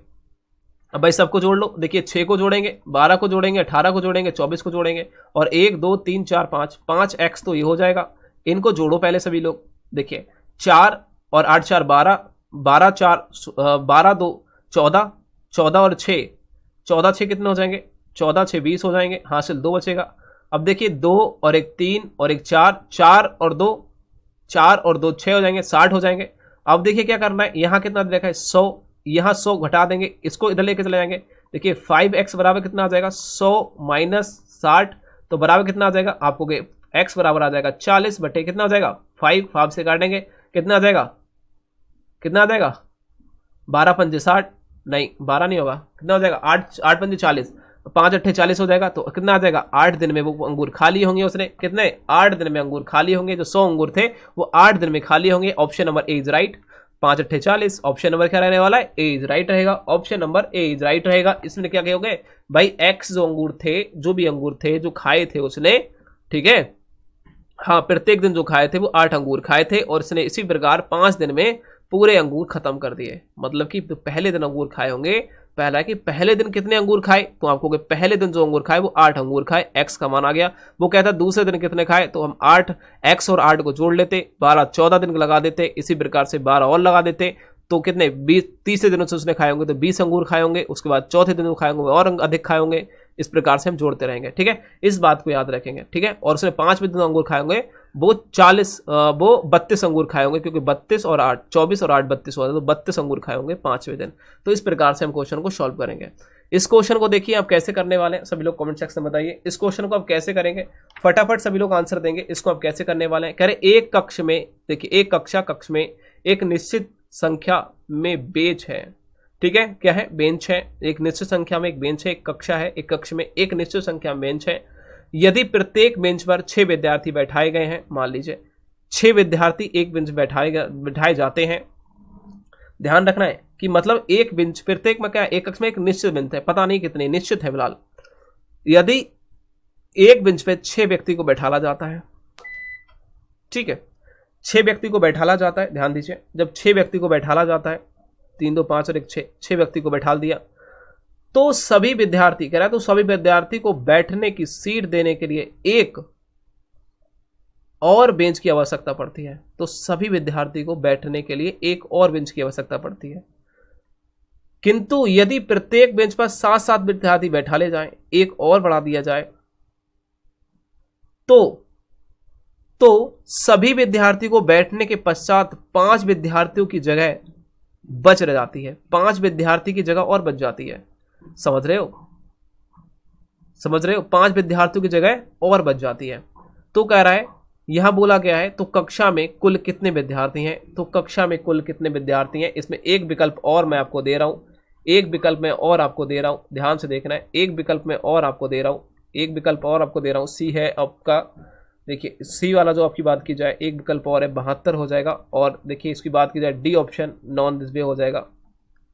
अब भाई सबको जोड़ लो, देखिए 6 को जोड़ेंगे, 12 को जोड़ेंगे, 18 को जोड़ेंगे, 24 को जोड़ेंगे, और 1 2 3 4 5 5x तो ये हो जाएगा। इनको जोड़ो पहले सभी लोग, देखिए 4 और 8 4 12, 12 4 12 2 14, 14 और 6, 14 6 कितने हो जाएंगे, 14 6 20 हो जाएंगे, हासिल 2 बचेगा। अब देखिए 2 और 1 3 और 1 4, 4 और 2 4 और 2 6 हो जाएंगे, 60 हो जाएंगे। अब देखिए क्या करना है, यहाँ कितना देखा है 100, यहाँ 100 घटा देंगे, इसको इधर लेके चले जाएंगे। देखिए 5x बराबर कितना आ जाएगा, 100 माइनस 60, तो बराबर कितना आ जाएगा आपको, x बराबर आ जाएगा 40 बटे कितना हो जाएगा 5 से काटेंगे, कितना आ जाएगा, कितना आ जाएगा 12 पंजे 60, नहीं 12 नहीं होगा, कितना हो जाएगा 8 पंजे 40, 5 अट्ठे 40 हो जाएगा। तो कितना आ जाएगा, 8 दिन में वो अंगूर खा लिए होंगे उसने, कितने 8 दिन में अंगूर खा लिए होंगे, जो 100 अंगूर थे वो 8 दिन में खा लिए होंगे। Option number A is right, 5 अट्ठे 40, option number क्या रहने वाला है, ए इज राइट रहेगा, option number A is right रहेगा। इसमें क्या कहोगे भाई, एक्स जो अंगूर थे, जो भी अंगूर थे जो खाए थे उसने, ठीक है, हाँ प्रत्येक दिन जो खाए थे वो 8 अंगूर खाए थे, और इसने इसी प्रकार 5 दिन में पूरे अंगूर खत्म कर दिए। मतलब कि तो पहले दिन अंगूर खाए होंगे, पहला है कि पहले दिन कितने अंगूर खाए, तो आपको पहले दिन जो अंगूर खाए वो 8 अंगूर खाए, एक्स का मान आ गया। वो कहता है दूसरे दिन कितने खाए, तो हम 8 एक्स और 8 को जोड़ लेते, 12 14 दिन लगा देते, इसी प्रकार से 12 और लगा देते, तो कितने 20, तीसरे दिनों से उसने खाए होंगे तो 20 अंगूर खाए होंगे, उसके बाद चौथे दिन खाए होंगे और अधिक खाए होंगे। इस प्रकार से हम जोड़ते रहेंगे, ठीक है, इस बात को याद रखेंगे, ठीक है। और उसने 5वें दिन अंगूर खाए होंगे, वो 32 अंगूर खाए होंगे, क्योंकि 32 और 8 24 और 8 32 होता है, तो 32 अंगूर खाए होंगे 5वें दिन। तो इस प्रकार से हम क्वेश्चन को सॉल्व करेंगे। इस क्वेश्चन को देखिए आप कैसे करने वाले हैं, सभी लोग कमेंट सेक्शन में बताइए इस क्वेश्चन को आप कैसे करेंगे, फटाफट सभी लोग आंसर देंगे। इसको आप कैसे करने वाले हैं, कह रहे एक कक्ष में, देखिए एक कक्ष में एक निश्चित संख्या में बेंच है, ठीक है, क्या है, बेंच है, एक निश्चित संख्या में एक बेंच है, एक कक्षा है, एक कक्ष में एक निश्चित संख्या में बेंच है। यदि प्रत्येक बेंच पर 6 विद्यार्थी बैठाए गए हैं, मान लीजिए 6 विद्यार्थी एक बेंच बैठाए जाते हैं। ध्यान रखना है कि मतलब एक बेंच प्रत्येक में क्या है, एक कक्ष में एक निश्चित बेंच है, पता नहीं कितने निश्चित है फिलहाल। यदि एक बेंच पे 6 व्यक्ति को बैठाला जाता है, ठीक है, 6 व्यक्ति को बैठाला जाता है, ध्यान दीजिए, जब 6 व्यक्ति को बैठाला जाता है, 3 2 5 और 1 6 व्यक्ति को बैठा दिया, तो सभी विद्यार्थी कह रहा है, तो सभी विद्यार्थी को बैठने की सीट देने के लिए एक और बेंच की आवश्यकता पड़ती है। तो सभी विद्यार्थी को बैठने के लिए एक और बेंच की आवश्यकता पड़ती है। किंतु यदि प्रत्येक बेंच पर 7 विद्यार्थी बैठा ले जाएं, एक और बढ़ा दिया जाए, तो सभी विद्यार्थी को बैठने के पश्चात 5 विद्यार्थियों की जगह बच रह जाती है, 5 विद्यार्थी की जगह और बच जाती है। समझ रहे हो, समझ रहे हो, 5 विद्यार्थियों की जगह और बच जाती है। तो कह रहा है यहां बोला गया है, तो कक्षा में कुल कितने विद्यार्थी हैं, तो कक्षा में कुल कितने विद्यार्थी हैं, इसमें एक विकल्प और मैं आपको दे रहा हूं, एक विकल्प में और आपको दे रहा हूं, ध्यान से देखना है, एक विकल्प में और आपको दे रहा हूं, एक विकल्प और आपको दे रहा हूं, सी है आपका, देखिए सी वाला जो आपकी बात की जाए, एक विकल्प और है 72 हो जाएगा, और देखिए इसकी बात की जाए D option non this way हो जाएगा,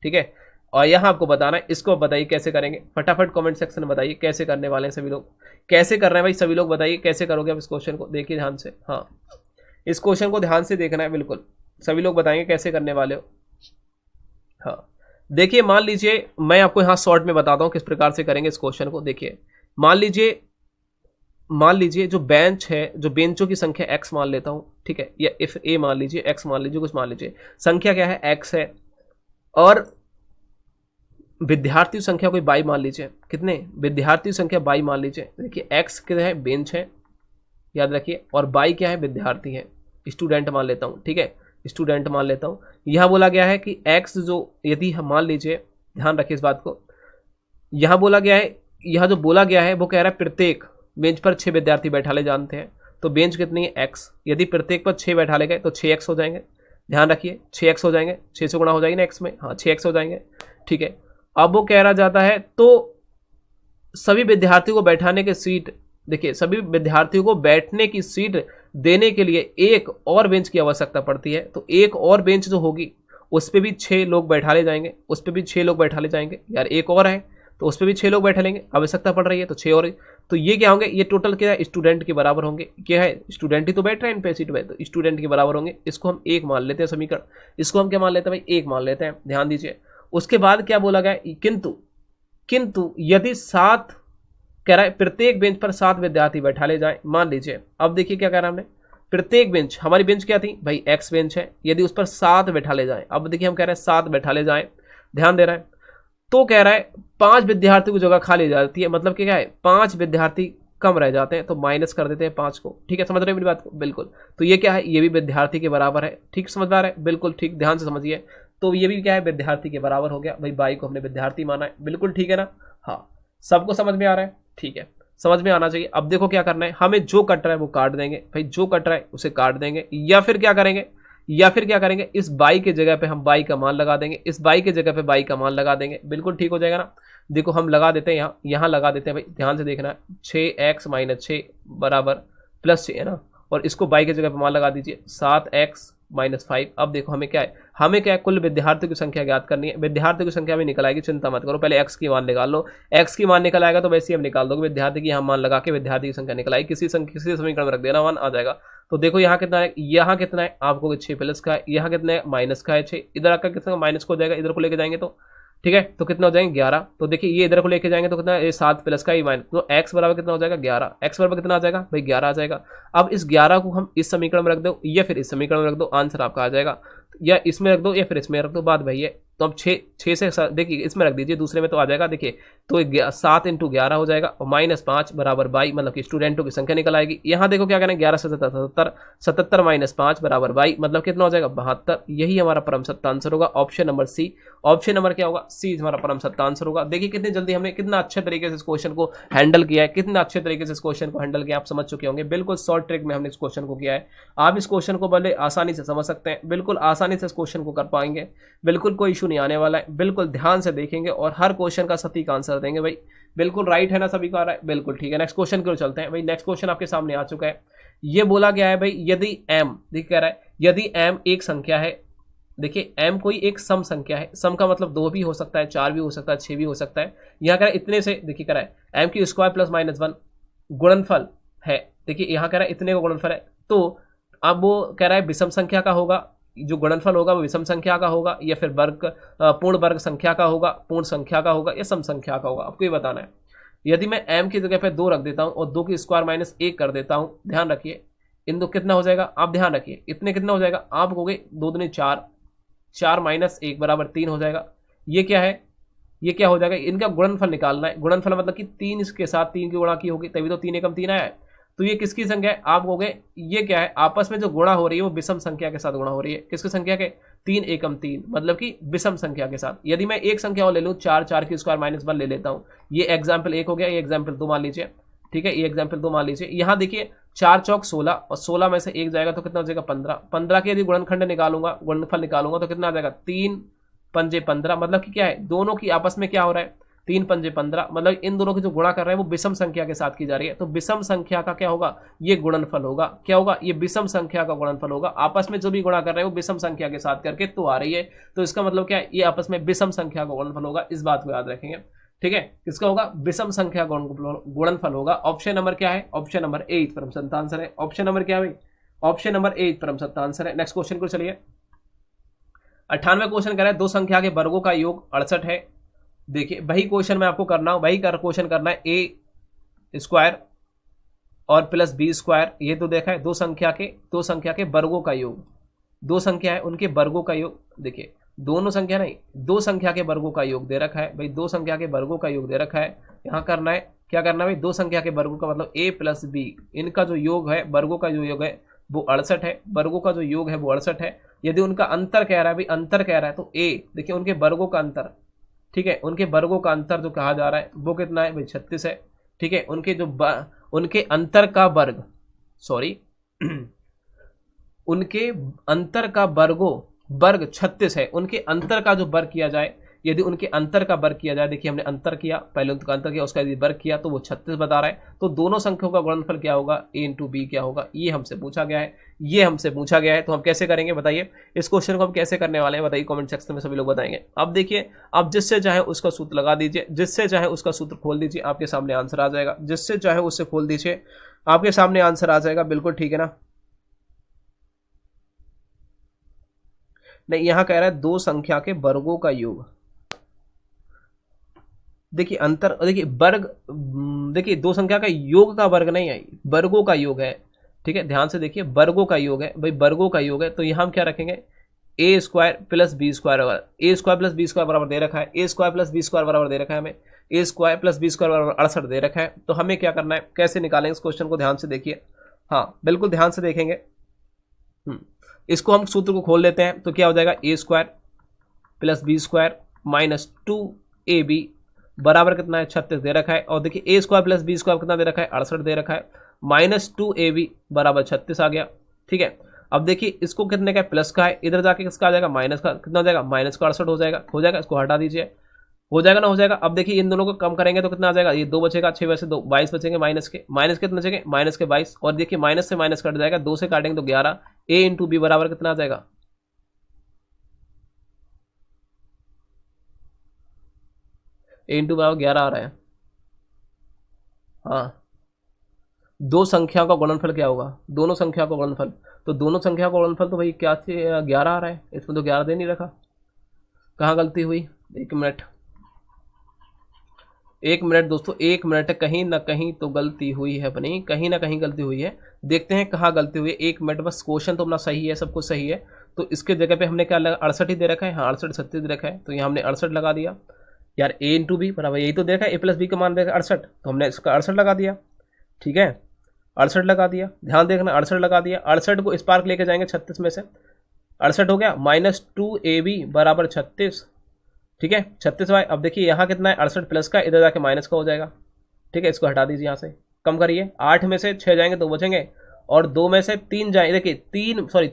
ठीक है। और यहाँ आपको बताना है, इसको बताइए कैसे करेंगे, फटाफट कमेंट सेक्शन में बताइए कैसे करने वाले हैं सभी लोग, कैसे कर रहे हैं भाई सभी लोग बताइए कैसे करोगे आप इस क्वेश्चन को, देखिए ध्यान से, हाँ इस क्वेश्चन को ध्यान से देखना है, बिल्कुल सभी लोग बताएंगे कैसे करने वाले हो। हाँ देखिए मान लीजिए मैं आपको यहाँ शॉर्ट में बताता हूँ किस प्रकार से करेंगे इस क्वेश्चन को। देखिए मान लीजिए जो बेंच है, जो बेंचों की संख्या x मान लेता हूँ, ठीक है, या इफ a मान लीजिए, x मान लीजिए, कुछ मान लीजिए, संख्या क्या है x है, और विद्यार्थी संख्या कोई 22 मान लीजिए, कितने विद्यार्थी संख्या 22 मान लीजिए। देखिए एक्स क्या है, बेंच है, याद रखिए, और 22 क्या है, विद्यार्थी है, स्टूडेंट मान लेता हूँ, ठीक है, स्टूडेंट मान लेता हूँ। यहाँ बोला गया है कि एक्स जो, यदि हम मान लीजिए, ध्यान रखिए इस बात को, यहाँ बोला गया है, यहाँ जो बोला गया है वो कह रहा है प्रत्येक बेंच पर 6 विद्यार्थी बैठा ले जानते हैं, तो बेंच कितनी है, एक्स। यदि प्रत्येक पर 6 बैठा ले गए तो 6x हो जाएंगे, ध्यान रखिए 6x हो जाएंगे, 6 से गुणा हो जाएगी ना एक्स में, हाँ 6x हो जाएंगे, ठीक है। अब वो कह रहा जाता है तो सभी विद्यार्थियों को बैठाने के सीट, देखिए सभी विद्यार्थियों को बैठने की सीट देने के लिए एक और बेंच की आवश्यकता पड़ती है, तो एक और बेंच जो होगी उस पर भी 6 लोग बैठा ले जाएंगे, उस पर भी 6 लोग बैठा ले जाएंगे, यार एक और है तो उस पर भी 6 लोग बैठा लेंगे, आवश्यकता पड़ रही है तो 6 और, तो ये क्या होंगे, ये टोटल क्या है, स्टूडेंट के बराबर होंगे, क्या है, स्टूडेंट ही तो बैठ रहे हैं इन पे सीट में, तो स्टूडेंट के बराबर होंगे। इसको हम एक मान लेते हैं समीकरण, इसको हम क्या मान लेते हैं भाई, एक मान लेते हैं, ध्यान दीजिए। उसके बाद क्या बोला गया, किंतु यदि 7 कह रहा है प्रत्येक बेंच पर 7 विद्यार्थी बैठा ले जाए, मान लीजिए। अब देखिए क्या कह रहा है हमने, प्रत्येक बेंच, हमारी बेंच क्या थी भाई, एक्स बेंच है, यदि उस पर 7 बैठा ले जाए, अब देखिए हम कह रहे हैं 7 बैठा ले जाए, ध्यान दे रहा है, तो कह रहा है 5 विद्यार्थी की जगह खाली जाती है, मतलब कि क्या है 5 विद्यार्थी कम रह जाते हैं, तो माइनस कर देते हैं 5 को, ठीक है, समझ रहे हैं मेरी बात को, बिल्कुल। तो ये क्या है, ये भी विद्यार्थी के बराबर है, ठीक समझदार है, बिल्कुल ठीक, ध्यान से समझिए। तो ये भी क्या है, विद्यार्थी के बराबर हो गया भाई, 22 को हमने विद्यार्थी माना है, बिल्कुल ठीक है ना, हाँ सबको समझ में आ रहा है, ठीक है, समझ में आना चाहिए। अब देखो क्या करना है, हमें जो कट रहा है वो काट देंगे भाई, जो कट रहा है उसे काट देंगे, या फिर क्या करेंगे, इस 22 के जगह पे हम 22 का मान लगा देंगे, इस 22 के जगह पे 22 का मान लगा देंगे, बिल्कुल ठीक हो जाएगा ना। देखो हम लगा देते हैं, यहाँ लगा देते हैं भाई, ध्यान से देखना, 6x - 6 बराबर +6 है ना, और इसको 22 की जगह पे मान लगा दीजिए, 7x - 5। अब देखो हमें क्या है, कुल विद्यार्थियों की संख्या ज्ञात करनी है, विद्यार्थियों की संख्या भी निकल आएगी, चिंता मत करो, पहले x की मान निकाल लो, x की मान निकल आएगा तो वैसे ही हम निकाल दोगे, विद्यार्थी की यहाँ मान लगा के विद्यार्थी की संख्या निकल आएगी, किसी समीकरण में रख देना, मान आ जाएगा। तो देखो यहाँ कितना है, आपको 6 प्लस का है, यहाँ कितना है, माइनस का है 6, इधर आकर कितना माइनस को हो जाएगा, इधर को लेके जाएंगे तो ठीक है, तो कितना हो जाएंगे 11। तो देखिए ये इधर को लेके जाएंगे तो कितना, ये 7 प्लस का ही माइनस, तो x बराबर कितना हो जाएगा 11, x बराबर कितना आ जाएगा भाई 11 आ जाएगा। अब इस 11 को हम इस समीकरण में रख दो या फिर इस समीकरण में रख दो, आंसर आपका आ जाएगा, या इसमें रख दो या फिर इसमें रख दो, बात भाई है। तो अब 6 से देखिए इसमें रख दीजिए, दूसरे में तो आ जाएगा, देखिए तो 7 × 11 हो जाएगा, और -5 बराबर 22, मतलब कि स्टूडेंटों की संख्या निकल आएगी। यहाँ देखो क्या करें, 11 से 77, 77 - 5 बराबर 22, मतलब कितना हो जाएगा 72। यही हमारा परम सत्य आंसर होगा, option number C. Option number क्या होगा, सी हमारा परम सत्य आंसर होगा। देखिए कितनी जल्दी हमने कितना अच्छे तरीके से इस क्वेश्चन को हैंडल किया है, कितना अच्छे तरीके से इस क्वेश्चन को हैंडल किया, आप समझ चुके होंगे, बिल्कुल शॉर्ट ट्रिक में हमने इस क्वेश्चन को किया है। आप इस क्वेश्चन को भले आसानी से समझ सकते हैं, बिल्कुल आसानी से इस क्वेश्चन को कर पाएंगे, बिल्कुल कोई इशू नहीं आने वाला है, बिल्कुल ध्यान से देखेंगे और हर क्वेश्चन का सटीक आंसर देंगे भाई, बिल्कुल राइट है ना सभी को आ रहा है, बिल्कुल ठीक है। नेक्स्ट क्वेश्चन की ओर चलते हैं भाई, नेक्स्ट क्वेश्चन आपके सामने आ चुका है। ये बोला गया है भाई, यदि m, देखिए कह रहा है यदि m एक संख्या है, देखिए m कोई एक सम संख्या है, सम का मतलब 2 भी हो सकता है, 4 भी हो सकता है, 6 भी हो सकता है। यहाँ कह रहा है इतने से, देखिए कह रहा है m की स्क्वायर प्लस -1 गुणनफल है, देखिए यहाँ कह रहा है इतने का गुणनफल है, तो अब वो कह रहा है विषम संख्या का होगा, जो गुणनफल होगा वो विषम संख्या का होगा, या फिर पूर्ण वर्ग संख्या का होगा, पूर्ण संख्या का होगा, या सम संख्या का होगा, आपको ये बताना है। यदि मैं m की जगह पे 2 रख देता हूं और 2 की स्क्वायर -1 कर देता हूं, ध्यान रखिए इन दो कितना हो जाएगा, आप ध्यान रखिए इतने कितना हो जाएगा, आप कहोगे 2 दूनी 4, 4 - 1 बराबर 3 हो जाएगा। ये क्या है, ये क्या हो जाएगा, इनका गुणनफल निकालना है। गुणनफल मतलब कि 3 इसके साथ 3 की गुणा की होगी, तभी तो 3 एकम 3 आया है। तो ये किसकी संख्या है, आप कहोगे ये क्या है, आपस में जो गुणा हो रही है वो विषम संख्या के साथ गुणा हो रही है, किसकी संख्या के, 3 एकम 3, मतलब कि विषम संख्या के साथ। यदि मैं एक संख्या और ले लूँ, 4, 4 की स्क्वायर -1 ले लेता हूँ, ये एग्जाम्पल 1 हो गया, ये एग्जाम्पल 2 मान लीजिए, ठीक है, ये एग्जाम्पल 2 मान लीजिए। यहाँ देखिए 4 चौक 16, और 16 में से 1 जाएगा तो कितना हो जाएगा 15, 15 के यदि गुणनखंड निकालूंगा, गुणनफल निकालूंगा तो कितना आ जाएगा, 3 पंजे 15, मतलब कि क्या है, दोनों की आपस में क्या हो रहा है, 3 पंजे 15, मतलब इन दोनों की जो गुणा कर रहे हैं वो विषम संख्या के साथ की जा रही है, तो विषम संख्या का क्या होगा, ये गुणनफल होगा, क्या होगा, ये विषम संख्या का गुणनफल होगा। आपस में जो भी गुणा कर रहे हैं वो विषम संख्या के साथ करके तो आ रही है, तो इसका मतलब क्या है, ये आपस में विषम संख्या का गुणनफल होगा, इस बात को याद रखेंगे, ठीक है। किसका होगा, विषम संख्या गुणनफल होगा। ऑप्शन नंबर क्या है, ऑप्शन नंबर 8 परम सत्य आंसर है। ऑप्शन नंबर क्या है, ऑप्शन नंबर 8 परम सत्य आंसर है। नेक्स्ट क्वेश्चन को चलिए, 98वां क्वेश्चन कह रहा है दो संख्या के वर्गों का योग 68 है। देखिए वही क्वेश्चन मैं आपको करना हूं, वही क्वेश्चन करना है, a स्क्वायर और प्लस b स्क्वायर, ये तो देखा है दो संख्या के वर्गों का योग, दो संख्या है उनके वर्गों का योग। देखिए दोनों संख्या नहीं, दो संख्या के वर्गों का योग दे रखा है भाई, दो संख्या के वर्गों का योग दे रखा है। यहाँ करना है, क्या करना है भाई, दो संख्या के वर्गों का मतलब a प्लस बी, इनका जो योग है, वर्गों का जो योग है वो 68 है, वर्गों का जो योग है वो 68 है। यदि उनका अंतर कह रहा है भाई, अंतर कह रहा है, तो a देखिए उनके वर्गों का अंतर, ठीक है, उनके वर्गों का अंतर जो कहा जा रहा है वो कितना है भाई, 36 है। ठीक है, उनके जो उनके अंतर का वर्ग, सॉरी उनके अंतर का वर्ग 36 है। उनके अंतर का जो वर्ग किया जाए, यदि उनके अंतर का वर्ग किया जाए, देखिए हमने अंतर किया, पहले उनका अंतर किया, उसका यदि वर्ग किया तो वो 36 बता रहा है। तो दोनों संख्याओं का गुणनफल क्या होगा, a इंटू बी क्या होगा, ये हमसे पूछा गया है, ये हमसे पूछा गया है। तो हम कैसे करेंगे बताइए, इस क्वेश्चन को हम कैसे करने वाले हैं बताइए, कमेंट सेक्शन में सभी लोग बताएंगे। अब देखिए, अब जिससे चाहे उसका सूत्र लगा दीजिए, जिससे चाहे उसका सूत्र खोल दीजिए, आपके सामने आंसर आ जाएगा। जिससे चाहे उससे खोल दीजिए, आपके सामने आंसर आ जाएगा। बिल्कुल ठीक है ना। नहीं, यहां कह रहा है दो संख्या के वर्गों का योग। देखिए अंतर, देखिए वर्ग, देखिए दो संख्या का योग का वर्ग नहीं है, वर्गों का योग है। ठीक है, ध्यान से देखिए, वर्गों का योग है भाई, वर्गों का योग है। तो यहां हम क्या रखेंगे, ए स्क्वायर प्लस बी स्क्वायर, ए स्क्वायर प्लस बी स्क्वायर बराबर दे रखा है, ए स्क्वायर प्लस बी स्क्वायर बराबर दे रखा है हमें, ए स्क्वायर प्लस बी स्क्वायर बराबर 68 दे रखा है। तो हमें क्या करना है, कैसे निकालेंगे इस क्वेश्चन को, ध्यान से देखिए, हाँ बिल्कुल ध्यान से देखेंगे। इसको हम सूत्र को खोल लेते हैं, तो क्या हो जाएगा, A square plus B square minus 2ab बराबर कितना है, 36 दे रखा है। और देखिए ए स्क्वायर प्लस बी स्क्वायर कितना दे रखा है, 68 दे रखा है, माइनस 2ab बराबर 36 आ गया। ठीक है, अब देखिए इसको कितने का, प्लस का है, इधर जाके किसका आ जाएगा, माइनस का, कितना हो जाएगा, माइनस का 68 हो जाएगा, इसको हटा दीजिए, हो जाएगा ना, हो जाएगा। अब देखिए इन दोनों को कम करेंगे तो कितना आ जाएगा, ये 2 बचेगा, 6 वैसे 2 22 बचेंगे, माइनस के कितने बचेंगे, माइनस के 22। और देखिए माइनस से माइनस कट जाएगा, 2 से काटेंगे तो 11, a इंटू बी बराबर कितना आ जाएगा, a इंटू बराबर 11 आ रहा है। हाँ, दो संख्याओं का गुणनफल क्या होगा, दोनों संख्या का गुणनफल, तो दोनों संख्या का गुणनफल तो भाई क्या से 11 आ रहा है, इसमें तो 11 दे नहीं रखा, कहाँ गलती हुई, एक मिनट, एक मिनट दोस्तों, एक मिनट, कहीं ना कहीं तो गलती हुई है अपनी, कहीं ना कहीं गलती हुई है, देखते हैं कहाँ गलती हुई है। एक मिनट बस, क्वेश्चन तो अपना सही है, सब कुछ सही है। तो इसके जगह पे हमने क्या लगा, 68 ही दे रखा है, हाँ 68 36 दे रखा है, तो यहाँ हमने 68 लगा दिया। यार a इंटू बी बराबर यही तो देखा है, a प्लस बी का मान देखा 68, तो हमने इसका 68 लगा दिया। ठीक है, 68 लगा दिया, ध्यान देखना, 68 लगा दिया, 68 को इस पार लेके जाएंगे 36 में से, 68 हो गया, माइनस 2ab बराबर 36। ठीक है, 36y। अब देखिए यहाँ कितना है, 68 प्लस का, इधर जाके माइनस का हो जाएगा। ठीक है, इसको हटा दीजिए, यहाँ से कम करिए, 8 में से 6 जाएंगे 2 बचेंगे, और 2 में से 3 जाएंगे, देखिए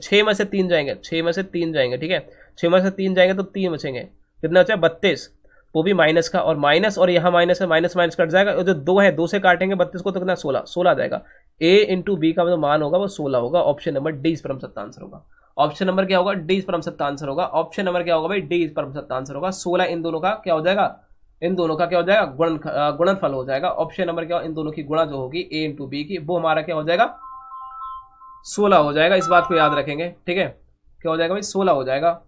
6 में से 3 जाएंगे, 6 में से 3 जाएंगे। ठीक है, 6 में से 3 जाएंगे तो 3 बचेंगे, कितना बचा, 32, वो भी माइनस का, और माइनस, और यहाँ माइनस है, माइनस माइनस कट जाएगा, और जो 2 है 2 से काटेंगे 32 को तो कितना, 16 आ जाएगा। a इंटू बी का जो मान होगा वो 16 होगा। ऑप्शन नंबर डी इस परम सत्य आंसर होगा। ऑप्शन नंबर क्या होगा, डी इस परम सत्य आंसर होगा। ऑप्शन नंबर क्या होगा भाई, डी इस परम सत्य आंसर होगा। 16 इन दोनों का क्या हो जाएगा, इन दोनों का क्या हो जाएगा, गुणनफल हो जाएगा। ऑप्शन नंबर क्या, इन दोनों की गुणा जो होगी a इंटू बी की, वो हमारा क्या हो जाएगा, 16 हो जाएगा। इस बात को याद रखेंगे। ठीक है, क्या हो जाएगा भाई, 16 हो जाएगा।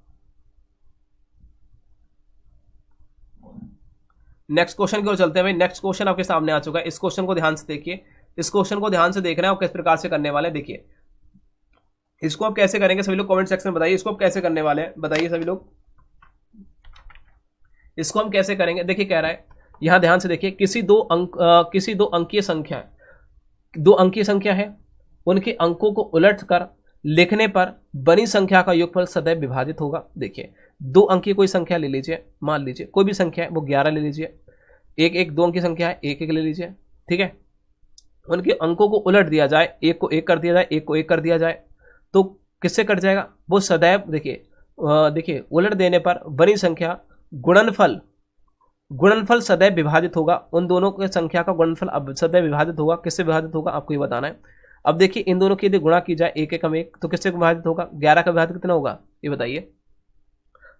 नेक्स्ट क्वेश्चन की ओर चलते हैं भाई। नेक्स्ट क्वेश्चन आपके सामने आ चुका है, इस क्वेश्चन को ध्यान से देखिए, इस क्वेश्चन को ध्यान से देख रहे हैं आप किस प्रकार से करने वाले हैं। देखिए इसको आप कैसे करेंगे, सभी लोग कमेंट सेक्शन में बताइए, इसको आप कैसे करने वाले हैं, बताइए सभी लोग, इसको हम कैसे करेंगे। देखिए कह रहा है, यहां ध्यान से देखिए, किसी दो अंकीय संख्या, 2 अंकीय संख्या है, उनके अंकों को उलट कर लिखने पर बनी संख्या का योगफल सदैव विभाजित होगा। देखिए 2 अंकीय कोई संख्या ले लीजिए, मान लीजिए कोई भी संख्या है, वो 11 ले लीजिए, एक 2 अंकीय संख्या है, 1 ले लीजिए। ठीक है, उनके अंकों को उलट दिया जाए, 1 को 1 कर दिया जाए, 1 को 1 कर दिया जाए, तो किससे कट जाएगा, वो सदैव, देखिए उलट देने पर बनी संख्या गुणनफल सदैव विभाजित होगा। उन दोनों की संख्या का गुणनफल अब सदैव विभाजित होगा। किससे विभाजित होगा, आपको ये बताना है। अब देखिए इन दोनों की यदि गुणा की जाए, 1 1 1, तो किससे विभाजित होगा, 11 का विभाजित कितना होगा, ये बताइए।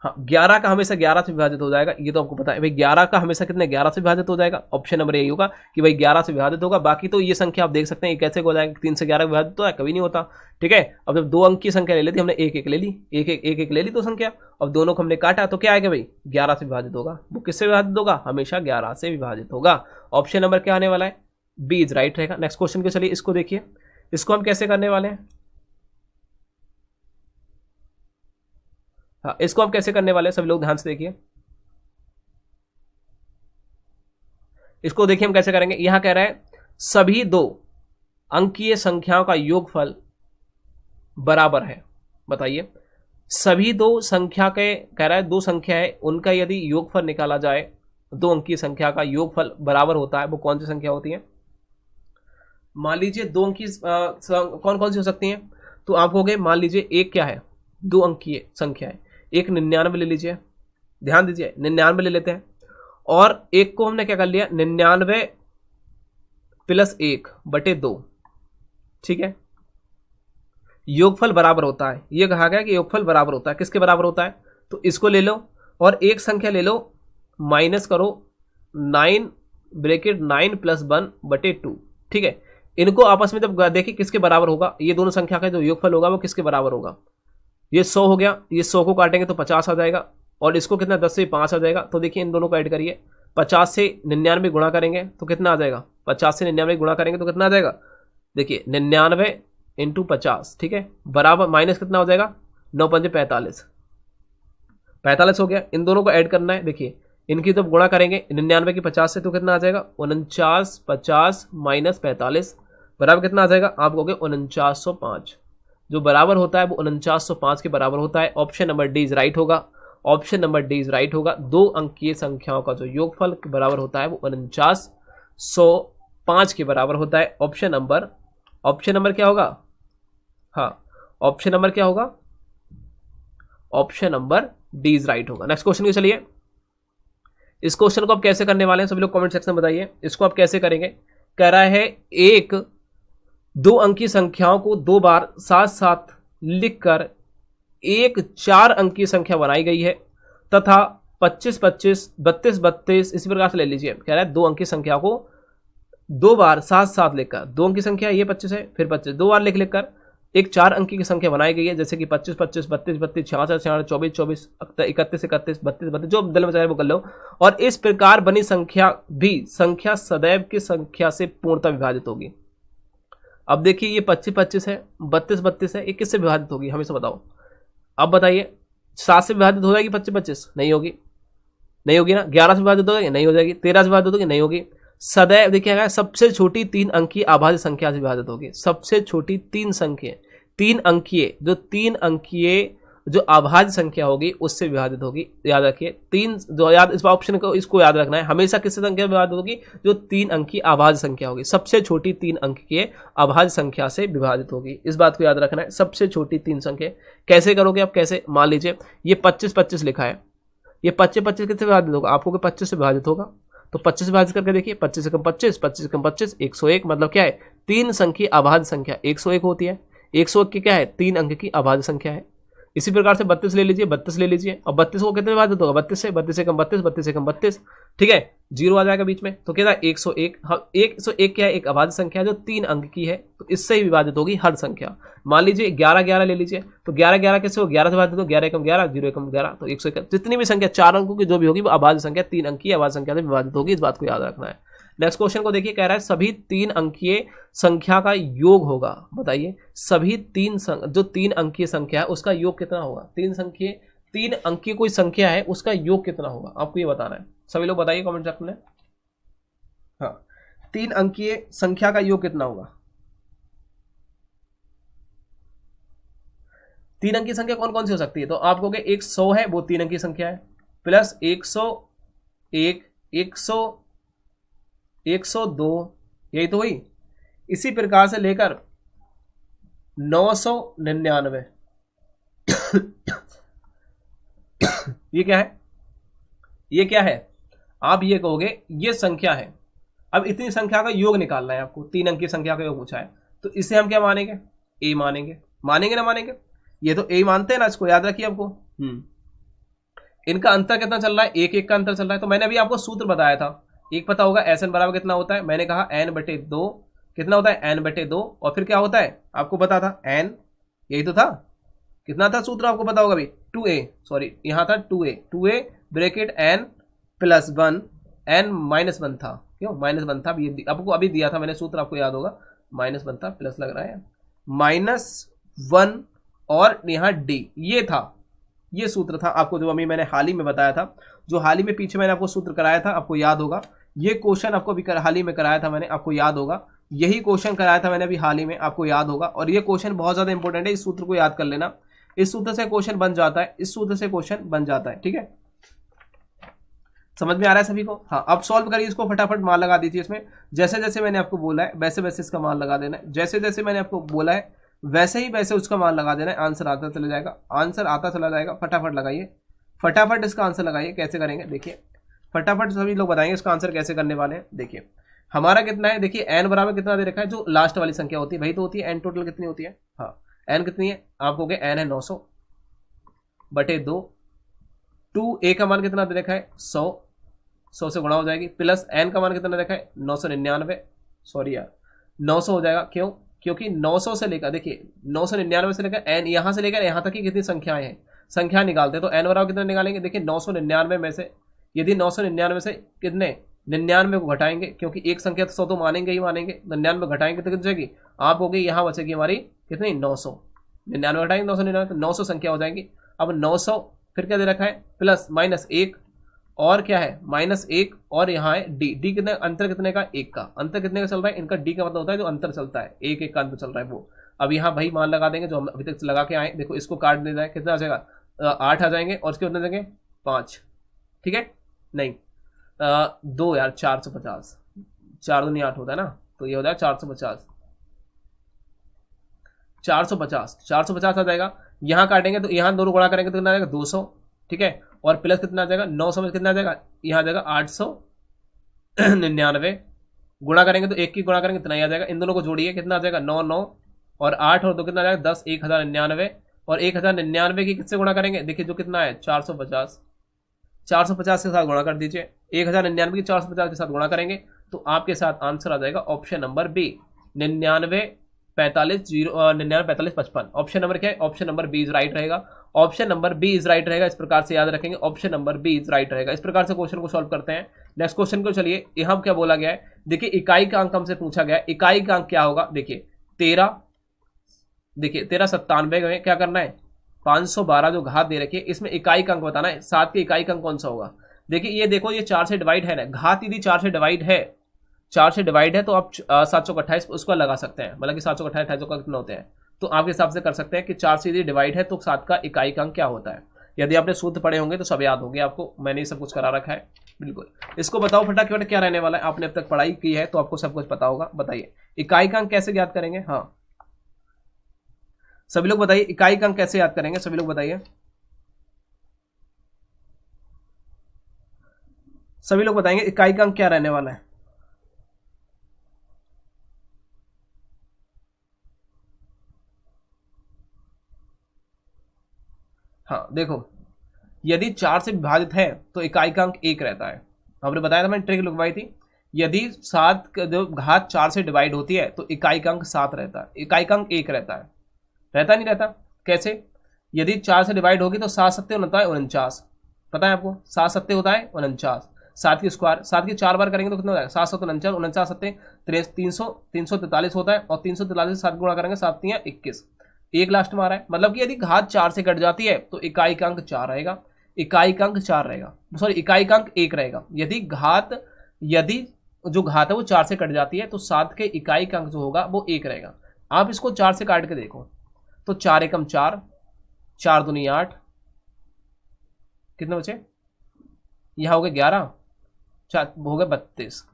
हाँ, 11 का हमेशा 11 से विभाजित हो जाएगा, ये तो आपको पता है भाई। 11 का हमेशा कितने, 11 से विभाजित हो जाएगा। ऑप्शन नंबर यही होगा कि भाई 11 से विभाजित होगा। बाकी तो ये संख्या आप देख सकते हैं कैसे हो जाएगा, 3 से 11 विभाजित तो है, कभी नहीं होता। ठीक है, अब जब 2 अंक की संख्या ले ली थी हमने, 1 1 ले ली, 1 1 ले ली तो संख्या, अब दोनों को हमने काटा तो क्या आएगा भाई, 11 से विभाजित होगा। वो किससे विभाजित होगा, हमेशा 11 से विभाजित होगा। ऑप्शन नंबर क्या आने वाला है, बी इज राइट रहेगा। नेक्स्ट क्वेश्चन के चलिए, इसको देखिए, इसको हम कैसे करने वाले हैं। हाँ, इसको हम कैसे करने वाले हैं, सभी लोग ध्यान से देखिए। इसको देखिए हम कैसे करेंगे। यहां कह रहा है सभी दो अंकीय संख्याओं का योगफल बराबर है। बताइए, सभी दो संख्या के, कह रहा है दो संख्या है, उनका यदि योगफल निकाला जाए, दो अंकीय संख्या का योगफल बराबर होता है, वो कौन सी संख्या होती है? मान लीजिए दो अंकीय कौन कौन सी हो सकती हैं? तो आप हो गए, मान लीजिए एक क्या है, दो अंकीय संख्या है, एक 99 ले लीजिए, ध्यान दीजिए 99 ले लेते हैं, और एक को हमने क्या कर लिया 99 प्लस 1/2, ठीक है। योगफल बराबर होता है, ये कहा गया कि योगफल बराबर होता है, किसके बराबर होता है? तो इसको ले लो और एक संख्या ले लो, माइनस करो 9 ब्रैकेट 9 + 1/2, ठीक है। इनको आपस में जब देखिए किसके बराबर होगा, ये दोनों संख्या का जो योगफल होगा वो किसके बराबर होगा? ये 100 हो गया, ये 100 को काटेंगे तो 50 आ जाएगा, और इसको कितना 10 से 5 आ जाएगा। तो देखिए इन दोनों को ऐड करिए, 50 से 99 गुणा करेंगे तो कितना आ जाएगा? 50 से 99 गुणा करेंगे तो कितना आ जाएगा? देखिए 99 × 50, ठीक है, बराबर माइनस कितना हो जाएगा? 9 × 5 = 45 हो गया। इन दोनों को ऐड करना है। देखिए इनकी जब गुणा करेंगे 99 की 50 से तो कितना आ जाएगा? 49, 50 - 45 बराबर कितना आ जाएगा? आप कहोगे 4905। जो बराबर होता है वो 4905 के बराबर होता है। Option number D is right होगा, option number D is right होगा। दो अंकीय संख्याओं का जो योगफल के बराबर होता है वो 4905 के बराबर होता है। ऑप्शन नंबर क्या होगा? हाँ, ऑप्शन नंबर क्या होगा? Option number D is right होगा। नेक्स्ट क्वेश्चन के चलिए। इस क्वेश्चन को आप कैसे करने वाले हैं सभी लोग कमेंट सेक्शन में बताइए। इसको आप कैसे करेंगे? कह रहा है एक दो अंकी संख्याओं को दो बार साथ साथ लिखकर एक 4 अंकी संख्या बनाई गई है तथा 25 25 32 32 इसी प्रकार से ले लीजिए। कह रहा है दो अंकी संख्या को दो बार साथ साथ लिखकर, दो अंकी संख्या ये 25 है, फिर 25 दो बार लिख लिखकर एक 4 अंकी की संख्या बनाई गई है, जैसे कि 25 25 32 32 66 66 24 24 31 31 32 32, जो दिल में चाहे वो कर लो। और इस प्रकार बनी संख्या भी संख्या सदैव की संख्या से पूर्णतः विभाजित होगी। अब देखिए ये 25 25 है, 32 32 है, ये किससे विभाजित होगी हमें से बताओ। अब बताइए 7 से विभाजित हो जाएगी 25 25? नहीं होगी, नहीं होगी ना। 11 से विभाजित हो जाएगी? नहीं हो जाएगी। 13 से विभाजित होगी? नहीं होगी। सदैव देखिएगा सबसे छोटी 3 अंकीय अभाज्य संख्या से विभाजित होगी। सबसे छोटी 3 संख्या, 3 अंकीय, जो 3 अंकीय जो अभाज्य संख्या होगी उससे विभाजित होगी। याद रखिए 3, जो याद इस ऑप्शन को इसको याद रखना है, हमेशा किससे संख्या विभाजित होगी? जो 3 अंकीय अभाज्य संख्या होगी, सबसे छोटी 3 अंकीय अभाज्य संख्या से विभाजित होगी। इस बात को याद रखना है, सबसे छोटी 3 संख्या। कैसे करोगे आप? कैसे? मान लीजिए ये 25 25 लिखा है, ये 25 25 किससे विभाजित होगा? आपको 25 से विभाजित होगा, तो 25 से विभाजित करके देखिए, 25 से कम 25, 25 से कम 25, 101। मतलब क्या है? 3 संख्या अभाज्य संख्या 101 होती है। 101 की क्या है? 3 अंक की अभाज्य संख्या है। इसी प्रकार से 32 ले लीजिए, 32 ले लीजिए, और 32 को कितने विभाजित होगा? 32 से, 32 से कम 32, 32 से कम 32, ठीक है, 0 आ जाएगा बीच में, तो क्या है? 101। 101 क्या है? एक अभाज्य संख्या जो 3 अंक की है, तो इससे ही विभाजित होगी हर संख्या। मान लीजिए 11 11 ले लीजिए, तो 11 11 कैसे हो? 11 से विभाजित हो, 11 कम 11, 0 कम 11, तो 101। जितनी भी संख्या 4 अंकों की जो भी होगी वो अभाज्य संख्या 3 अंक की अभाज्य संख्या से विभाजित होगी। इस बात को याद रखना है। नेक्स्ट क्वेश्चन को देखिए, कह रहा है सभी 3 अंकीय संख्या का योग होगा। बताइए सभी 3 जो 3 अंकीय संख्या है उसका योग कितना होगा? 3 अंकीय कोई संख्या है उसका योग कितना होगा? आपको ये बताना है। सभी लोग बताइए कमेंट सेक्शन में। हाँ, 3 अंकीय संख्या का योग कितना होगा? 3 अंकीय संख्या कौन कौन सी हो सकती है? तो आप कहोगे एक 100 है, वो 3 अंकीय संख्या है, प्लस 101, 102, यही तो हुई। इसी प्रकार से लेकर 999 ये क्या है? ये क्या है? आप ये कहोगे ये संख्या है। अब इतनी संख्या का योग निकालना है आपको, 3 अंकीय संख्या का योग पूछा है, तो इसे हम क्या मानेंगे? ए मानेंगे। मानेंगे ना मानेंगे? ये तो ए मानते हैं ना, इसको याद रखिए आपको। इनका अंतर कितना चल रहा है? 1 1 का अंतर चल रहा है। तो मैंने अभी आपको सूत्र बताया था, एक पता होगा SN बराबर कितना होता है? मैंने कहा n/2 कितना होता है? n/2, और फिर क्या होता है आपको पता था? n, यही तो था। कितना था सूत्र आपको पता होगा अभी? 2a, सॉरी यहाँ था 2a ब्रैकेट n + 1, n - 1 था। क्यों -1 था? आपको अभी दिया था मैंने सूत्र, आपको याद होगा। -1 था, प्लस लग रहा है, -1 और यहाँ d ये था। ये सूत्र था आपको जो अभी मैंने हाल ही में बताया था, जो हाल ही में पीछे मैंने आपको सूत्र कराया था, आपको याद होगा। ये क्वेश्चन आपको अभी हाल ही में कराया था मैंने, आपको याद होगा। यही क्वेश्चन कराया था मैंने अभी हाल ही में, आपको याद होगा। और ये क्वेश्चन बहुत ज्यादा इंपॉर्टेंट है, इस सूत्र को याद कर लेना। इस सूत्र से क्वेश्चन बन जाता है, इस सूत्र से क्वेश्चन बन जाता है, ठीक है। समझ में आ रहा है सभी को? हाँ, अब सॉल्व करिए इसको, फटाफट मान लगा दीजिए इसमें। जैसे जैसे मैंने आपको बोला है वैसे वैसे इसका मान लगा देना है। जैसे जैसे मैंने आपको बोला है वैसे ही वैसे उसका मान लगा देना है। आंसर आता चला जाएगा, आंसर आता चला जाएगा। फटाफट लगाइए, फटाफट इसका आंसर लगाइए। कैसे करेंगे देखिए, फटाफट सभी लोग बताएंगे इसका आंसर कैसे करने वाले हैं। देखिए हमारा कितना है, देखिए एन बराबर कितना दे रखा है, जो लास्ट वाली संख्या होती है वही तो होती है। एन टोटल कितनी होती है? हाँ, एन कितनी है आपको? एन है 900 बटे 2। 2a का मान कितना दे रखा है? 100 से गुणा हो जाएगी, प्लस एन का मान कितना दे रखा है? 999। सॉरी यार, 900 हो जाएगा। क्यों? क्योंकि 900 से लेकर, देखिए 999 से लेकर एन, यहां से लेकर यहां तक की कितनी संख्याएं हैं, संख्या निकालते हैं। तो एन बराबर कितना निकालेंगे? देखिए 999 में से, यदि 999 से कितने 99 को घटाएंगे, क्योंकि एक संख्या तो 100 तो मानेंगे ही मानेंगे, 99 घटाएंगे तो कितनी बचेगी? आप हो गई, यहाँ बचेगी हमारी कितनी? 900। 99 घटाएंगे 999 तो 900 संख्या हो जाएंगी। अब 900 फिर क्या दे रखा है? प्लस माइनस 1 और क्या है? -1 और यहाँ है डी। डी कितने, अंतर कितने का? 1 का। अंतर कितने का चल रहा है इनका? डी का मतलब होता है जो अंतर चलता है, 1 का अंतर चल रहा है वो। अब यहाँ भाई मान लगा देंगे जो हम अभी तक लगा के आए। देखो इसको काट दे जाए, कितना आ जाएगा? 8 आ जाएंगे और इसके कितने देंगे? 5। ठीक है, नहीं 2 यार, 450। 4 दूनी 8 होता है ना, तो ये हो जाएगा 450। 450 आ जाएगा। यहाँ काटेंगे तो यहाँ दोनों गुणा करेंगे तो कितना आ जाएगा? 200। ठीक है, और प्लस कितना आ जाएगा? 900 में कितना आ जाएगा? यहाँ आ जाएगा 899। गुणा करेंगे तो 1 की गुणा करेंगे इतना ही आ जाएगा। इन दोनों को जोड़िए, कितना आ जाएगा? 9 9 और 8 और 2 कितना आ जाएगा? 10। 1099 और 1099 की किससे गुणा करेंगे? देखिए जो कितना है 450। 450 के साथ गुणा कर दीजिए। 1099 की 450 के साथ गुणा करेंगे तो आपके साथ आंसर आ जाएगा option number B, 99 45 0 99 45 55। Option number क्या है? Option number B is right रहेगा। Option number B is right रहेगा। इस प्रकार से याद रखेंगे, option number B is right रहेगा। इस प्रकार से क्वेश्चन को सॉल्व करते हैं। नेक्स्ट क्वेश्चन को चलिए, यहां क्या बोला गया है? देखिए इकाई का अंक हमसे पूछा गया है। इकाई का अंक क्या होगा? देखिए 13, देखिए 13 97 में क्या करना है? 512 जो घात दे रखी है, इसमें इकाई का अंक बताना है। 7 के इकाई का अंक कौन सा होगा? देखिए ये देखो, ये 4 से डिवाइड है ना, घात यदि 4 से डिवाइड है, 4 से डिवाइड है तो आप 728 उसको लगा सकते हैं। मतलब कि 728 28 का कितना होते हैं, तो आपके हिसाब से कर सकते हैं कि 4 से यदि डिवाइड है तो 7 का इकाई का अंक क्या होता है। यदि आपने सूत्र पढ़े होंगे तो सब याद होंगे आपको, मैंने ये सब कुछ करा रखा है बिल्कुल। इसको बताओ फटाफट क्या रहने वाला है। आपने अब तक पढ़ाई की है तो आपको सब कुछ पता होगा। बताइए इकाई का अंक कैसे याद करेंगे? हाँ सभी लोग बताइए, इकाई का अंक कैसे याद करेंगे? सभी लोग बताइए, सभी लोग बताएंगे इकाई का अंक क्या रहने वाला है। हाँ देखो, यदि 4 से विभाजित है तो इकाई का अंक 1 रहता है। आपने बताया था, मैंने ट्रिक लिखवाई थी। यदि 7 जो घात 4 से डिवाइड होती है तो इकाई का अंक 7 रहता है, इकाई का अंक 1 रहता है। रहता नहीं रहता? कैसे? यदि 4 से डिवाइड होगी तो 7 सत्ते होता है 49। पता है आपको? 7 सत्ते होता है 49। 7 की स्क्वायर, 7 की 4 बार करेंगे तो कितना हो जाएगा? 7 7 49, 49 सत्ते 343 होता है और 343 से 7 गुणा करेंगे, 7 3 21, 1 लास्ट में आ रहा है। मतलब कि यदि घात 4 से कट जाती है तो इकाई का अंक 4 रहेगा, इकाई का अंक 4 रहेगा, सॉरी इकाई का अंक 1 रहेगा। यदि जो घात है वो 4 से कट जाती है तो 7 के इकाई का अंक जो होगा वो 1 रहेगा। आप इसको 4 से काट के देखो तो 4 एकम 4, 4 दूनी 8, कितने बचे? यहां हो गए 11, 4 हो गए 32,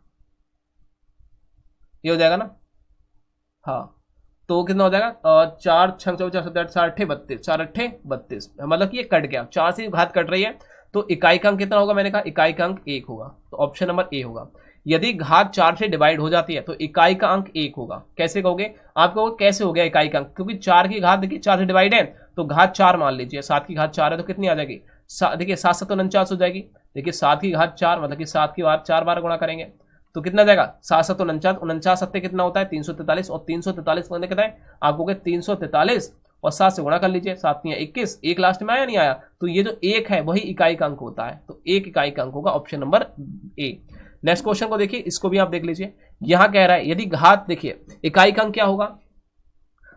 ये हो जाएगा ना? हाँ, तो कितना हो जाएगा? 4 6 4 7 4 8 32, 4 8 32, मतलब कि ये कट गया। 4 से घात कट रही है तो इकाई का अंक कितना होगा? मैंने कहा इकाई का अंक 1 होगा, तो ऑप्शन नंबर ए होगा। यदि घात 4 से डिवाइड हो जाती है तो इकाई का अंक 1 होगा। कैसे कहोगे? आप कहोगे कैसे हो गया इकाई का अंक? क्योंकि 4 की घात देखिए 4 से डिवाइड है तो घात 4 मान लीजिए, 7 की घात 4 है तो कितनी आ जाएगी? देखिए 7 7 49 हो जाएगी। देखिए 7 की घात 4 मतलब कि 7 की घात 4 बार गुणा करेंगे तो कितना जाएगा? 7 7 49, 49 सत्ते कितना होता है? 343, और 343 मतलब कितना है आपको? 343 और 7 से गुणा कर लीजिए, 7 3 21, 1 लास्ट में आया नहीं आया? तो ये जो 1 है वही इकाई का अंक होता है, तो 1 इकाई का अंक होगा, ऑप्शन नंबर ए। नेक्स्ट क्वेश्चन को देखिए, इसको भी आप देख लीजिए। यहां कह रहा है यदि घात, देखिए इकाई का अंक क्या होगा?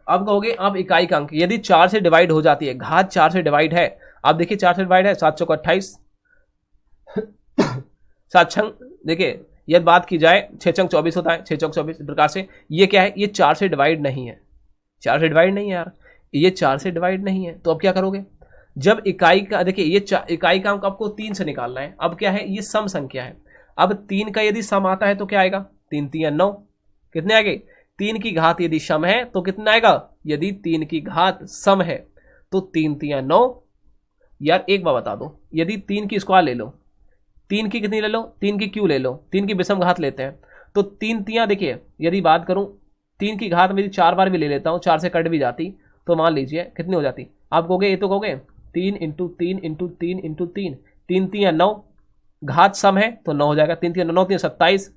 अब कहोगे आप इकाई का अंक यदि 4 से डिवाइड हो जाती है, घात 4 से डिवाइड है, आप देखिए 4 से डिवाइड है, 7 चौक 28, 7 छंग, देखिए यदि बात की जाए 6 चंग 24 होता है, 6 चौक 24, इस प्रकार से ये क्या है, ये 4 से डिवाइड नहीं है, 4 से डिवाइड नहीं है यार, ये 4 से डिवाइड नहीं है। तो अब क्या करोगे, जब इकाई का देखिए ये इकाई का अंक आपको 3 से निकालना है। अब क्या है, ये सम संख्या है, अब 3 का यदि सम आता है तो क्या आएगा, 3 3 9, कितने आएंगे, 3 की घात यदि सम है तो कितना आएगा, यदि 3 की घात सम है तो 3 3 9। यार एक बार बता दो, यदि 3 की स्क्वायर ले लो, 3 की कितनी ले लो, 3 की क्यू ले लो, 3 की विषम घात लेते हैं, तो 3 3 देखिए यदि बात करूं 3 की घात मेरी 4 बार भी ले लेता हूं, 4 से कट भी जाती तो मान लीजिए कितनी हो जाती, आप कहोगे, ये तो कहोगे 3 इंटू 3 इंटू 3 इंटू 3, 3 3 9, घात सम है तो 9 हो जाएगा, 3 3 9 3 27,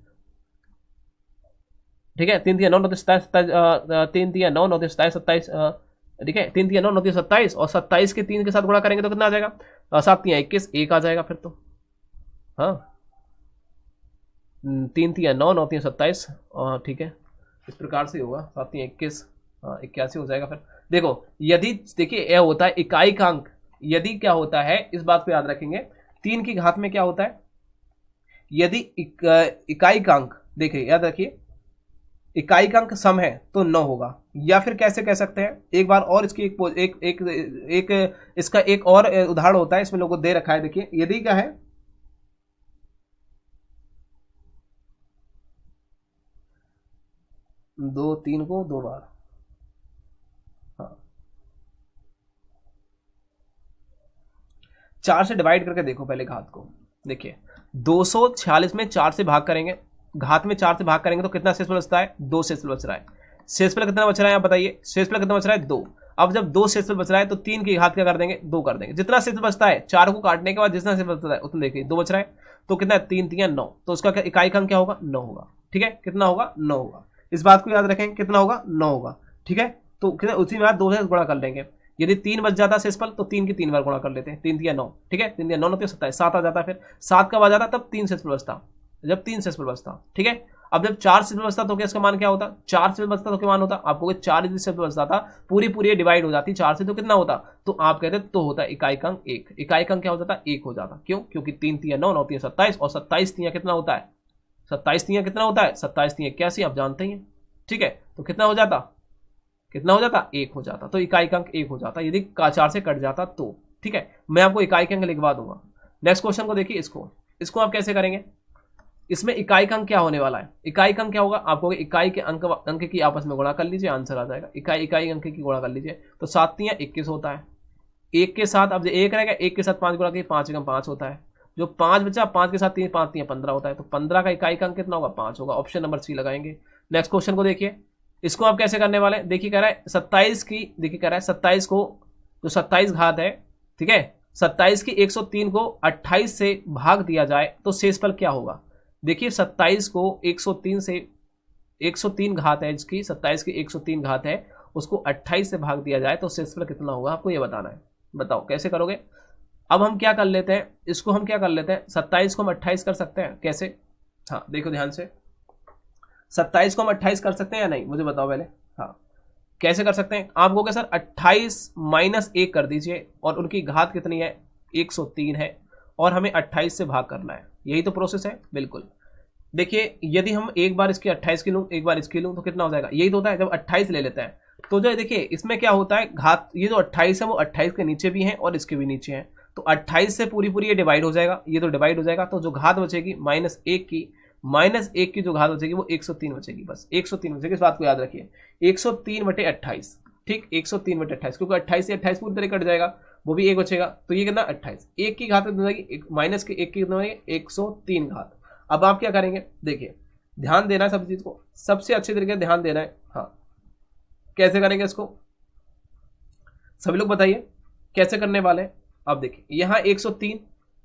ठीक है, 3 3 9 9 27, 3 3 9 9 27 27, ठीक है, 3 3 9 9 27, और 27 के 3 के साथ गुणा करेंगे तो कितना आ जाएगा, 7 3 21, 1 आ जाएगा फिर तो, हाँ 3 3 9 9 3 27, ठीक है, इस प्रकार से होगा, 7 3 21, 81 हो जाएगा फिर। देखो यदि देखिए यह होता है इकाई का अंक, यदि क्या होता है इस बात को याद रखेंगे, 3 की घात में क्या होता है, यदि इकाई का अंक देखिए याद रखिए, इकाई का अंक सम है तो 9 होगा, या फिर कैसे कह सकते हैं, एक बार और इसकी एक इसका एक और उदाहरण होता है, इसमें लोगों को दे रखा है, देखिए यदि क्या है, 2 3 को 2 बार, हाँ 4 से डिवाइड करके देखो पहले घात को, देखिए 246 में 4 से भाग करेंगे, घात में 4 से भाग करेंगे तो कितना शेषफल बचता है, 2 शेषफल बच रहा है, शेषफल कितना बच रहा है आप बताइए, शेषफल कितना बच रहा है 2। अब जब 2 शेषफल बच रहा है तो 3 की घात क्या कर देंगे, 2 कर देंगे, जितना शेषफल बचता है 4 को काटने के बाद जितना शेषफल बचता है उतना देखिए 2 बच रहा है, तो कितना है 3 3 9, तो उसका इकाई का अंक क्या होगा, 9 होगा, ठीक है, कितना होगा 9 होगा, इस बात को याद रखेंगे, कितना होगा 9 होगा, ठीक है, तो कितना उसी में 2 से गुणा कर लेंगे, यदि 3 बच जाता शेषफल तो 3 की 3 बार गुणा कर लेते हैं, 3 3 9, ठीक है, 3 3 9 9 27, 7 आ जाता, फिर 7 कब आ जाता, तब 3 शेषफल बचता, जब 3 शेषफल बचता, ठीक है। अब जब 4 शेषफल बचता तो क्या इसका मान क्या होता, 4 शेषफल बचता तो क्या मान होता, आपको 4 यदि शेषफल बचता था, पूरी पूरी डिवाइड हो जाती 4 से तो कितना होता, तो आप कहते तो होता इकाई का अंक 1, इकाई का अंक क्या हो जाता, 1 हो जाता, क्यों, क्योंकि 3 3 9 9 3 27, और 27 3 कितना होता है, 27 3 कितना होता है, 27 3 81, आप जानते ही हैं, ठीक है, तो कितना हो जाता, कितना हो जाता, 1 हो जाता, तो इकाई का अंक 1 हो जाता यदि 4 से कट जाता तो, ठीक है, मैं आपको इकाई का अंक लिखवा दूंगा। नेक्स्ट क्वेश्चन को देखिए, इसको आप कैसे करेंगे, इसमें इकाई का अंक क्या होने वाला है, इकाई का अंक क्या होगा, आपको इकाई के अंक की आपस में गुणा कर लीजिए, आंसर आ जाएगा, इकाई अंक की गुणा कर लीजिए, तो 7 3 21 होता है, 1 के साथ अब 1 रहेगा, 1 के साथ 5 गुणा कीजिए, 5 एकम 5 होता है, जो 5 बचा 5 के साथ 3 5 3 15 होता है, तो 15 का इकाई का अंक कितना होगा, 5 होगा, ऑप्शन नंबर सी लगाएंगे। नेक्स्ट क्वेश्चन को देखिए, इसको आप कैसे करने वाले हैं, देखिए कह रहा है 27 की, देखिए कह रहा है 27 को, जो 27 घात है, ठीक है, 27 की 103 को 28 से भाग दिया जाए तो शेषफल क्या होगा, देखिए 27 को 103 से, 103 घात है इसकी, 27 की 103 घात है, उसको 28 से भाग दिया जाए तो शेषफल कितना होगा, आपको ये बताना है, बताओ कैसे करोगे। अब हम क्या कर लेते हैं, इसको हम क्या कर लेते हैं, 27 को हम 28 कर सकते हैं, कैसे, हाँ देखो ध्यान से, 27 को हम 28 कर सकते हैं या नहीं, मुझे बताओ पहले, हाँ कैसे कर सकते हैं, आप कहोगे सर 28 माइनस 1 कर दीजिए, और उनकी घात कितनी है, 103 है, और हमें 28 से भाग करना है, यही तो प्रोसेस है, बिल्कुल। देखिए यदि हम एक बार इसकी 28 की लूँ, एक बार इसकी लूँ, तो कितना हो जाएगा, यही तो होता है, जब 28 ले लेते हैं तो जो देखिए इसमें क्या होता है, घात ये जो 28 है वो 28 के नीचे भी है और इसके भी नीचे है, तो 28 से पूरी पूरी ये डिवाइड हो जाएगा, ये तो डिवाइड हो जाएगा, तो जो घात बचेगी -1 की जो घात बचेगी वो 103 बचेगी, बस 103 बचेगी, इस बात को याद रखिए, 103/28, ठीक 103/28, क्योंकि 28 से 28 पूरी तरह कट जाएगा, वो भी 1 बचेगा, तो ये कितना 28, 1 की घात कितना बचेगी, माइनस के 1 की कितना बचेगी, 103 घात। अब आप क्या करेंगे, देखिए ध्यान देना है सब चीज को, सबसे अच्छे तरीके से ध्यान देना है, हाँ कैसे करेंगे इसको, सभी लोग बताइए कैसे करने वाले हैं। अब देखिए यहाँ 103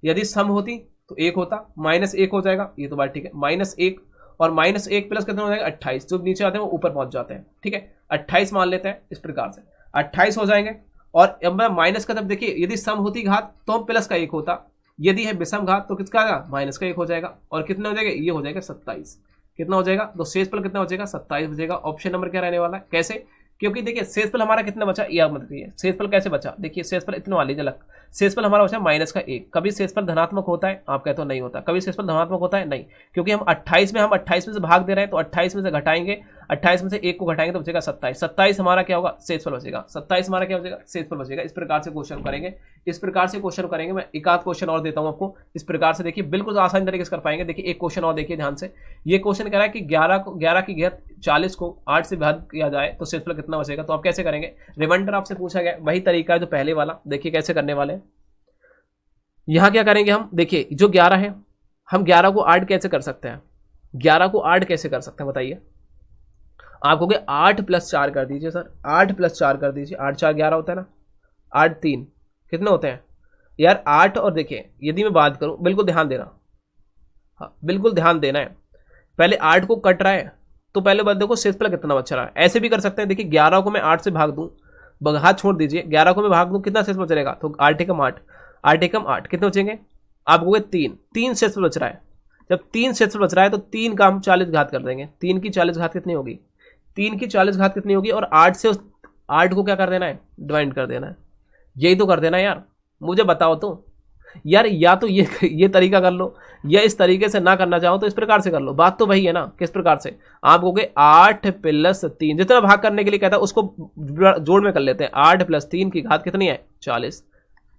यदि सम होती तो 1 होता, -1 हो जाएगा, ये तो बात ठीक है, -1 और -1 प्लस कितना हो जाएगा 28, जो नीचे आते हैं वो ऊपर पहुंच जाते हैं, ठीक है 28 मान लेते हैं, इस प्रकार से 28 हो जाएंगे, और अब मैं माइनस का, तब देखिए यदि सम होती घात तो हम प्लस का 1 होता, यदि है विषम घात तो किसका आएगा, माइनस का 1 हो जाएगा, और कितना हो जाएगा, ये हो जाएगा 27, कितना हो जाएगा, तो शेषफल कितना हो जाएगा 27 बचेगा, ऑप्शन नंबर क्या रहने वाला है, कैसे, क्योंकि देखिए शेषफल हमारा कितना बचा, यह मत करिए शेषफल कैसे बचा, देखिए शेषफल इतना वाली झलक, शेषफल हमारा बचा -1। कभी शेषफल धनात्मक होता है, आप कहते हो नहीं होता, कभी शेषफल धनात्मक होता है नहीं, क्योंकि हम 28 में से भाग दे रहे हैं, तो 28 में से घटाएंगे, 28 में से 1 को घटाएंगे तो बचेगा 27, 27 हमारा क्या होगा, शेषफल बचेगा, 27 हमारा क्या बचेगा, शेषफल बचेगा। इस प्रकार से क्वेश्चन करेंगे, इस प्रकार से क्वेश्चन करेंगे। मैं एक आध क्वेश्चन और देता हूं आपको, इस प्रकार से देखिए बिल्कुल आसानी तरीके से कर पाएंगे। देखिए एक क्वेश्चन और देखिए ध्यान से, ये क्वेश्चन कह रहा है कि 11 की घात 40 को 8 से भाग किया जाए तो शेषफल कितना बचेगा, तो आप कैसे करेंगे, रिमाइंडर आपसे पूछा गया, वही तरीका है जो पहले वाला। देखिए कैसे करने वाले हैं, यहां क्या करेंगे हम, देखिए जो 11 है, हम 11 को 8 कैसे कर सकते हैं, 11 को 8 कैसे कर सकते हैं बताइए। आप कहोगे 8 + 4 कर दीजिए सर, 8 + 4 कर दीजिए, 8 × 4 = 11 होता है ना, 8 × 3 कितने होते हैं यार 8। और देखिए यदि मैं बात करूं, बिल्कुल ध्यान देना, हाँ बिल्कुल ध्यान देना है, पहले 8 को कट रहा है तो पहले बात देखो शेषफल कितना बच रहा है। ऐसे भी कर सकते हैं, देखिए 11 को मैं 8 से भाग दूं, हाथ छोड़ दीजिए, 11 को मैं भाग दूं कितना शेषफल बचेगा, तो 8 × 8, 8 × 8 कितने बचेंगे, आप कहोगे 3 शेषफल बच रहा है। जब 3 शेषफल बच रहा है तो 3 का हम 40 घात कर देंगे, 3 की 40 घात कितनी होगी, 3 की 40 घात कितनी होगी, और 8 से उस 8 को क्या कर देना है, डिवाइड कर देना है, यही तो कर देना है यार, मुझे बताओ तो यार, या तो ये तरीका कर लो, या इस तरीके से ना करना चाहो तो इस प्रकार से कर लो, बात तो वही है ना। किस प्रकार से, आप कहोगे 8 + 3, जितना भाग करने के लिए कहता है उसको जोड़ में कर लेते हैं, 8 + 3 की घात कितनी है 40,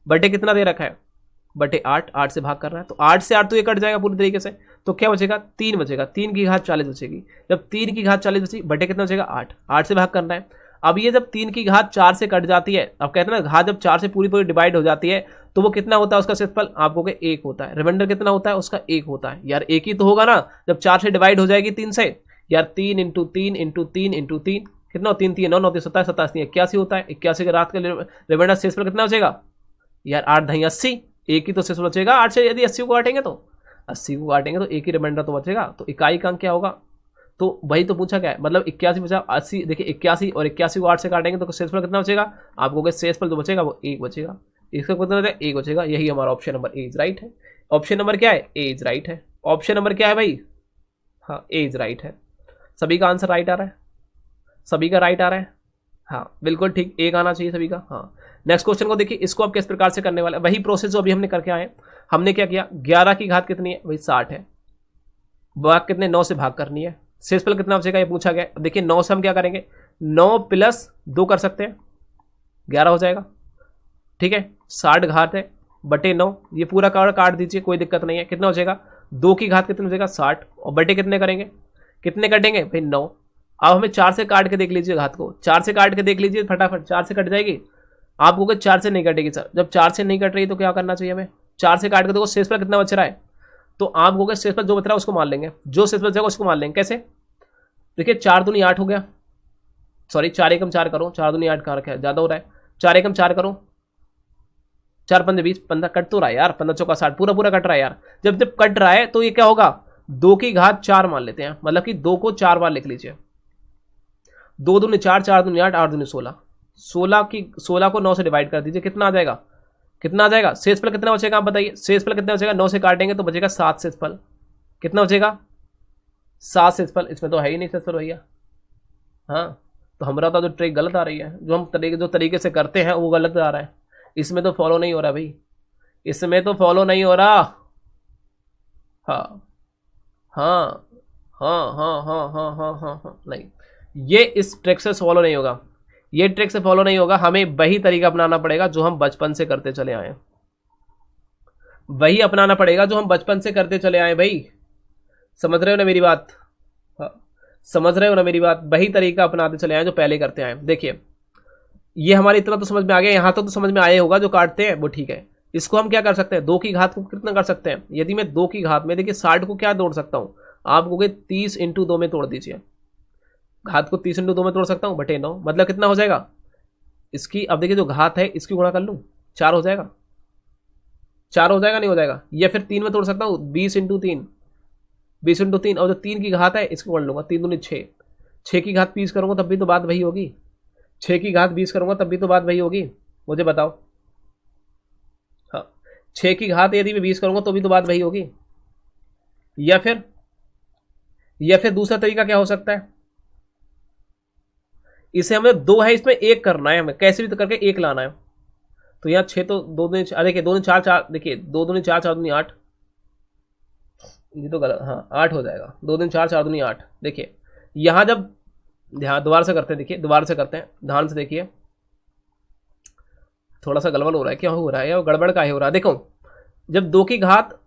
बटे कितना दे रखा है, बटे 8, 8 से भाग कर रहा है, तो 8 से 8 तो ये कट जाएगा पूरी तरीके से, तो क्या बचेगा 3 बचेगा, 3 की घात 40 बचेगी। जब 3 की घात 40 बची, बटे कितना बचेगा 8, 8 से भाग करना है। अब ये जब 3 की घात 4 से कट जाती है, अब कहते हैं ना घात जब 4 से पूरी पूरी डिवाइड हो जाती है तो वो कितना होता है उसका शेषफल, आप कहोगे 1 होता है। रिमाइंडर कितना होता है उसका, 1 होता है। यार 1 ही तो होगा ना, जब 4 से डिवाइड हो जाएगी 3 से, यार 3 × 3 × 3 × 3 कितना, 3 3 9 9 27 27 81 होता है। 81 के रात का रिमाइंडर शेषफल कितना बचेगा यार, 8 × 80, 1 ही तो शेषफल बचेगा। 8 से यदि 80 को काटेंगे तो 80 को काटेंगे तो 1 ही रिमाइंडर तो बचेगा, तो इकाई का अंक क्या होगा, तो वही तो पूछा गया है, मतलब 81 बचा 80, देखिए 81 और 81 को 8 से काटेंगे तो शेषफल कितना बचेगा, आप कहोगे शेषफल जो बचेगा वो 1 बचेगा, इसका कितना बचेगा 1 बचेगा। यही हमारा option number A is right है। ऑप्शन नंबर क्या है, ए इज राइट है। ऑप्शन नंबर क्या है भाई, हाँ ए इज राइट है। सभी का आंसर राइट आ रहा है, सभी का राइट आ रहा है, हाँ बिल्कुल ठीक, एक आना चाहिए सभी का। हाँ नेक्स्ट क्वेश्चन को देखिए, इसको आप किस प्रकार से करने वाले, वही प्रोसेस जो अभी हमने करके आए। हमने क्या किया, 11 की घात कितनी है भाई 60 है, भाग कितने 9 से भाग करनी है, शेषफल कितना बचेगा ये पूछा गया। देखिए 9 से हम क्या करेंगे, 9 + 2 कर सकते हैं, 11 हो जाएगा, ठीक है। 60 घात है बटे 9, ये पूरा काट दीजिए कोई दिक्कत नहीं है। कितना बचेगा, 2 की घात कितनी बचेगा 60, और बटे कितने करेंगे, कितने कटेंगे भाई 9। अब हमें 4 से काट के देख लीजिए घात को, 4 से काट के देख लीजिए फटाफट, 4 से कट जाएगी। आप कहोगे 4 से नहीं कटेगी सर, जब 4 से नहीं कट रही तो क्या करना चाहिए हमें, 4 से काट के देखो शेषफल कितना बच रहा है, तो आप कहोगे शेषफल जो बच रहा है उसको मान लेंगे, जो शेषफल बचेगा उसको मान लेंगे। कैसे, देखिए 4 दूनी 8 हो गया, सॉरी 4 × 4 करो, 4 दूनी 8 का रखा है, ज्यादा हो रहा है, 4 × 4 करो, 4 × 5 = 20, 15 कट तो रहा है यार, 15 × 4 = 60, पूरा पूरा कट रहा है यार। जब जब कट रहा है तो ये क्या होगा, 2 की घात 4 मान लेते हैं, मतलब कि 2 को 4 बार लिख लीजिए, 2 दूनी 4, 4 दूनी 8, 8 दूनी 16, 16 को 9 से डिवाइड कर दीजिए, कितना आ जाएगा, कितना आ जाएगा, शेषफल कितना बचेगा आप बताइए, शेषफल कितना बचेगा, 9 से काटेंगे तो बचेगा 7 शेषफल, कितना बचेगा 7 शेषफल, इसमें तो है ही नहीं शेषफल भैया। हाँ तो हमारा तो जो ट्रिक गलत आ रही है, जो हम तरीके से करते हैं वो गलत आ रहा है, इसमें तो फॉलो नहीं हो रहा भाई, इसमें तो फॉलो नहीं हो रहा। हाँ हाँ हाँ हाँ हाँ हाँ हाँ हाँ हाँ नहीं, ये इस ट्रिक से फॉलो नहीं होगा, ये ट्रिक से फॉलो नहीं होगा, हमें वही तरीका अपनाना पड़ेगा जो हम बचपन से करते चले आए, वही अपनाना पड़ेगा जो हम बचपन से करते चले आए भाई, समझ रहे हो ना मेरी बात, हाँ समझ रहे हो ना मेरी बात, वही तरीका अपनाते चले आए जो पहले करते आए। देखिए ये हमारी इतना तो समझ में आ गया, यहां तक तो समझ में आया होगा, जो काटते हैं वो ठीक है। इसको हम क्या कर सकते हैं, 2 की घात को कितना कर सकते हैं, यदि मैं 2 की घात में देखिए 60 को क्या तोड़ सकता हूं, आप कहोगे 30 × 2 में तोड़ दीजिए, घात को 30 × 2 में तोड़ सकता हूं, बटे 9, मतलब कितना हो जाएगा इसकी, अब देखिए जो घात है इसकी गुणा कर लूं, 4 हो जाएगा, 4 हो जाएगा नहीं हो जाएगा, या फिर 3 में तोड़ सकता हूं, 20 × 3, 20 × 3, और जो 3 की घात है इसको कर लूंगा, 3 दूनी 6, 6 की घात 20 करूंगा तब भी तो बात वही होगी, 6 की घात 20 करूंगा तब भी तो बात वही होगी, मुझे बताओ। हाँ 6 की घात यदि मैं 20 करूंगा तो भी तो बात वही होगी, या फिर दूसरा तरीका क्या हो सकता है, इसे हमें 2 है, इसमें 1 करना है, हमें कैसे भी तो करके 1 लाना है। तो यहाँ 6 तो 2 दूनी, देखिए 2 दूनी 4 4, देखिए 2 दूनी 4 4 दूनी 8, ये तो गलत, हाँ 8 हो जाएगा। 2 दूनी 4 4 दूनी 8। देखिए यहाँ जब ध्यान दोबारा से करते हैं, देखिए दोबारा से करते हैं, ध्यान से देखिए, थोड़ा सा गड़बड़ हो रहा है, क्या हो रहा है, या गड़बड़ का ही हो रहा है। देखो जब 2 की घात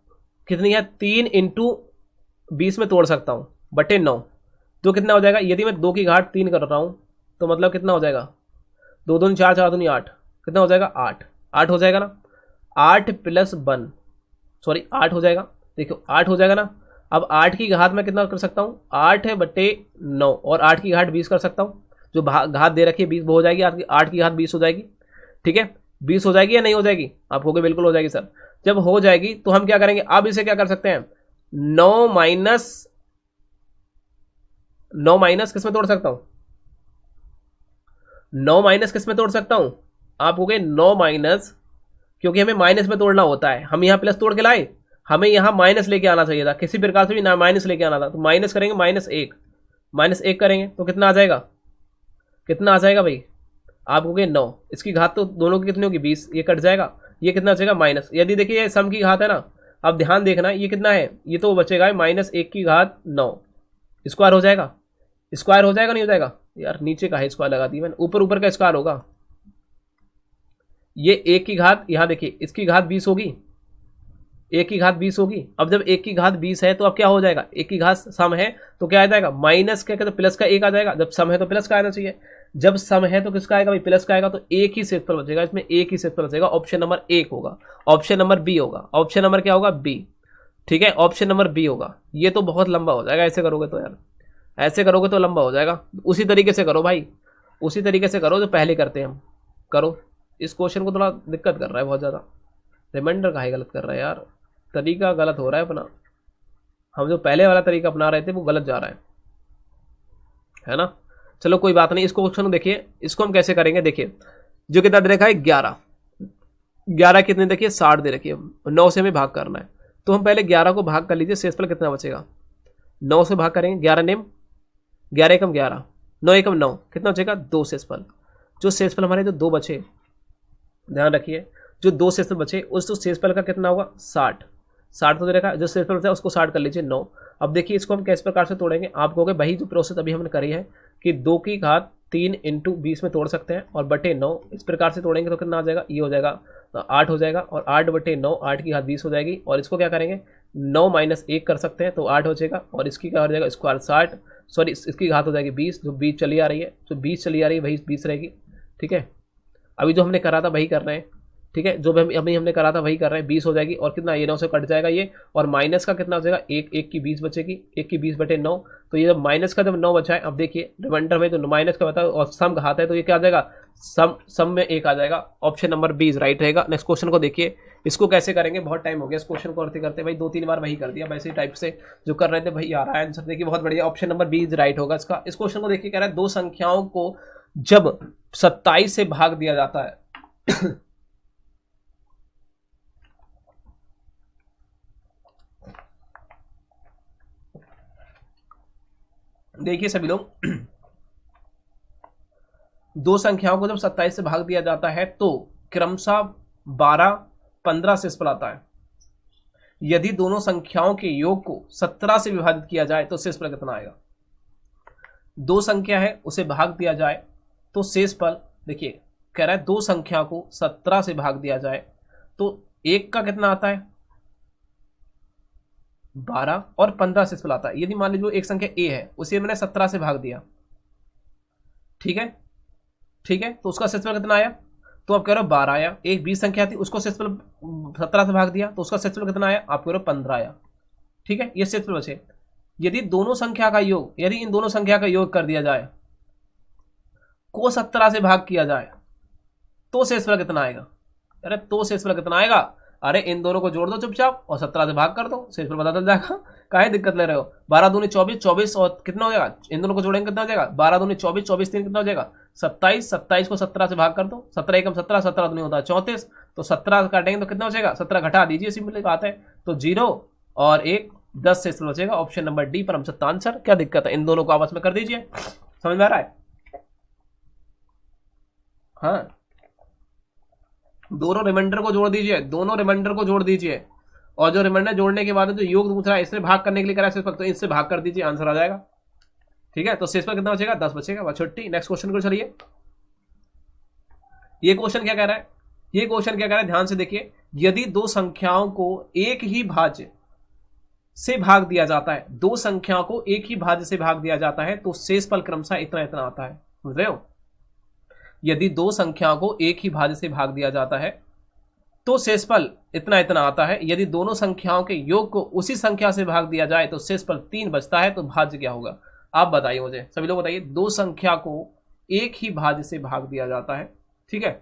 कितनी है, 3 इंटू 20 में तोड़ सकता हूँ बटे 9, तो कितना हो जाएगा, यदि मैं 2 की घात 3 कर रहा हूँ तो मतलब कितना हो जाएगा, 2 दूनी 4 4 दूनी 8, कितना हो जाएगा 8, 8 हो जाएगा ना, 8 प्लस 1, सॉरी 8 हो जाएगा, देखो 8 हो जाएगा ना। अब 8 की घात में कितना कर सकता हूँ, 8 बटे 9, और 8 की घात 20 कर सकता हूँ, जो घात दे रखी है 20 हो जाएगी, 8 की घात 20 हो जाएगी। ठीक है, 20 हो जाएगी या नहीं हो जाएगी, आप कहोगे बिल्कुल हो जाएगी सर। जब हो जाएगी तो हम क्या करेंगे, अब इसे क्या कर सकते हैं, 9 माइनस किस में तोड़ सकता हूं, 9 माइनस किस में तोड़ सकता हूं, आप कहोगे 9 माइनस, क्योंकि हमें माइनस में तोड़ना होता है, हम यहां प्लस तोड़ के लाए, हमें यहां माइनस लेके आना चाहिए था, किसी प्रकार से भी ना माइनस लेके आना था, तो माइनस करेंगे, माइनस एक करेंगे तो कितना आ जाएगा, कितना आ जाएगा भाई, आप कहोगे 9, इसकी घात तो दोनों की कितनी होगी 20, ये कट जाएगा, ये कितना बचेगा माइनस, यदि देखिए ये सम की घात है ना, अब ध्यान देखना ये कितना है, ये तो बचेगा -1 की घात 9, स्क्वायर हो जाएगा, स्क्वायर हो जाएगा नहीं हो जाएगा, यार नीचे का है स्क्वायर लगा दी मैंने, ऊपर का स्क्वायर होगा, ये 1 की घात, यहां देखिए इसकी घात 20 होगी, 1 की घात 20 होगी। अब जब 1 की घात 20 है तो अब क्या हो जाएगा, 1 की घात सम है तो क्या आ जाएगा, माइनस क्या कहते हैं प्लस का 1 आ जाएगा, जब सम है तो प्लस का आना चाहिए, जब सम है तो किसका आएगा भाई, प्लस का आएगा, तो एक ही क्षेत्रफल बचेगा, इसमें एक ही क्षेत्रफल बचेगा, ऑप्शन नंबर 1 होगा, ऑप्शन नंबर बी होगा, ऑप्शन नंबर क्या होगा बी। ठीक है, ऑप्शन नंबर बी होगा। ये तो बहुत लंबा हो जाएगा ऐसे करोगे तो, यार ऐसे करोगे तो लंबा हो जाएगा, उसी तरीके से करो भाई, उसी तरीके से करो जो पहले करते हैं हम, करो। इस क्वेश्चन को थोड़ा दिक्कत कर रहा है बहुत ज़्यादा, रिमाइंडर का ही गलत कर रहा है यार, तरीका गलत हो रहा है अपना, हम जो पहले वाला तरीका अपना रहे थे वो गलत जा रहा है ना। चलो कोई बात नहीं, इसको क्वेश्चन देखिए, इसको हम कैसे करेंगे, देखिए जो कितना दे रखा है 11, 11 कितने देखिए 60 दे रखी है, 9 से हमें भाग करना है, तो हम पहले 11 को भाग कर लीजिए, शेषफल कितना बचेगा, 9 से भाग करेंगे, 11 नेम 11 एकम 11, 9 एकम 9, कितना बचेगा 2 शेषफल, जो शेषफल हमारे जो 2 बचे, ध्यान रखिए जो 2 शेषफल बचे उस शेषफल का कितना होगा 60, 60 तो दे रखा है, जो शेषफल बचा उसको 60 कर लीजिए 9। अब देखिए इसको हम किस प्रकार से तोड़ेंगे, आप कहोगे भाई जो प्रोसेस अभी हमने करी है कि 2 की घात 3 इंटू 20 में तोड़ सकते हैं और बटे 9, इस प्रकार से तोड़ेंगे तो कितना आ जाएगा, ये हो जाएगा 8 हो जाएगा, और 8 बटे 9, 8 की घात 20 हो जाएगी, और इसको क्या करेंगे 9 माइनस 1 कर सकते हैं तो 8 हो जाएगा, और इसकी क्या हो जाएगा स्क्वायर 60, सॉरी इसकी घात हो जाएगी 20, जो 20 चली आ रही है, जो 20 चली आ रही है वही 20 रहेगी। ठीक है, अभी जो हमने करा था वही कर रहे हैं, ठीक है, जो अभी हमने करा था वही कर रहे हैं, 20 हो जाएगी, और कितना ये 9 से कट जाएगा ये, और माइनस का कितना हो जाएगा 1 की 20 बचेगी, 1 की 20 बटे 9, तो ये जब माइनस का जब 9 बचा है, अब देखिए रिमाइंडर में तो माइनस का बता और सम का हाथ है, तो ये क्या आ जाएगा सम में 1 आ जाएगा, ऑप्शन नंबर बी राइट रहेगा। नेक्स्ट क्वेश्चन को देखिए, इसको कैसे करेंगे, बहुत टाइम हो गया इस क्वेश्चन को करते करते भाई, 2-3 बार वही कर दिया, वैसे टाइप से जो कर रहे थे भाई आ रहा है आंसर, देखिए बहुत बढ़िया, ऑप्शन नंबर बी राइट होगा इसका। इस क्वेश्चन को देखिए, कह रहा है 2 संख्याओं को जब 27 से भाग दिया जाता है देखिए सभी लोग, 2 संख्याओं को जब 27 से भाग दिया जाता है तो क्रमशः 12, 15 शेषफल आता है। यदि दोनों संख्याओं के योग को 17 से विभाजित किया जाए तो शेषफल कितना आएगा। 2 संख्या है उसे भाग दिया जाए तो शेषफल, देखिए कह रहा है 2 संख्या को 17 से भाग दिया जाए तो 1 का कितना आता है 12 और 15 शेषफल आता है। यदि मान लीजिए एक संख्या a है उसे मैंने 17 से भाग दिया, ठीक है, ठीक है, तो उसका शेषफल कितना आया, तो आप कह रहे हो 12 आया। एक 20 संख्या थी उसको शेषफल 17 से भाग दिया तो उसका शेषफल कितना आया, आप कह रहे हो 15 आया। ठीक है, ये शेषफल बचे। यदि दोनों संख्या का योग, यदि इन दोनों संख्या का योग कर दिया जाए को 17 से भाग किया जाए तो शेषफल कितना आएगा। अरे तो शेषफल कितना आएगा, अरे इन दोनों को जोड़ दो चुपचाप और 17 से भाग कर दो, शेषफल पता चल जाएगा, काहे दिक्कत ले रहे हो। 12 दूनी 24, 24 और कितना हो जाएगा, इन दोनों को जोड़ेंगे कितना हो जाएगा, 12 दूनी 24, 24 3 कितना हो जाएगा 27, 27 को 17 से भाग कर दो, 17 एकम 17, 17 दूनी होता है 34, तो 17 काटेंगे तो कितना हो जाएगा, 17 घटा दीजिए, सिंपल बात है, तो 0 और 1 10 शेषफल बचेगा। ऑप्शन नंबर डी पर हम सत्ता आंसर। क्या दिक्कत है, इन दोनों को आपस में कर दीजिए, समझ में आ रहा है। हाँ, दोनों रिमाइंडर को जोड़ दीजिए, दोनों रिमाइंडर को जोड़ दीजिए, और जो रिमाइंडर जोड़ने के बाद जो योग पूछ रहा है इससे भाग करने के लिए करा है, तो इससे भाग कर दीजिए, आंसर आ जाएगा। ठीक है, तो शेष पर कितना बचेगा? 10 बचेगा। बस छुट्टी। नेक्स्ट क्वेश्चन को चलिए। ये क्वेश्चन क्या कह रहा है? ये क्वेश्चन क्या कह रहा है, ध्यान से देखिए। यदि दो संख्याओं को एक ही भाज्य से भाग दिया जाता है, दो संख्याओं को एक ही भाज्य से भाग दिया जाता है, तो शेषफल क्रमशः इतना इतना आता है। समझ रहे हो? यदि दो संख्याओं को एक ही भाज्य से भाग दिया जाता है तो शेषफल इतना इतना आता है। यदि दोनों संख्याओं के योग को उसी संख्या से भाग दिया जाए तो शेषफल 3 बचता है, तो भाज्य क्या होगा? आप बताइए मुझे, सभी लोग बताइए। दो संख्या को एक ही भाज्य से भाग दिया जाता है, ठीक है,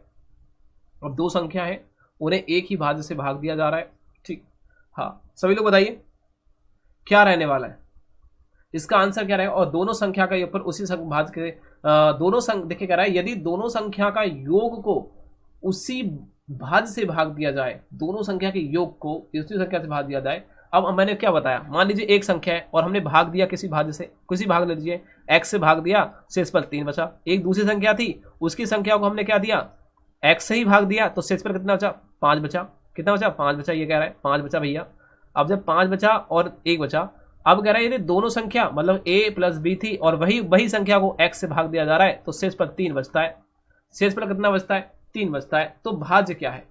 और दो संख्या है उन्हें एक ही भाज्य से भाग दिया जा रहा है, ठीक। हाँ, सभी लोग बताइए क्या रहने वाला है, इसका आंसर क्या रहेगा? और दोनों संख्या का योग पर उसी भाज्य के देखिए कह रहा है, यदि दोनों संख्या का योग को उसी भाज्य से भाग दिया जाए, दोनों संख्या के योग को उसी संख्या से भाग दिया जाए। अब मैंने क्या बताया, मान लीजिए एक संख्या है और हमने भाग दिया किसी भाज्य से, किसी भाग ले लीजिए x से भाग दिया, शेषफल 3 बचा। एक दूसरी संख्या थी, उसकी संख्या को हमने क्या दिया, x से ही भाग दिया, तो शेषफल कितना बचा? 5 बचा। कितना बचा? 5 बचा। ये कह रहा है 5 बचा भैया। अब जब 5 बचा और 1 बचा, अब कह रहा है यदि दोनों संख्या मतलब a प्लस b थी और वही संख्या को x से भाग दिया जा रहा है, तो शेषफल 3 बचता है। शेषफल कितना बचता है? 3 बचता है। तो भाज्य क्या है?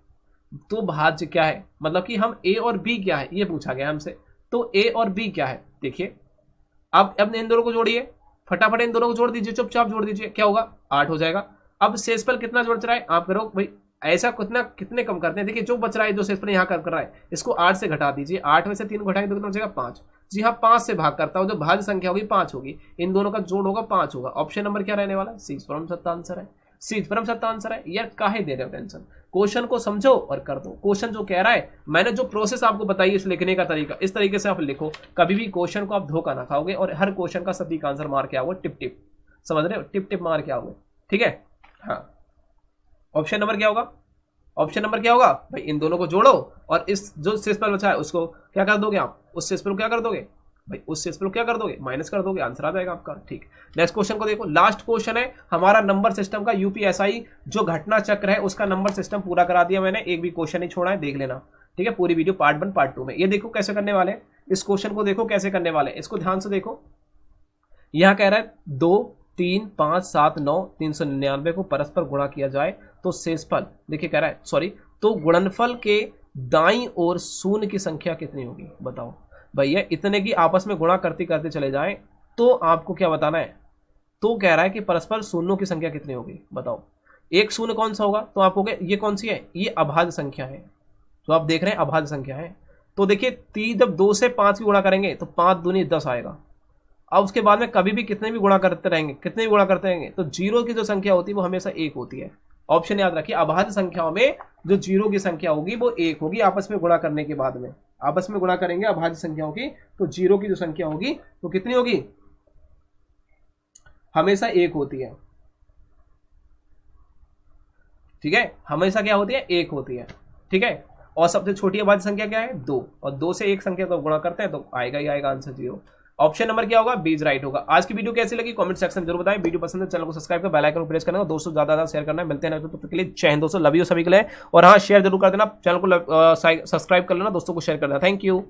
तो भाज्य क्या है मतलब कि हम a और b क्या है ये पूछा गया हमसे, तो a और b क्या है? देखिए अब इन दोनों को जोड़िए, फटाफट इन दोनों को जोड़ दीजिए, चुपचाप जोड़ दीजिए, क्या होगा? 8 हो जाएगा। अब शेषफल कितना जोड़ रहा है आप करो भाई, ऐसा कितने कम करते हैं। देखिए जो बच रहा है, जो शेषफल यहाँ कर रहा है, इसको 8 से घटा दीजिए। 8 में से 3 घटाएंगे तो कितना बचेगा? 5। जी हाँ, 5 से भाग करता हूँ, जो भाज्य संख्या होगी 5 होगी, इन दोनों का जोड़ होगा 5 होगा। ऑप्शन नंबर क्या रहने वाला है? 6 परम सत्ता आंसर है। 6 परम सत्ता आंसर है। यार काहे दे रहे हो टेंशन, क्वेश्चन को समझो और कर दो। क्वेश्चन जो कह रहा है, मैंने जो प्रोसेस आपको बताई इस लिखने का तरीका, इस तरीके से आप लिखो, कभी भी क्वेश्चन को आप धोखा ना खाओगे, और हर क्वेश्चन का सटीक आंसर मार के आओगे, टिप टिप, समझ रहे हो? टिप टिप मार के आओगे, ठीक है। हाँ, ऑप्शन नंबर क्या होगा? ऑप्शन नंबर क्या होगा भाई? इन दोनों को जोड़ो और इस जो शेषफल बचा है उसको क्या कर दोगे आप? उस शेषफल को क्या कर दोगे भाई? उस शेषफल को क्या कर दोगे? माइनस कर दोगे, आंसर आ जाएगा आपका, ठीक। नेक्स्ट क्वेश्चन को देखो, लास्ट क्वेश्चन है हमारा नंबर सिस्टम का। यूपीएसआई जो घटना चक्र है उसका नंबर सिस्टम पूरा करा दिया मैंने, एक भी क्वेश्चन नहीं छोड़ा है, देख लेना, ठीक है। पूरी वीडियो पार्ट 1 पार्ट 2 में। ये देखो कैसे करने वाले, इस क्वेश्चन को देखो कैसे करने वाले, इसको ध्यान से देखो। यहां कह रहा है 2 3 5 7 9 399 को परस्पर गुणा किया जाए तो शेषफल, देखिए कह रहा है सॉरी, तो गुणनफल के दाईं ओर शून्य की संख्या कितनी होगी? बताओ भैया, इतने की आपस में गुणा करते करते चले जाएं तो आपको क्या बताना है? तो कह रहा है कि परस्पर शून्यों की संख्या कितनी होगी? बताओ। एक शून्य कौन सा होगा? तो आपको ये कौन सी है? ये अभाज्य संख्या है, तो आप देख रहे हैं अभाज्य संख्या है। तो देखिए जब 2 से 5 की गुणा करेंगे तो 5 दूनी 10 आएगा। अब उसके बाद में कभी भी कितने भी गुणा करते रहेंगे, कितने भी गुणा करते रहेंगे, तो जीरो की जो संख्या होती है वो हमेशा 1 होती है। ऑप्शन याद रखिए, अभाज्य संख्याओं में जो जीरो की संख्या होगी वो 1 होगी। आपस में गुणा करने के बाद में आपस में गुणा करेंगे अभाज्य संख्याओं की, तो जीरो की जो संख्या होगी वो कितनी होगी? हमेशा 1 होती है, ठीक है। हमेशा क्या होती है? 1 होती है, ठीक है। और सबसे छोटी अभाज्य संख्या क्या है? 2, और 2 से एक संख्या को गुणा करते हैं तो आएगा ही आएगा आंसर 0। ऑप्शन नंबर क्या होगा? बीज राइट होगा। आज की वीडियो कैसी लगी कमेंट सेक्शन में जरूर बताएं। वीडियो पसंद है चैनल को सब्सक्राइब कर बेल आइकन को प्रेस करना, दोस्तों ज्यादा शेयर करना है। मिलते हैं तो तब तक के लिए जय हिंद दोस्तों, लव यू सभी के लिए। और हाँ, शेयर जरूर कर देना, चैनल को सब्सक्राइब कर लेना, दोस्तों को शेयर कर देना। Thank you.